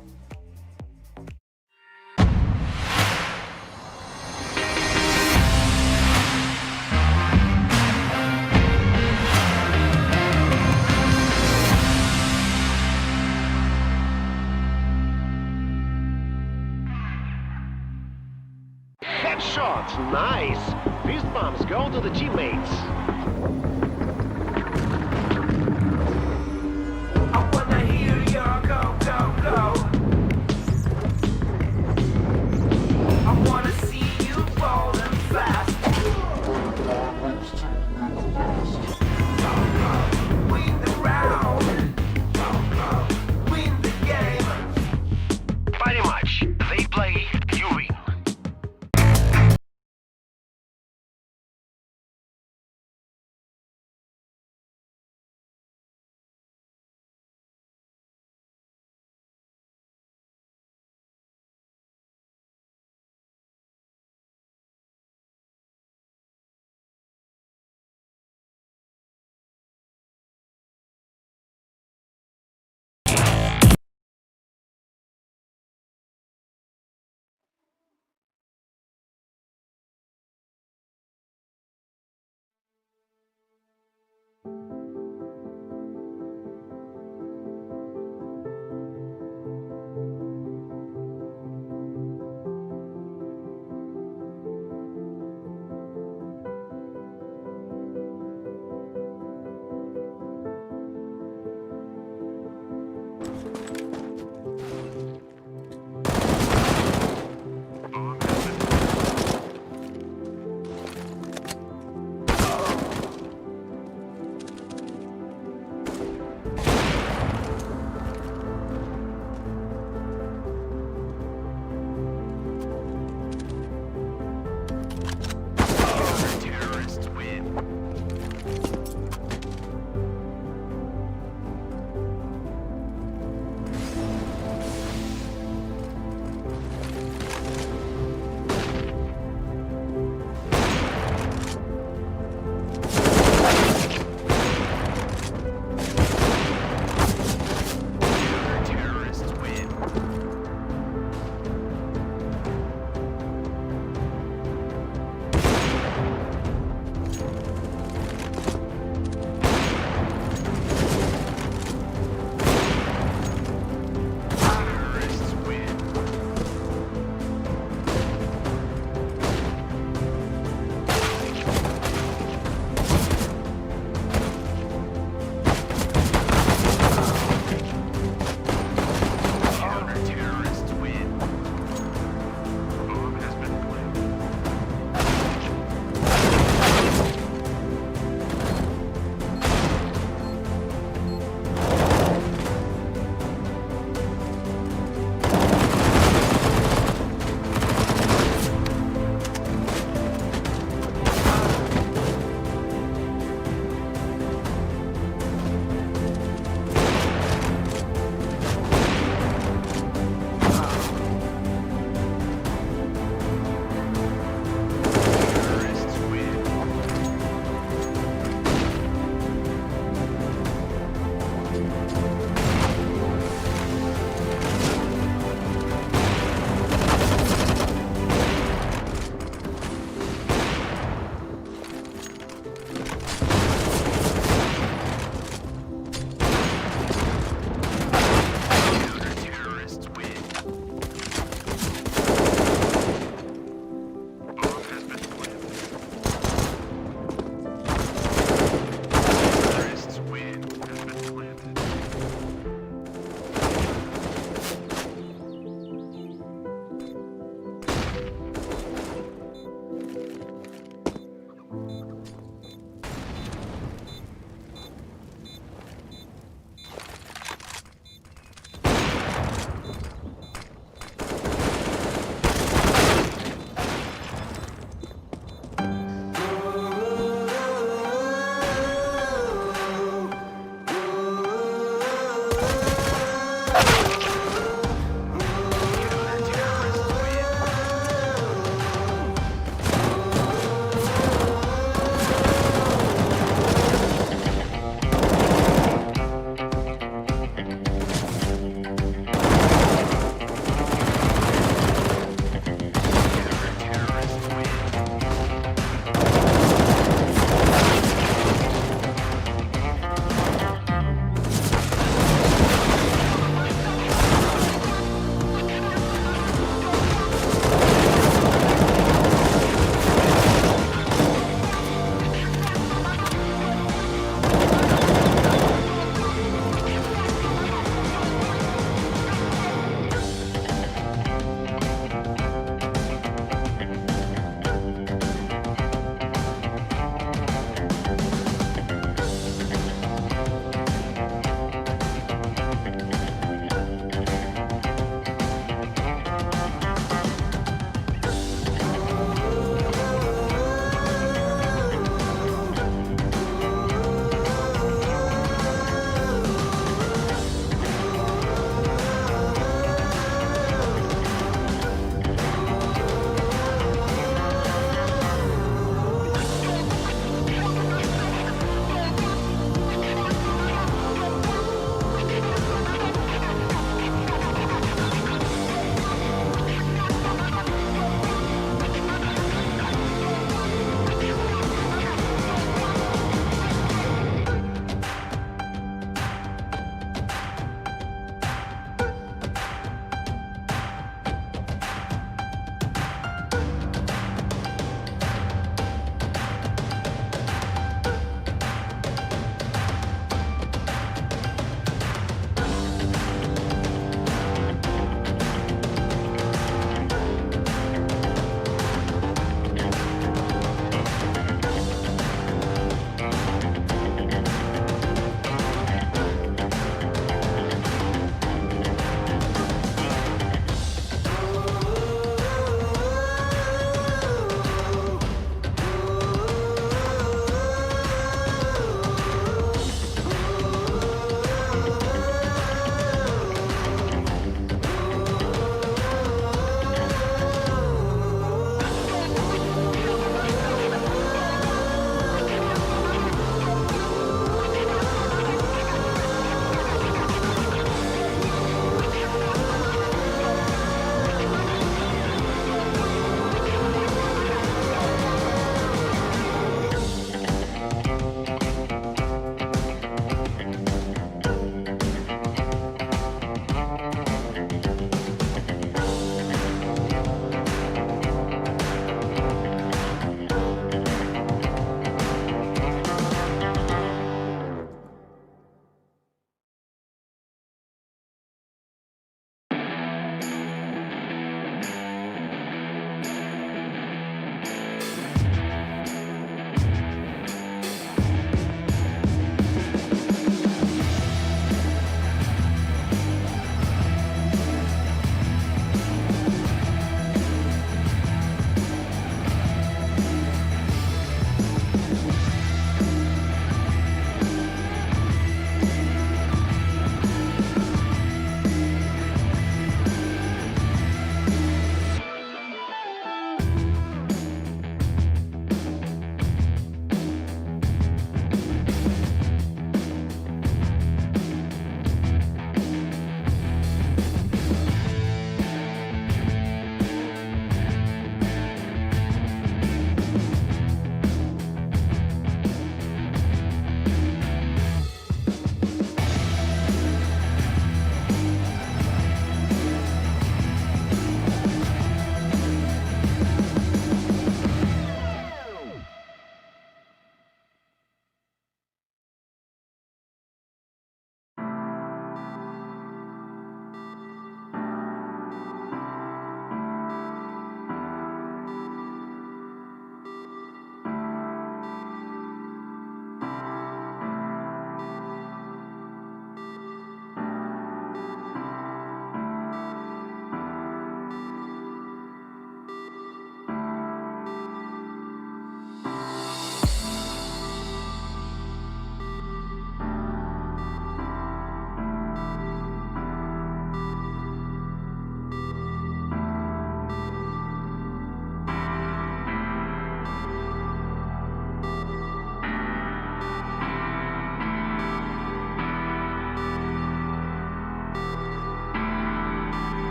Headshot, nice. Fist bumps go to the teammates. I wanna hear your go, go, go. I wanna see you falling fast. Win the round. Win the game. Very much. They play, you win.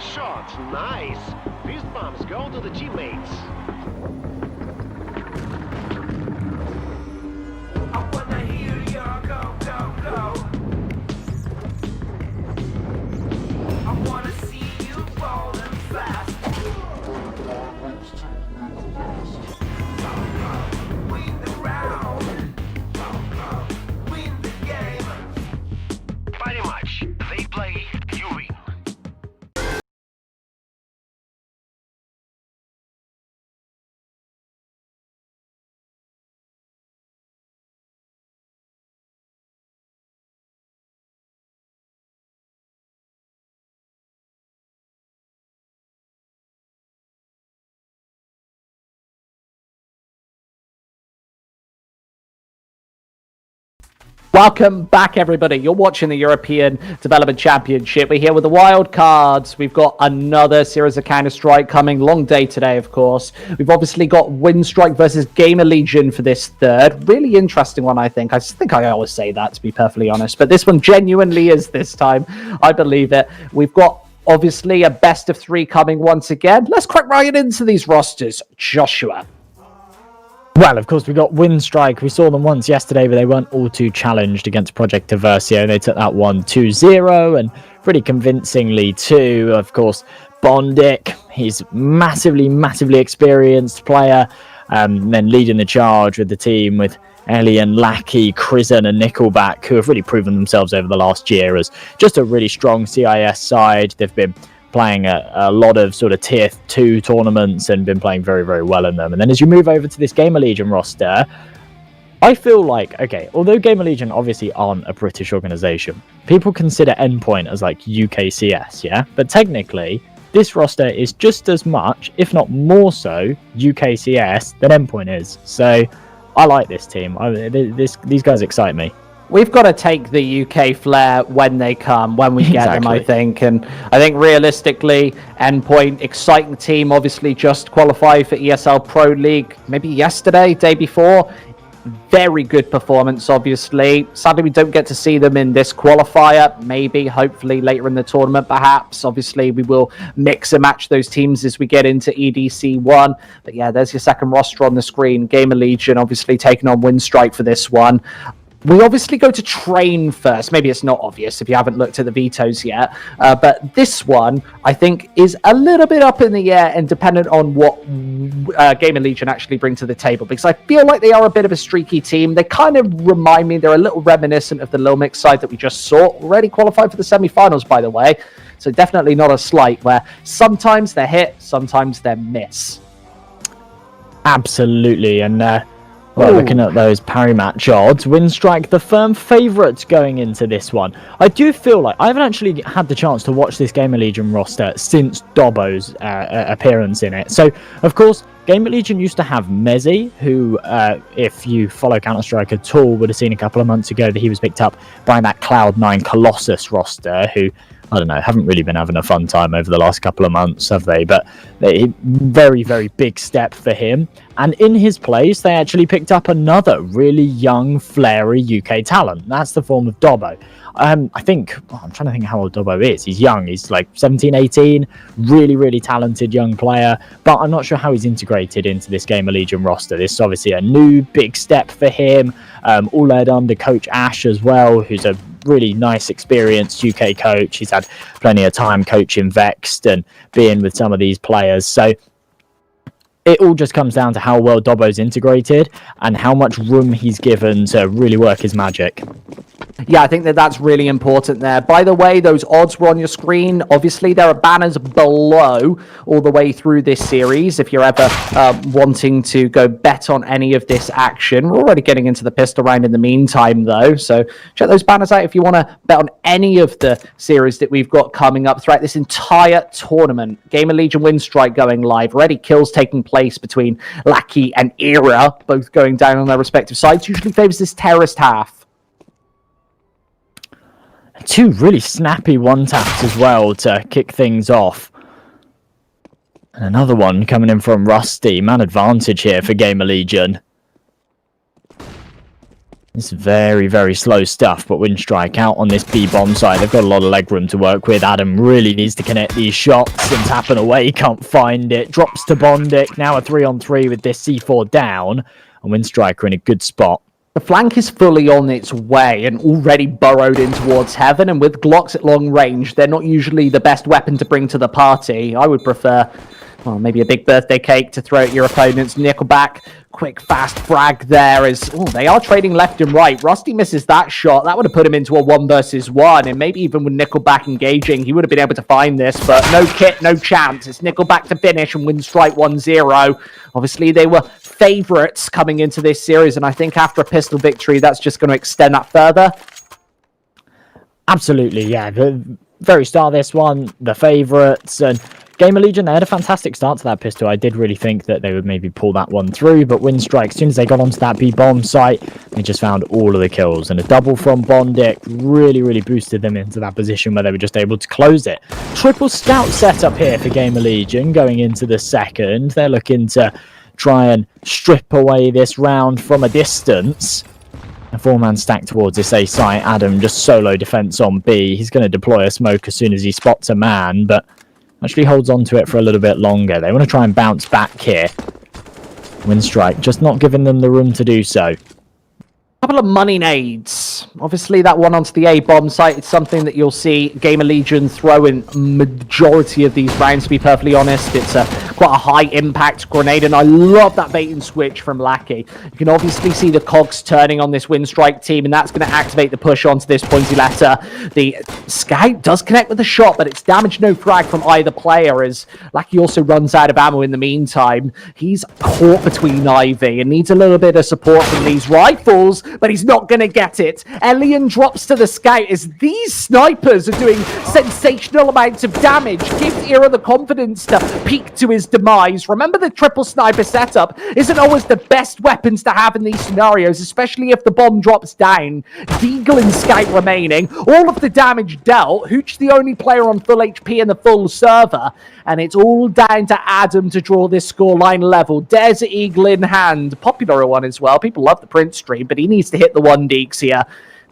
Headshot. Nice. Fist bumps go to the teammates. I wanna hear your go, go, go. I wanna see you falling fast. Win the round. Win the game. Very much. They play, you win. Welcome back, everybody. You're watching the European Development Championship. We're here with the wild cards. We've got another series of Counter-Strike coming. Long day today, of course. We've obviously got Winstrike versus Gamer Legion for this third. Really interesting one, I think. I think I always say that, to be perfectly honest. But this one genuinely is this time. I believe it. We've got, obviously, a best of three coming once again. Let's crack right into these rosters. Joshua. Well, of course, we got Winstrike. We saw them once yesterday, but they weren't all too challenged against Project Diversio. They took that one 2-0 and pretty convincingly too. Of course, Bondic, he's massively experienced player, then leading the charge with the team with Alien, Lackey, Krizen and Nickelback, who have really proven themselves over the last year as just a really strong CIS side. They've been playing a lot of sort of tier 2 tournaments and been playing very well in them. And then as you move over to this Gamer Legion roster, I feel like, okay, although Gamer Legion obviously aren't a British organisation, people consider Endpoint as like UKCS, yeah? But technically, this roster is just as much, if not more so, UKCS than Endpoint is. So I like this team. These guys excite me. We've got to take the UK flair when they come, when we get them, I think. And I think realistically, Endpoint, exciting team, obviously just qualified for ESL Pro League maybe yesterday, day before. Very good performance, obviously. Sadly, we don't get to see them in this qualifier. Maybe, hopefully, later in the tournament, perhaps. Obviously, we will mix and match those teams as we get into EDC 1. But yeah, there's your second roster on the screen. Gamer Legion, obviously, taking on Winstrike for this one. We obviously go to train first. Maybe it's not obvious if you haven't looked at the vetoes yet. But this one, I think, is a little bit up in the air and dependent on what Gamer Legion actually bring to the table. Because I feel like they are a bit of a streaky team. They kind of remind me, they're a little reminiscent of the Lilmix side that we just saw. Already qualified for the semi-finals, by the way. So definitely not a slight, where sometimes they hit, sometimes they miss. Absolutely. And well, looking at those parry match odds, Winstrike the firm favourite going into this one. I do feel like I haven't actually had the chance to watch this Gamer Legion roster since Dobbo's appearance in it. So, of course, Gamer Legion used to have Mezzi, who, if you follow Counter-Strike at all, would have seen a couple of months ago that he was picked up by that Cloud9 Colossus roster, who, I don't know, haven't really been having a fun time over the last couple of months, have they? But very big step for him. And in his place, they actually picked up another really young, flary UK talent. That's the form of Dobbo. I'm trying to think how old Dobbo is. He's young. He's like 17, 18. Really talented young player. But I'm not sure how he's integrated into this Gamer Legion roster. This is obviously a new big step for him. All led under Coach Ash as well, who's a really nice, experienced UK coach. He's had plenty of time coaching Vexed and being with some of these players. So it all just comes down to how well Dobbo's integrated and how much room he's given to really work his magic. Yeah, I think that's really important there. By the way, those odds were on your screen. Obviously, there are banners below all the way through this series if you're ever wanting to go bet on any of this action. We're already getting into the pistol round in the meantime, though, so check those banners out if you want to bet on any of the series that we've got coming up throughout this entire tournament. Gamer Legion Winstrike going live. Already kills taking place between Lackey and Era, both going down on their respective sides. Usually favours this terrorist half. Two really snappy one-taps as well to kick things off. And another one coming in from Rusty. Man advantage here for Gamer Legion. It's very, very slow stuff, but Windstrike out on this B-bomb side. They've got a lot of leg room to work with. Adam really needs to connect these shots and tapping away. Can't find it. Drops to Bondic. Now a 3-on-3 with this C4 down. And Windstriker in a good spot. The flank is fully on its way and already burrowed in towards heaven, and with Glocks at long range, they're not usually the best weapon to bring to the party. I would prefer, well, maybe a big birthday cake to throw at your opponents. Nickelback, quick, fast frag there is... Oh, they are trading left and right. Rusty misses that shot. That would have put him into a 1 versus 1, and maybe even with Nickelback engaging, he would have been able to find this, but no kit, no chance. It's Nickelback to finish and Windstrike 1-0. Obviously, they were favourites coming into this series, and I think after a pistol victory, that's just going to extend that further. Absolutely, yeah. The very start of this one, the favourites, and Gamer Legion, they had a fantastic start to that pistol. I did really think that they would maybe pull that one through, but Windstrike, as soon as they got onto that B-bomb site, they just found all of the kills, and a double from Bondic really, really boosted them into that position where they were just able to close it. Triple scout setup here for Gamer Legion going into the second. They're looking to try and strip away this round from a distance. A 4-man stack towards this A site. Adam just solo defense on B. He's going to deploy a smoke as soon as he spots a man, but actually holds on to it for a little bit longer. They want to try and bounce back here. Windstrike just not giving them the room to do so. Couple of money nades. Obviously, that one onto the A-bomb site is something that you'll see Gamer Legion throw in majority of these rounds, to be perfectly honest. It's quite a high-impact grenade, and I love that bait and switch from Lackey. You can obviously see the cogs turning on this Windstrike team, and that's going to activate the push onto this pointy letter. The scout does connect with the shot, but it's damage no frag from either player, as Lackey also runs out of ammo in the meantime. He's caught between Ivy and needs a little bit of support from these rifles, but he's not going to get it. Elian drops to the scout as these snipers are doing sensational amounts of damage. Gives Era the confidence to peek to his demise. Remember, the triple sniper setup isn't always the best weapons to have in these scenarios, especially if the bomb drops down. Deagle and scout remaining. All of the damage dealt. Hooch the only player on full HP in the full server. And it's all down to Adam to draw this scoreline level. Desert Eagle in hand. Popular one as well. People love the print stream, but he needs to hit the 1 Deeks here.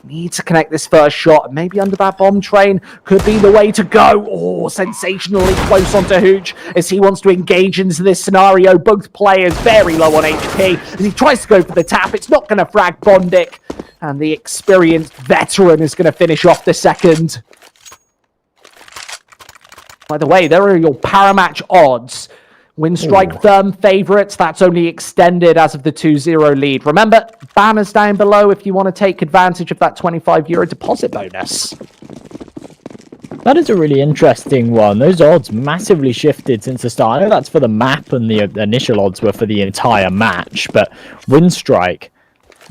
Needs to connect this first shot. Maybe under that bomb train could be the way to go. Oh, sensationally close onto Hooch as he wants to engage into this scenario. Both players very low on HP. As he tries to go for the tap, it's not going to frag Bondic. And the experienced veteran is going to finish off the second. By the way, there are your paramatch odds. Windstrike firm favourites. That's only extended as of the 2-0 lead. Remember, banners down below if you want to take advantage of that €25 deposit bonus. That is a really interesting one. Those odds massively shifted since the start. I know that's for the map, and the initial odds were for the entire match, but Windstrike,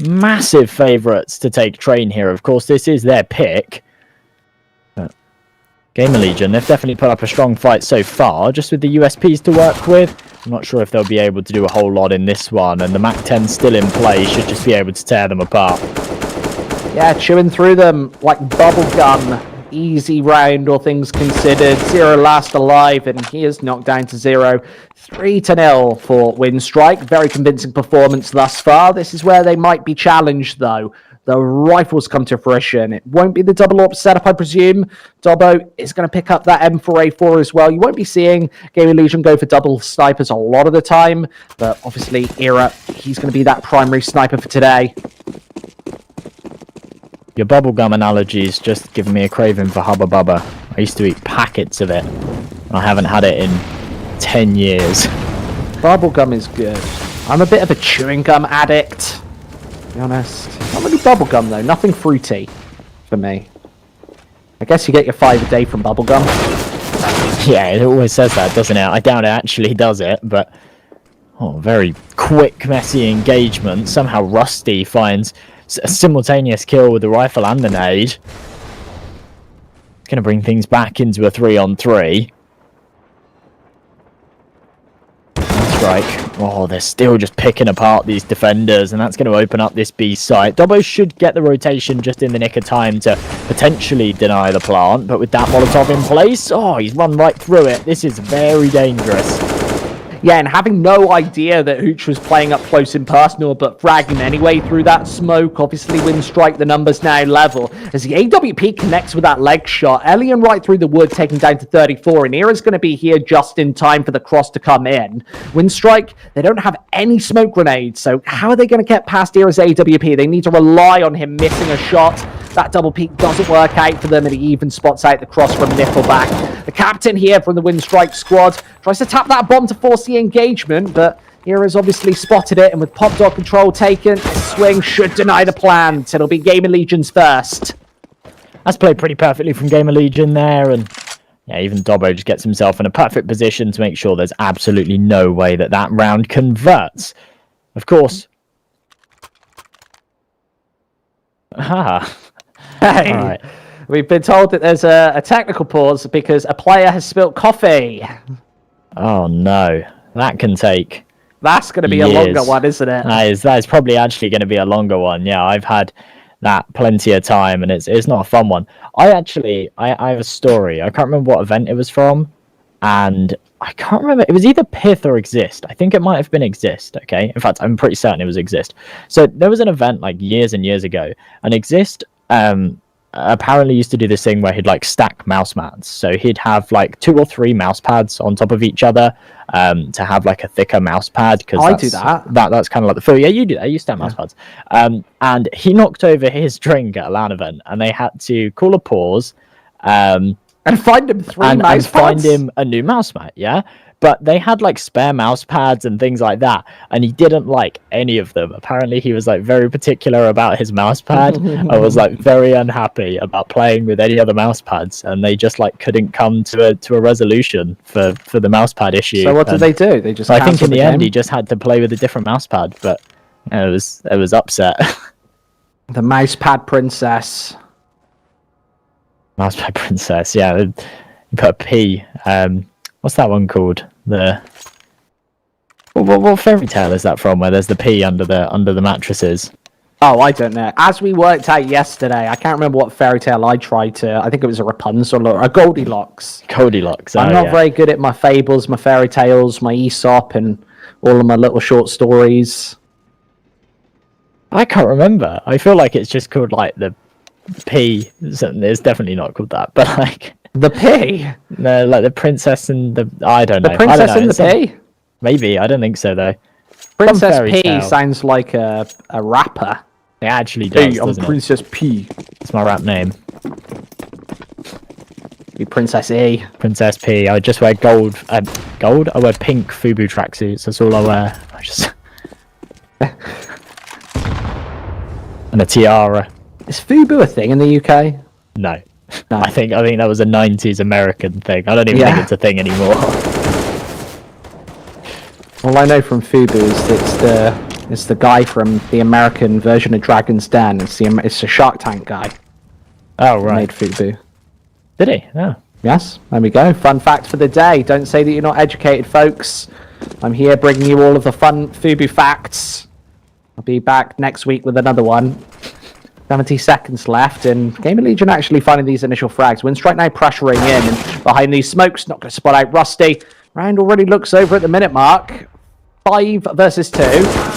massive favourites to take train here. Of course, this is their pick. Gamer Legion, they've definitely put up a strong fight so far, just with the USPs to work with. I'm not sure if they'll be able to do a whole lot in this one, and the MAC-10 still in play, should just be able to tear them apart. Yeah, chewing through them like bubblegum. Easy round, all things considered. Zero last alive, and he is knocked down to 0. 3-0 for Windstrike. Very convincing performance thus far. This is where they might be challenged, though. The rifles come to fruition. It won't be the double AWP setup, I presume. Dobbo is going to pick up that M4A4 as well. You won't be seeing Gamer Legion go for double snipers a lot of the time, but obviously Era, he's going to be that primary sniper for today. Your bubblegum analogy is just giving me a craving for Hubba Bubba. I used to eat packets of it, and I haven't had it in 10 years. Bubblegum is good. I'm a bit of a chewing gum addict, to be honest. Not really bubblegum, though. Nothing fruity for me. I guess you get your 5 a day from bubblegum. Yeah, it always says that, doesn't it? I doubt it actually does it, but... Oh, very quick, messy engagement. Somehow Rusty finds a simultaneous kill with the rifle and the nade. It's going to bring things back into a 3-on-3. Strike. Oh, they're still just picking apart these defenders, and that's going to open up this B site. Dobbo should get the rotation just in the nick of time to potentially deny the plant, but with that Molotov in place, oh, he's run right through it. This is very dangerous. Yeah, and having no idea that Hooch was playing up close and personal, but fragging anyway through that smoke. Obviously, Winstrike, the numbers now level. As the AWP connects with that leg shot, Elian right through the wood, taking down to 34, and Era's going to be here just in time for the cross to come in. Winstrike, they don't have any smoke grenades, so how are they going to get past Era's AWP? They need to rely on him missing a shot. That double peek doesn't work out for them, and he even spots out the cross from Nickelback. The captain here from the Winstrike squad tries to tap that bomb to force the engagement, but Era's obviously spotted it, and with pop dot control taken, this swing should deny the plant. It'll be Gamer Legions first. That's played pretty perfectly from Gamer Legion there, and yeah, even Dobbo just gets himself in a perfect position to make sure there's absolutely no way that that round converts. Of course. Hey, right. We've been told that there's a technical pause because a player has spilt coffee. Oh no, that can take. That's going to be a longer one, isn't it? That is probably actually going to be a longer one. Yeah, I've had that plenty of time, and it's not a fun one. I have a story. I can't remember what event it was from, and I can't remember. It was either Pith or Exist. I think it might have been Exist. Okay, in fact, I'm pretty certain it was Exist. So there was an event like years and years ago, and Exist apparently used to do this thing where he'd like stack mouse pads. So he'd have like 2 or 3 mouse pads on top of each other to have like a thicker mouse pad. Because I do that. That's kind of like the feel. Yeah, you do that. You stack mouse pads. And he knocked over his drink at a LAN event, and they had to call a pause. And find him and find him a new mouse pad, yeah? But they had like spare mouse pads and things like that, and he didn't like any of them. Apparently he was like very particular about his mouse pad. I was like very unhappy about playing with any other mouse pads, and they just like couldn't come to a resolution for the mouse pad issue. So what did they do? They just I think in the end he just had to play with a different mouse pad, but it was upset. The mouse pad princess. Mousepad princess, yeah. You put a P. What's that one called? What fairy tale is that from? Where there's the P under the mattresses? Oh, I don't know. As we worked out yesterday, I can't remember what fairy tale I tried to. I think it was a Rapunzel or a Goldilocks. Goldilocks. I'm not very good at my fables, my fairy tales, my Aesop, and all of my little short stories. I can't remember. I feel like it's just called like the P. It's definitely not called that, but like the P. No, like the princess and the I don't know. The princess and the P. Maybe I don't think so though. Princess P sounds like a rapper. It actually does. Hey, I'm Princess P. It's my rap name. Be Princess E. Princess P. I just wear gold. Gold. I wear pink FUBU tracksuits. That's all I wear. I just and a tiara. Is FUBU a thing in the UK? No. I think that was a 90s American thing. I don't even think it's a thing anymore. All I know from FUBU is it's the guy from the American version of Dragon's Den. It's the Shark Tank guy. Oh right. Made FUBU. Did he? Oh. Yes. There we go. Fun fact for the day. Don't say that you're not educated, folks. I'm here bringing you all of the fun FUBU facts. I'll be back next week with another one. 70 seconds left, and Gamer Legion actually finding these initial frags. Winstrike now pressuring in, and behind these smokes, not going to spot out Rusty. Round already looks over at the minute mark. 5 versus 2.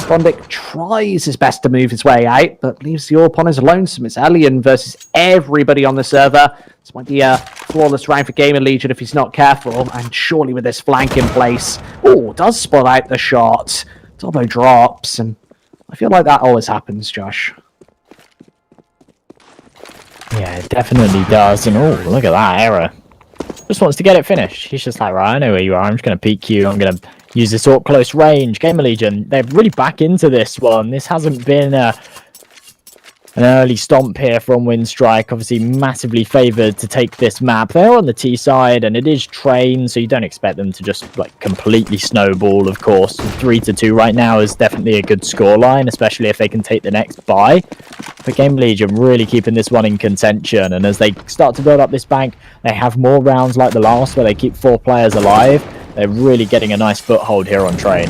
Bondic tries his best to move his way out, but leaves the AWP on his lonesome. It's Alien versus everybody on the server. This might be a flawless round for Gamer Legion if he's not careful, and surely with this flank in place. Oh, does spot out the shot. Dobbo drops, and I feel like that always happens, Josh. Yeah, it definitely does. And oh, look at that error. Just wants to get it finished. He's just like, right, I know where you are. I'm just going to peek you. I'm going to use this AWP close range. Gamer Legion, they're really back into this one. This hasn't been an early stomp here from Winstrike. Obviously, massively favoured to take this map. They're on the T side, and it is train, so you don't expect them to just like completely snowball, of course. 3-2 right now is definitely a good scoreline, especially if they can take the next bye. But Game Legion really keeping this one in contention, and as they start to build up this bank, they have more rounds like the last where they keep 4 players alive. They're really getting a nice foothold here on train.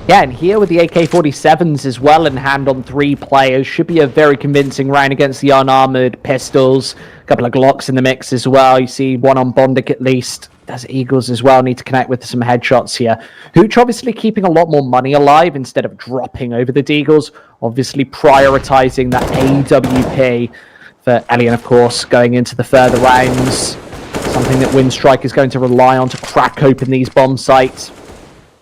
Yeah, and here with the AK-47s as well in hand on 3 players, should be a very convincing round against the unarmoured pistols. A couple of Glocks in the mix as well. You see one on Bondic at least. Does Eagles as well need to connect with some headshots here? Hooch obviously keeping a lot more money alive instead of dropping over the Deagles. Obviously prioritizing that AWP for Elian, of course, going into the further rounds. Something that Windstrike is going to rely on to crack open these bomb sites.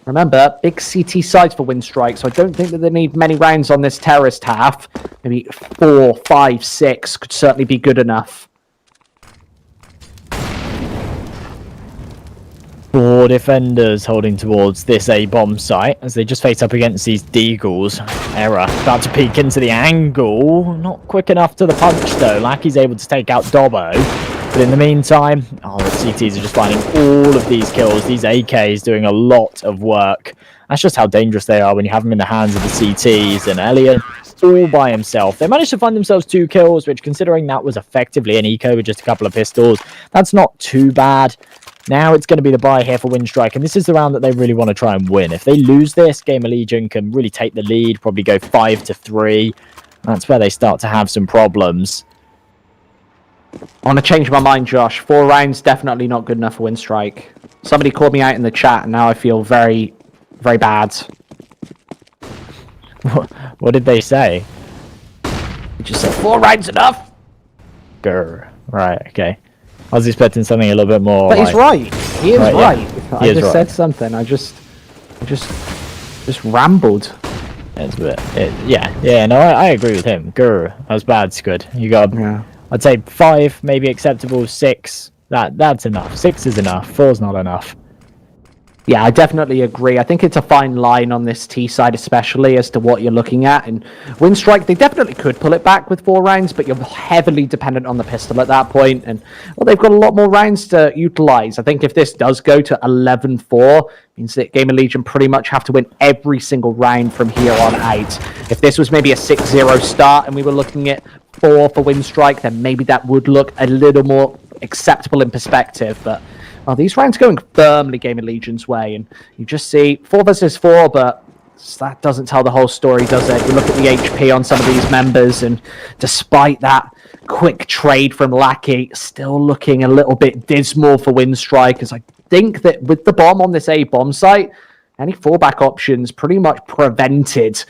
Remember, big CT sites for Windstrike, so I don't think that they need many rounds on this terrorist half. Maybe 4, 5, 6 could certainly be good enough. 4 defenders holding towards this A-bomb site as they just face up against these Deagles. Error about to peek into the angle. Not quick enough to the punch though. Lackey's able to take out Dobbo. But in the meantime, the CTs are just finding all of these kills. These AKs doing a lot of work. That's just how dangerous they are when you have them in the hands of the CTs. And Elliot all by himself. They managed to find themselves 2 kills, which considering that was effectively an eco with just a couple of pistols, that's not too bad. Now it's going to be the buy here for Windstrike, and this is the round that they really want to try and win. If they lose this, Gamer Legion can really take the lead, probably go 5-3. That's where they start to have some problems. I want to change my mind, Josh. 4 rounds, definitely not good enough for Windstrike. Somebody called me out in the chat, and now I feel very, very bad. What did they say? They just said 4 rounds enough. Grr. Right, okay. I was expecting something a little bit more. But he's right. He is right. Yeah. I just said something. I just rambled. It's a bit, yeah. No, I agree with him. Grr. That was bad, Squid. You got, I'd say 5, maybe acceptable. 6. That's enough. 6 is enough. 4's not enough. Yeah, I definitely agree. I think it's a fine line on this T side, especially as to what you're looking at. And Windstrike, they definitely could pull it back with 4 rounds, but you're heavily dependent on the pistol at that point. And well, they've got a lot more rounds to utilize. I think if this does go to 11-4, means that Gamer Legion pretty much have to win every single round from here on out. If this was maybe a 6-0 start and we were looking at 4 for Windstrike, then maybe that would look a little more acceptable in perspective. But well, these rounds going firmly Gamer Legion's way, and you just see 4 versus 4, but that doesn't tell the whole story, does it? You look at the HP on some of these members, and despite that quick trade from Lackey, still looking a little bit dismal for Windstrike, because I think that with the bomb on this A-bomb site, any fallback options pretty much prevented.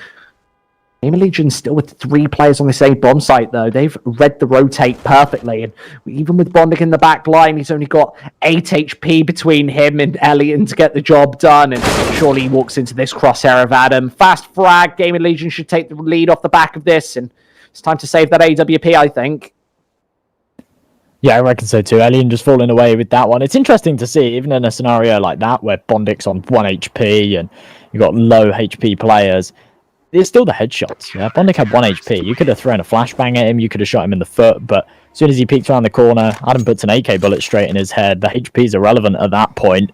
Gamer Legion still with 3 players on the same bomb site, though. They've read the rotate perfectly, and even with Bondic in the back line, he's only got 8 HP between him and Elian to get the job done, and surely he walks into this crosshair of Adam. Fast frag, Gamer Legion should take the lead off the back of this, and it's time to save that AWP, I think. Yeah, I reckon so too. Elian just falling away with that one. It's interesting to see, even in a scenario like that, where Bondic's on 1 HP, and you've got low HP players, it's still the headshots. Yeah, Bondic had 1 HP. You could have thrown a flashbang at him. You could have shot him in the foot. But as soon as he peeks around the corner, Adam puts an AK bullet straight in his head. The HP is irrelevant at that point.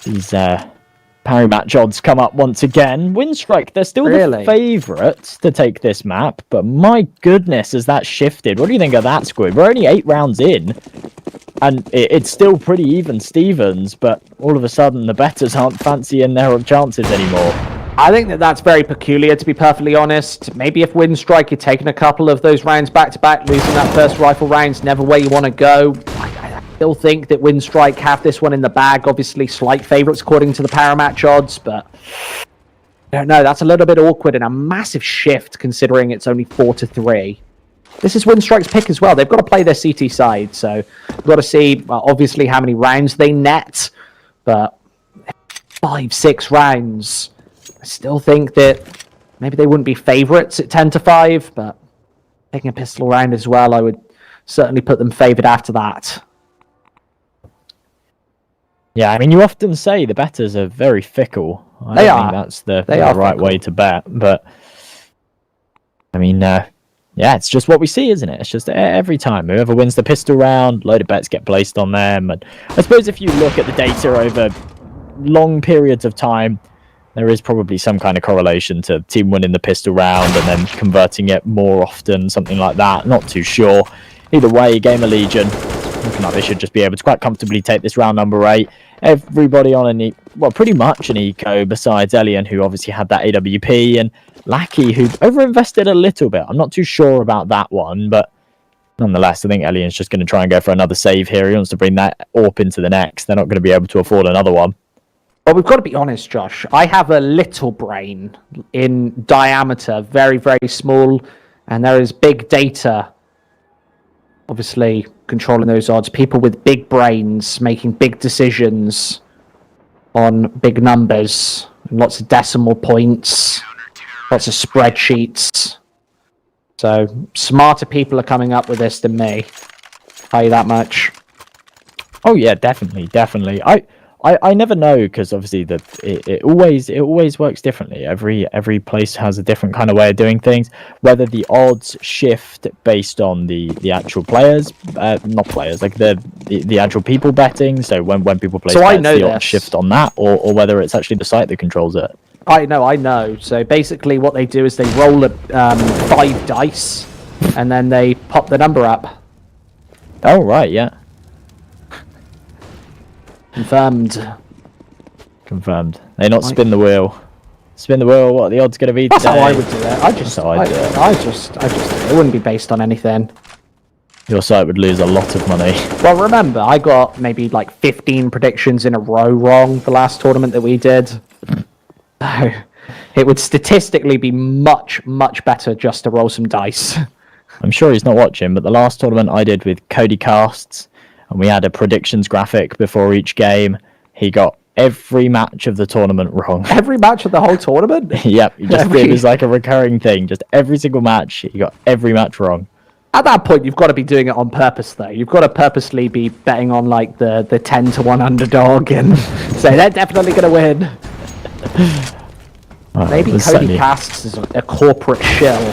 These parry match odds come up once again. Windstrike, they're still the favourites to take this map. But my goodness, has that shifted? What do you think of that, Squid? We're only 8 rounds in. And it's still pretty even Stevens, but all of a sudden the betters aren't fancying their chances anymore. I think that that's very peculiar, to be perfectly honest. Maybe if Windstrike, you're taking a couple of those rounds back-to-back, losing that first rifle round's never where you want to go. I still think that Windstrike have this one in the bag. Obviously, slight favourites according to the Paramatch odds, but I don't know. That's a little bit awkward and a massive shift considering it's only 4-3. This is Windstrike's pick as well. They've got to play their CT side, so we've got to see, well, obviously, how many rounds they net. But 5-6 rounds, I still think that maybe they wouldn't be favourites at 10-5, but taking a pistol round as well, I would certainly put them favoured after that. Yeah, I mean, you often say the betters are very fickle. I don't think that's the right way to bet, but I mean, yeah, it's just what we see, isn't it? It's just every time whoever wins the pistol round, load of bets get placed on them. And I suppose if you look at the data over long periods of time, there is probably some kind of correlation to team winning the pistol round and then converting it more often, something like that. Not too sure. Either way, Gamer Legion looking like they should just be able to quite comfortably take this round number 8. Everybody on pretty much an eco besides Elian, who obviously had that AWP, and Lackey, who overinvested a little bit. I'm not too sure about that one, but Nonetheless, I think Elian's just going to try and go for another save here. He wants to bring that AWP into the next. They're not going to be able to afford another one. Well, we've got to be honest, Josh. I have a little brain in diameter, very, very small, and there is big data, obviously, controlling those odds. People with big brains making big decisions on big numbers, lots of decimal points, lots of spreadsheets. So smarter people are coming up with this than me. Tell you that much. Oh yeah, definitely. I never know, because obviously it always works differently. Every place has a different kind of way of doing things. Whether the odds shift based on the actual players, not players, like the actual people betting. So when people play, so bets, I know the odds shift on that, or whether it's actually the site that controls it. I know. So basically what they do is they roll 5 dice, and then they pop the number up. Oh, right, yeah. Confirmed. They not spin the wheel. Spin the wheel, what are the odds going to be today? That's how I would do it. I just it wouldn't be based on anything. Your site would lose a lot of money. Well, remember, I got maybe like 15 predictions in a row wrong the last tournament that we did. So it would statistically be much, much better just to roll some dice. I'm sure he's not watching, but the last tournament I did with Cody Casts, and we had a predictions graphic before each game, he got every match of the tournament wrong. Every match of the whole tournament? Yep, it was like a recurring thing. Just every single match, he got every match wrong. At that point, you've got to be doing it on purpose, though. You've got to purposely be betting on like the 10-1 underdog and say they're definitely going to win. Maybe Cody Casts is a corporate shill.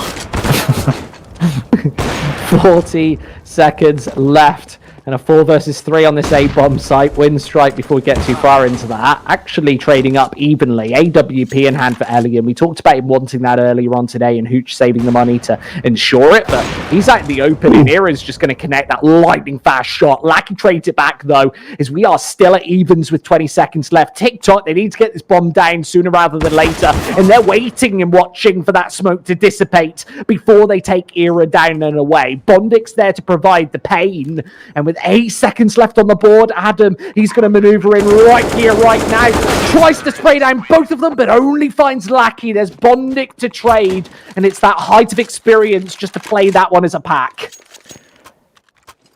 40 seconds left. And a 4 versus 3 on this A-bomb site. Winstrike before we get too far into that. Actually trading up evenly. AWP in hand for Elian. We talked about him wanting that earlier on today and Hooch saving the money to ensure it. But he's out in the open. And Ira's just going to connect that lightning fast shot. Lackey trades it back though, as we are still at evens with 20 seconds left. TikTok, they need to get this bomb down sooner rather than later. And they're waiting and watching for that smoke to dissipate before they take Ira down and away. Bondik's there to provide the pain. And with 8 seconds left on the board, Adam, he's going to maneuver in right here, right now. Tries to spray down both of them, but only finds Lackey. There's Bondik to trade, and it's that height of experience just to play that one as a pack.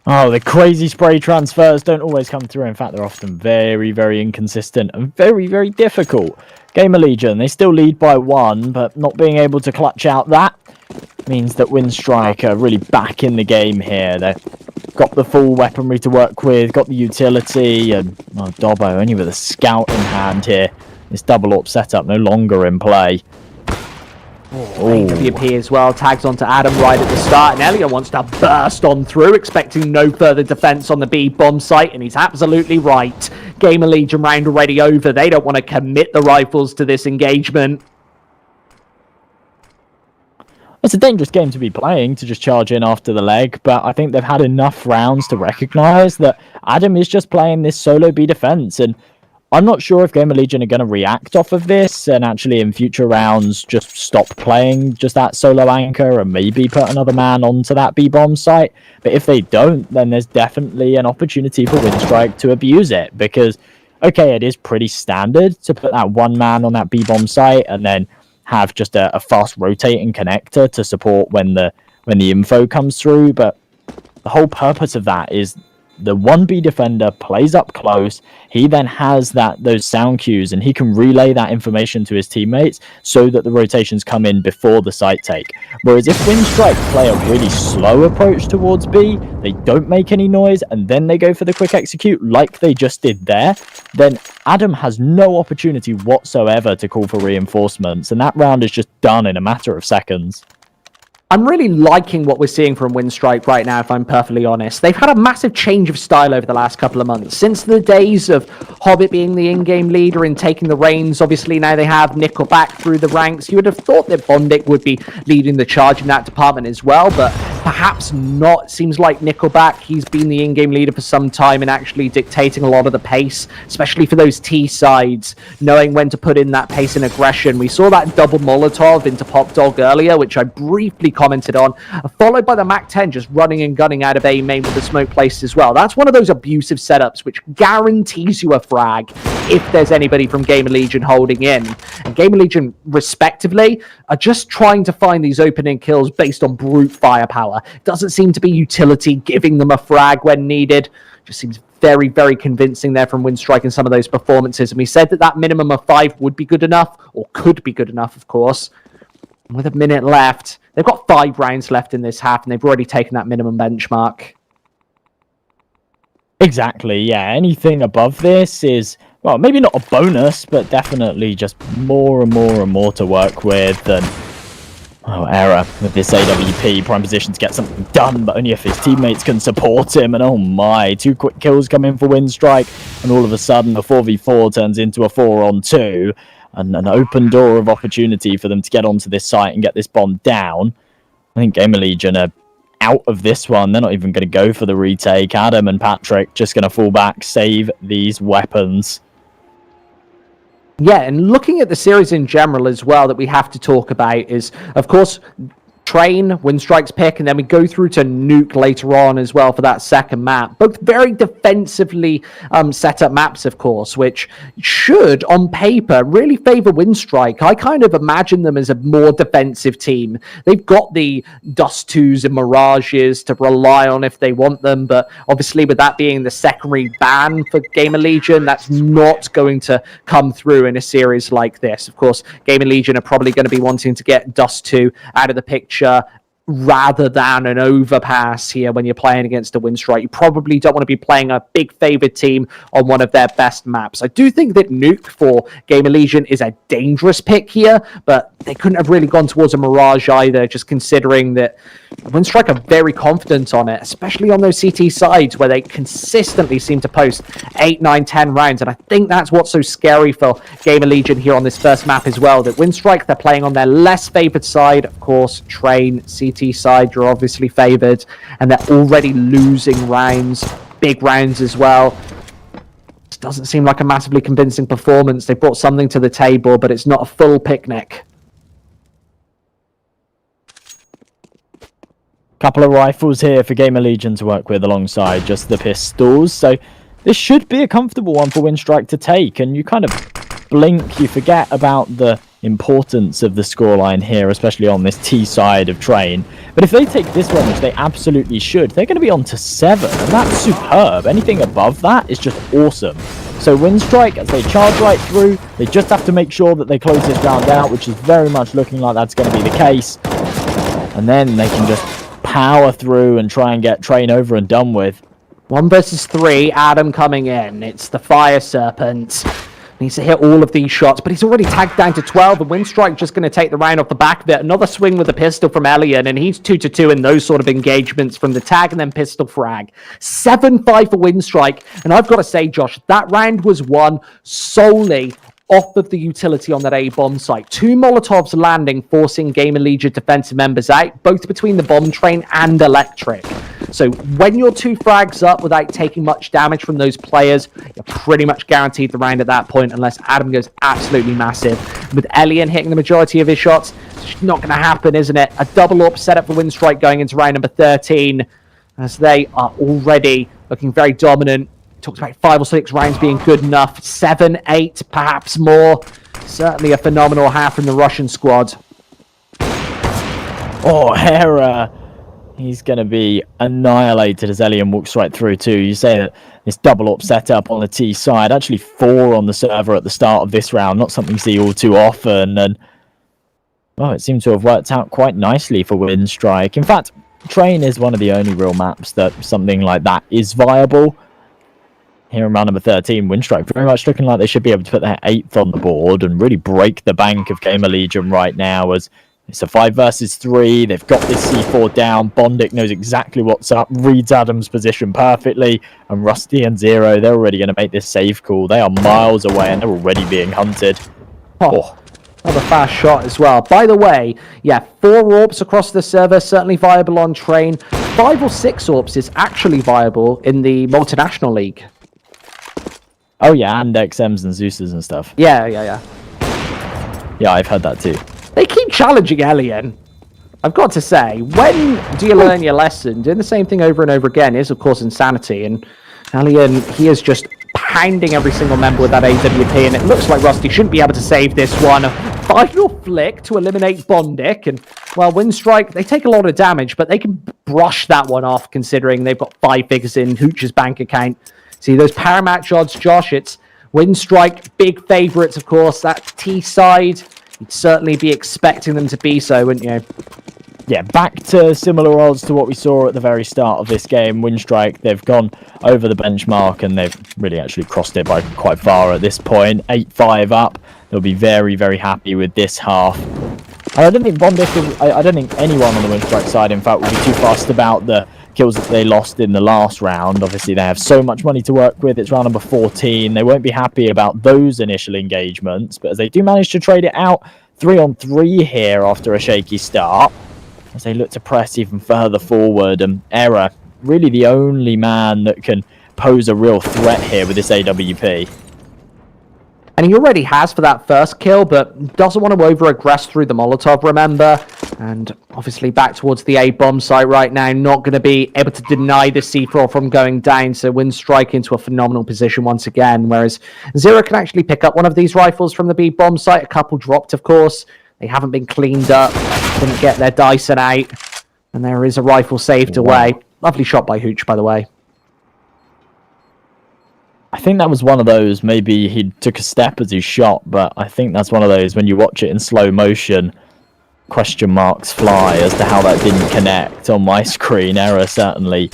Oh, the crazy spray transfers don't always come through. In fact, they're often very, very inconsistent and very, very difficult. Gamer Legion, they still lead by 1, but not being able to clutch out that means that Winstrike are really back in the game here. They've got the full weaponry to work with, got the utility, and Dobbo only with a scout in hand here. This double AWP setup no longer in play. AWP as well, tags onto Adam right at the start, and Elliot wants to burst on through, expecting no further defense on the B bomb site, and he's absolutely right. Gamer Legion round already over. They don't want to commit the rifles to this engagement. It's a dangerous game to be playing, to just charge in after the leg, but I think they've had enough rounds to recognise that Adam is just playing this solo B defence, and I'm not sure if Gamer Legion are going to react off of this and actually in future rounds just stop playing just that solo anchor and maybe put another man onto that B-bomb site. But if they don't, then there's definitely an opportunity for Winstrike to abuse it, because, okay, it is pretty standard to put that one man on that B-bomb site and then have just a fast rotating connector to support when the info comes through, but the whole purpose of that is the 1B defender plays up close. He then has those sound cues, and he can relay that information to his teammates so that the rotations come in before the site take. Whereas if Winstrike play a really slow approach towards B, they don't make any noise, and then they go for the quick execute like they just did there, then Adam has no opportunity whatsoever to call for reinforcements, and that round is just done in a matter of seconds. I'm really liking what we're seeing from Winstrike right now, if I'm perfectly honest. They've had a massive change of style over the last couple of months. Since the days of Hobbit being the in-game leader and taking the reins, obviously now they have Nickel back through the ranks. You would have thought that Bondik would be leading the charge in that department as well, but Perhaps not. Seems like Nickelback, he's been the in-game leader for some time and actually dictating a lot of the pace, especially for those T sides, knowing when to put in that pace and aggression. We saw that double Molotov into Pop Dog earlier, which I briefly commented on, followed by the Mac-10 just running and gunning out of A main with the smoke placed as well. That's one of those abusive setups which guarantees you a frag if there's anybody from Gamer Legion holding in. And Gamer Legion, respectively, are just trying to find these opening kills based on brute firepower. Doesn't seem to be utility giving them a frag when needed. Just seems very, very convincing there from Winstrike in some of those performances. And we said that minimum of 5 would be good enough, or could be good enough, of course. With a minute left, they've got 5 rounds left in this half, and they've already taken that minimum benchmark. Exactly, yeah. Anything above this is, well, maybe not a bonus, but definitely just more and more and more to work with. And error with this AWP, prime position to get something done, but only if his teammates can support him. And oh my, 2 quick kills come in for Winstrike, and all of a sudden the 4v4 turns into a 4-on-2, and an open door of opportunity for them to get onto this site and get this bomb down. I think Gamer Legion are out of this one. They're not even going to go for the retake. Adam and Patrick just going to fall back, save these weapons. Yeah, and looking at the series in general as well that we have to talk about is, of course, Train, Winstrike's pick, and then we go through to Nuke later on as well for that second map. Both very defensively set up maps, of course, which should, on paper, really favour Winstrike. I kind of imagine them as a more defensive team. They've got the Dust 2s and Mirages to rely on if they want them, but obviously with that being the secondary ban for Gamer Legion, that's not going to come through in a series like this. Of course, Gamer Legion are probably going to be wanting to get Dust 2 out of the picture rather than an overpass here when you're playing against a Winstrike. You probably don't want to be playing a big favoured team on one of their best maps. I do think that Nuke for Gamer Legion is a dangerous pick here, but they couldn't have really gone towards a Mirage either, just considering that Winstrike are very confident on it, especially on those CT sides where they consistently seem to post 8, 9, 10 rounds. And I think that's what's so scary for Gamer Legion here on this first map as well, that Winstrike, they're playing on their less favoured side. Of course, Train, CT side, you're obviously favoured, and they're already losing rounds, big rounds as well. This doesn't seem like a massively convincing performance. They brought something to the table, but it's not a full picnic. Couple of rifles here for Gamer Legion to work with alongside just the pistols, so this should be a comfortable one for Winstrike to take, and you kind of blink, you forget about the importance of the scoreline here, especially on this T side of Train. But if they take this one, which they absolutely should, they're going to be on to 7, and that's superb. Anything above that is just awesome. So Winstrike, as they charge right through, they just have to make sure that they close this round out, which is very much looking like that's going to be the case. And then they can just power through and try and get Train over and done with. 1 versus 3, Adam coming in. It's the Fire Serpent. Needs to hit all of these shots, but he's already tagged down to 12, and Winstrike just going to take the round off the back of it. Another swing with a pistol from Elian, and he's 2-2 in those sort of engagements from the tag and then pistol frag. 7-5 for Winstrike, and I've got to say, Josh, that round was won solely off of the utility on that A-bomb site. 2 Molotovs landing, forcing Gamer Legion defensive members out, both between the bomb train and electric. So when you're 2 frags up without taking much damage from those players, you're pretty much guaranteed the round at that point, unless Adam goes absolutely massive. With Elian hitting the majority of his shots, it's just not going to happen, isn't it? A double up setup for Winstrike going into round number 13, as they are already looking very dominant. Talked about 5 or 6 rounds being good enough. 7, 8, perhaps more. Certainly a phenomenal half from the Russian squad. Oh, Hera. He's going to be annihilated as Elian walks right through too. You say that this double up setup on the T side, actually 4 on the server at the start of this round, not something you see all too often. And well, it seems to have worked out quite nicely for Winstrike. In fact, Train is one of the only real maps that something like that is viable. Here in round number 13, Winstrike very much looking like they should be able to put their 8th on the board and really break the bank of Gamer Legion right now, as it's a 5 versus 3. They've got this C4 down. Bondic knows exactly what's up, reads Adam's position perfectly, and Rusty and Zero, they're already going to make this save call. They are miles away and they're already being hunted. Oh. Another fast shot as well. By the way, yeah, 4 AWPs across the server, certainly viable on Train. 5 or 6 AWPs is actually viable in the Multinational League. Oh yeah, and XMs and Zeus's and stuff. Yeah. Yeah, I've heard that too. They keep challenging Alien. I've got to say, when do you learn your lesson? Doing the same thing over and over again is, of course, insanity. And Alien, he is just pounding every single member with that AWP, and it looks like Rusty shouldn't be able to save this one. Final flick to eliminate Bondic, and, well, Windstrike, they take a lot of damage, but they can brush that one off, considering they've got 5 figures in Hooch's bank account. See, those paramatch odds, Josh, it's Windstrike, big favourites, of course. That T side, you'd certainly be expecting them to be so, wouldn't you? Yeah, back to similar odds to what we saw at the very start of this game. Windstrike, they've gone over the benchmark and they've really actually crossed it by quite far at this point. 8-5 up. They'll be very, very happy with this half. And I don't think Bondic, I don't think anyone on the Windstrike side, in fact, will be too fussed about the kills that they lost in the last round. Obviously, they have so much money to work with. It's round number 14. They won't be happy about those initial engagements, but as they do manage to trade it out 3-on-3 here after a shaky start, as they look to press even further forward, and Error, really the only man that can pose a real threat here with this AWP. And he already has for that first kill, but doesn't want to over-aggress through the Molotov, remember? And obviously back towards the A-bomb site right now, not going to be able to deny the C4 from going down, so Windstrike into a phenomenal position once again, whereas Zero can actually pick up one of these rifles from the B-bomb site. A couple dropped, of course. They haven't been cleaned up, didn't get their Dyson out, and there is a rifle saved away. Lovely shot by Hooch, by the way. I think that was one of those, maybe he took a step as he shot, but I think that's one of those, when you watch it in slow motion, question marks fly as to how that didn't connect on my screen. Error certainly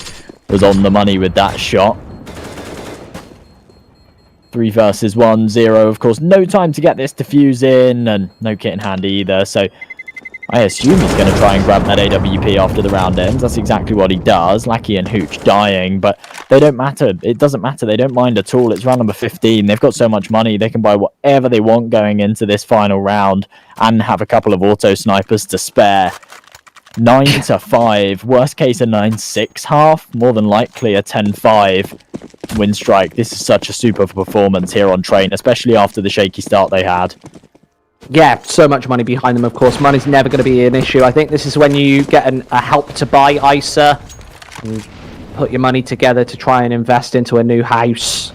was on the money with that shot. 3 versus 1, Zero, of course, no time to get this defuse in, and no kit in hand either, so I assume he's going to try and grab that AWP after the round ends. That's exactly what he does. Lackey and Hooch dying, but they don't matter. It doesn't matter. They don't mind at all. It's round number 15. They've got so much money. They can buy whatever they want going into this final round and have a couple of auto snipers to spare. 9-5. Worst case, a 9-6 half. More than likely, a 10-5 Windstrike. This is such a super performance here on Train, especially after the shaky start they had. Yeah, so much money behind them, of course. Money's never going to be an issue. I think this is when you get a help to buy ISA and put your money together to try and invest into a new house.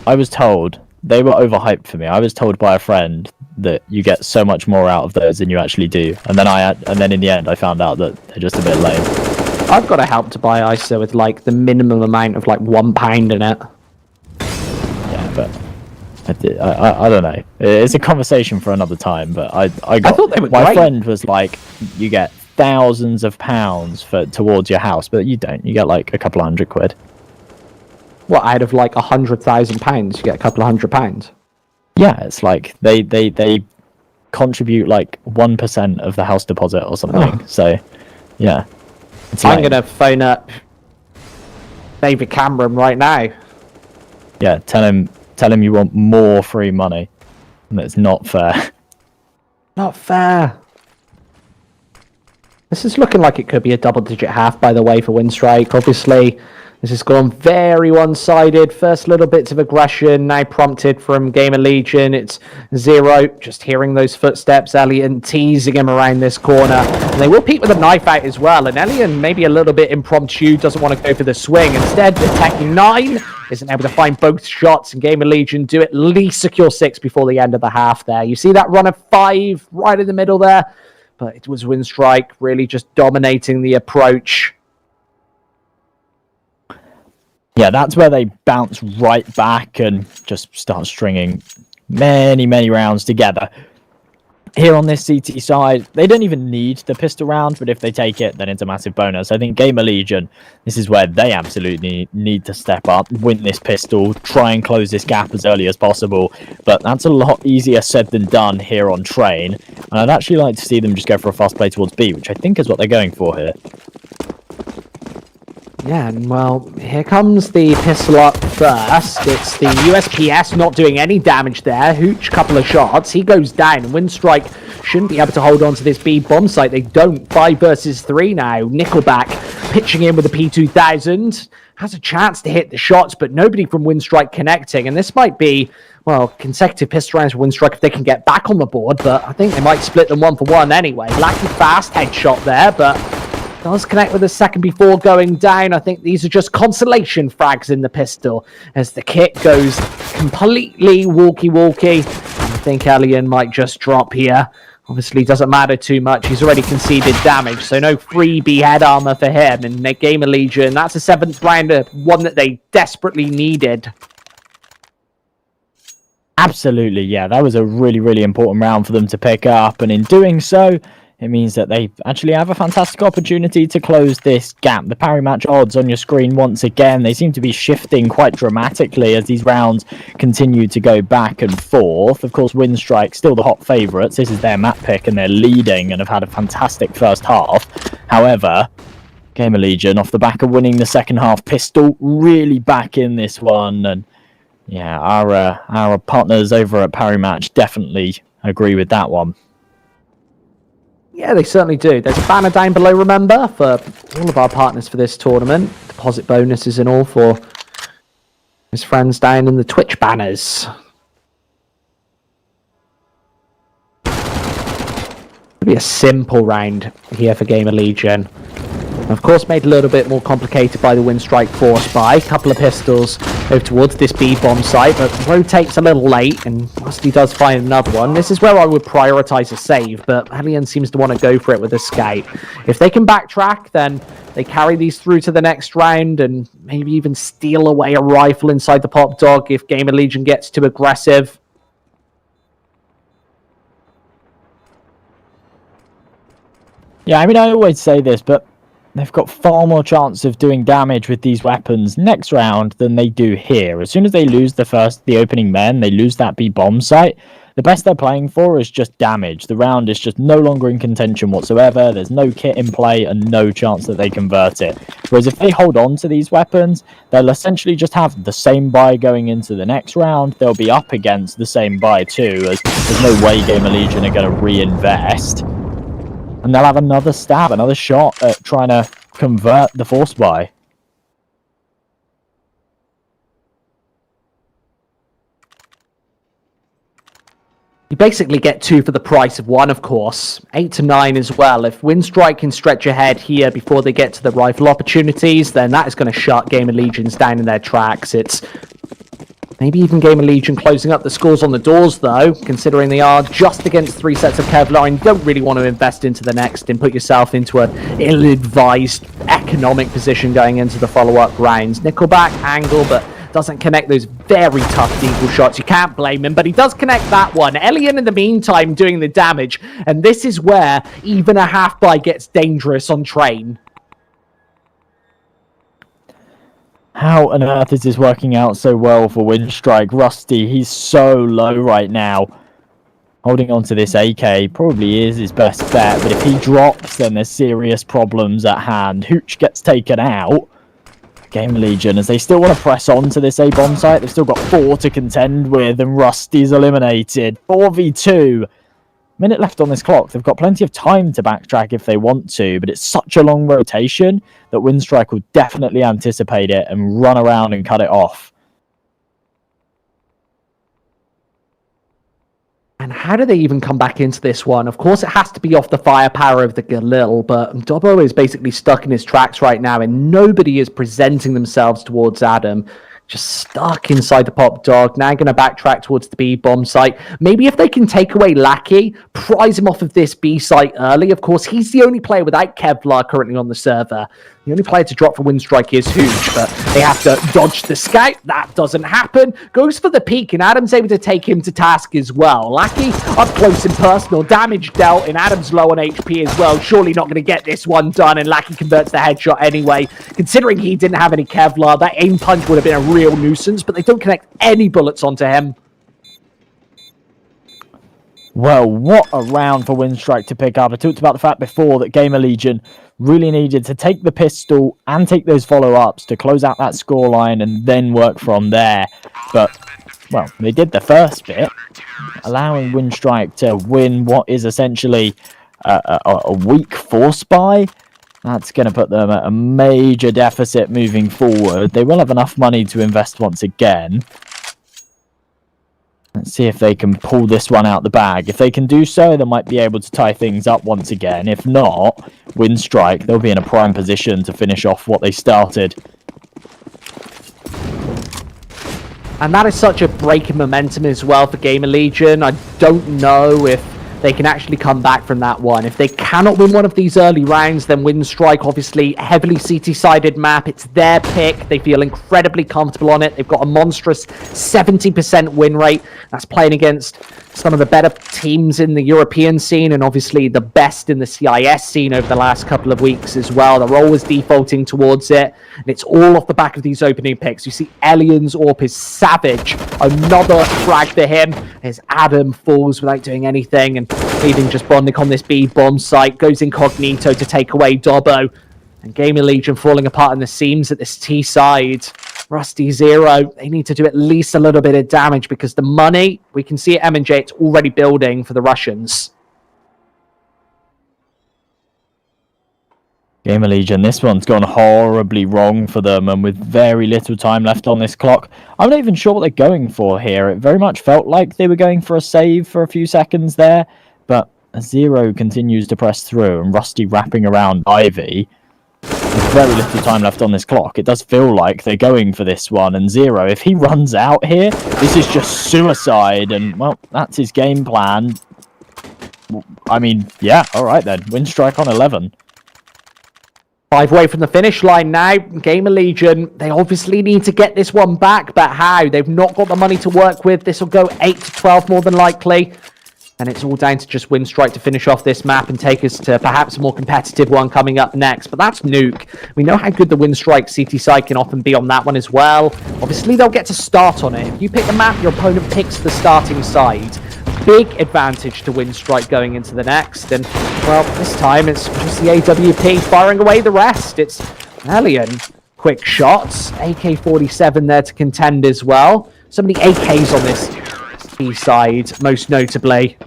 I was told, they were overhyped for me. I was told by a friend that you get so much more out of those than you actually do. And then in the end, I found out that they're just a bit lame. I've got a help to buy ISA with like the minimum amount of like £1 in it. Yeah, but I don't know. It's a conversation for another time, but I thought they were my great. friend was like, you get thousands of pounds towards your house, but you don't. You get like a couple of £100. What, out of like £100,000, you get a couple of £100? Yeah, it's like they contribute like 1% of the house deposit or something. Oh. So, yeah. I'm going to phone up David Cameron right now. Yeah, tell him you want more free money. And it's not fair. Not fair. This is looking like it could be a double-digit half, by the way, for Windstrike. Obviously, this has gone very one-sided. First little bits of aggression, now prompted from Gamer Legion. It's Zero, just hearing those footsteps. Elliot teasing him around this corner. And they will peek with a knife out as well. And Elliot, maybe a little bit impromptu, doesn't want to go for the swing. Instead, attacking 9, isn't able to find both shots. And Gamer Legion do at least secure 6 before the end of the half there. You see that run of 5 right in the middle there? But it was Windstrike really just dominating the approach. Yeah, that's where they bounce right back and just start stringing many rounds together. Here on this CT side, they don't even need the pistol round, but if they take it, then it's a massive bonus. I think Gamer Legion, this is where they absolutely need to step up, win this pistol, try and close this gap as early as possible. But that's a lot easier said than done here on Train. And I'd actually like to see them just go for a fast play towards B, which I think is what they're going for here. Yeah, and well, here comes the pistol up first. It's the USPS not doing any damage there. Hooch, couple of shots. He goes down, and Windstrike shouldn't be able to hold on to this B bomb site. They don't. 5 versus 3 now. Nickelback pitching in with the P2000. Has a chance to hit the shots, but nobody from Windstrike connecting. And this might be, well, consecutive pistol rounds for Windstrike if they can get back on the board, but I think they might split them 1-for-1 anyway. Lackey fast headshot there, but does connect with a second before going down. I think these are just consolation frags in the pistol as the kit goes completely walkie-walkie. I think Elian might just drop here. Obviously, doesn't matter too much. He's already conceded damage, so no freebie head armor for him. And they Gamer Legion, that's a 7th rounder, one that they desperately needed. Absolutely, yeah. That was a really, really important round for them to pick up. And in doing so, it means that they actually have a fantastic opportunity to close this gap. The parry match odds on your screen once again, they seem to be shifting quite dramatically as these rounds continue to go back and forth. Of course, Windstrike still the hot favourites. This is their map pick and they're leading and have had a fantastic first half. However, Gamer Legion, off the back of winning the second half pistol, really back in this one. And yeah, our partners over at Parry Match definitely agree with that one. Yeah, they certainly do. There's a banner down below, remember, for all of our partners for this tournament. Deposit bonuses and all for his friends down in the Twitch banners. It'll be a simple round here for Gamer Legion. Of course, made a little bit more complicated by the Windstrike force buy. A couple of pistols over towards this B-bomb site, but rotates a little late, and Rusty does find another one. This is where I would prioritize a save, but Alien seems to want to go for it with a scout. If they can backtrack, then they carry these through to the next round, and maybe even steal away a rifle inside the pop dog if Gamer Legion gets too aggressive. Yeah, I mean, I always say this, but they've got far more chance of doing damage with these weapons next round than they do here. As soon as they lose the opening men, they lose that B-bomb site, the best they're playing for is just damage. The round is just no longer in contention whatsoever. There's no kit in play and no chance that they convert it. Whereas if they hold on to these weapons, they'll essentially just have the same buy going into the next round. They'll be up against the same buy too, as there's no way Gamer Legion are going to reinvest. And they'll have another stab, another shot at trying to convert the force buy. You basically get 2 for the price of 1, of course. 8 to 9 as well. If Windstrike can stretch ahead here before they get to the rifle opportunities, then that is going to shut Gamer Legions down in their tracks. It's maybe even Gamer Legion closing up the scores on the doors, though, considering they are just against 3 sets of Kevlar and you don't really want to invest into the next and put yourself into an ill-advised economic position going into the follow-up rounds. Nickelback angle, but doesn't connect those very tough deagle shots. You can't blame him, but he does connect that one. Elian, in the meantime, doing the damage, and this is where even a half-buy gets dangerous on train. How on earth is this working out so well for Windstrike? Rusty, he's so low right now. Holding on to this AK probably is his best bet, but if he drops, then there's serious problems at hand. Hooch gets taken out. Game Legion, as they still want to press on to this A-bomb site, they've still got 4 to contend with, and Rusty's eliminated. 4v2. Minute left on this clock. They've got plenty of time to backtrack if they want to, but it's such a long rotation that Windstrike will definitely anticipate it and run around and cut it off. And how do they even come back into this one? Of course, it has to be off the firepower of the Galil, but Dobbo is basically stuck in his tracks right now, and nobody is presenting themselves towards Adam. Just stuck inside the pop dog. Now going to backtrack towards the B bomb site. Maybe if they can take away Lackey, prize him off of this B site early. Of course, he's the only player without Kevlar currently on the server. The only player to drop for Windstrike is Hooch, but they have to dodge the scout. That doesn't happen. Goes for the peek, and Adam's able to take him to task as well. Lackey up close and personal. Damage dealt, and Adam's low on HP as well. Surely not going to get this one done, and Lackey converts the headshot anyway. Considering he didn't have any Kevlar, that aim punch would have been a real nuisance, but they don't connect any bullets onto him. Well, what a round for Winstrike to pick up. I talked about the fact before that Gamer Legion really needed to take the pistol and take those follow-ups to close out that scoreline and then work from there. But, well, they did the first bit, allowing Winstrike to win what is essentially a weak force buy. That's going to put them at a major deficit moving forward. They will have enough money to invest once again. Let's see if they can pull this one out the bag. If they can do so, they might be able to tie things up once again. If not, Winstrike, they'll be in a prime position to finish off what they started. And that is such a break in momentum as well for Gamer Legion. I don't know if they can actually come back from that one. If they cannot win one of these early rounds, then Winstrike, obviously, heavily CT-sided map. It's their pick. They feel incredibly comfortable on it. They've got a monstrous 70% win rate. That's playing against some of the better teams in the European scene and obviously the best in the CIS scene over the last couple of weeks as well. They're always defaulting towards it. And it's all off the back of these opening picks. You see Elian's AWP is savage. Another frag for him as Adam falls without doing anything and leaving just Bondnik on this B bomb site. Goes incognito to take away Dobbo. And Gamer Legion falling apart in the seams at this T side. Rusty Zero, they need to do at least a little bit of damage because the money, we can see at M&J, it's already building for the Russians. Gamer Legion, this one's gone horribly wrong for them, and with very little time left on this clock, I'm not even sure what they're going for here. It very much felt like they were going for a save for a few seconds there, but Zero continues to press through, and Rusty wrapping around Ivy. With very little time left on this clock, it does feel like they're going for this one, and Zero, if he runs out here, this is just suicide, and, well, that's his game plan. I mean, yeah, alright then, Winstrike on 11. 5 away from the finish line now. Gamer Legion, they obviously need to get this one back, but how? They've not got the money to work with. This will go 8 to 12 more than likely. And it's all down to just Winstrike to finish off this map and take us to perhaps a more competitive one coming up next. But that's Nuke. We know how good the Winstrike CT side can often be on that one as well. Obviously, they'll get to start on it. If you pick the map, your opponent picks the starting side. Big advantage to Winstrike going into the next. And, well, this time it's just the AWP firing away the rest. It's Elian. Quick shots. AK-47 there to contend as well. So many AKs on this B side, most notably.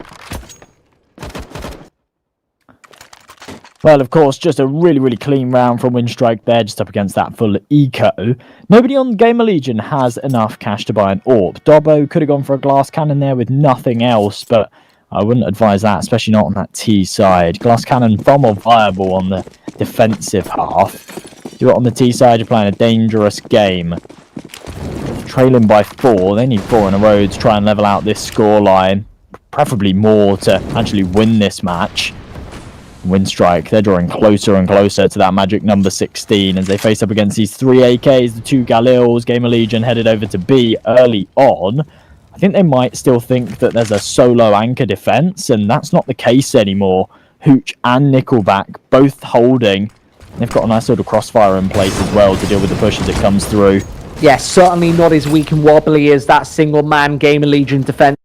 Well, of course, just a really, really clean round from Winstrike there, just up against that full eco. Nobody on Gamer Legion has enough cash to buy an AWP. Dobbo could have gone for a glass cannon there with nothing else, but I wouldn't advise that, especially not on that T side. Glass cannon far more viable on the defensive half. Do it on the T side, you're playing a dangerous game. Trailing by 4, they need 4 in a row to try and level out this scoreline. Preferably more to actually win this match. Winstrike, they're drawing closer and closer to that magic number 16 as they face up against these 3 AKs, the 2 Galils. Gamer Legion headed over to B early on. I think they might still think that there's a solo anchor defense, and that's not the case anymore. Hooch and Nickelback both holding. They've got a nice little crossfire in place as well to deal with the push as it comes through. Yes, certainly not as weak and wobbly as that single-man Gamer Legion defense.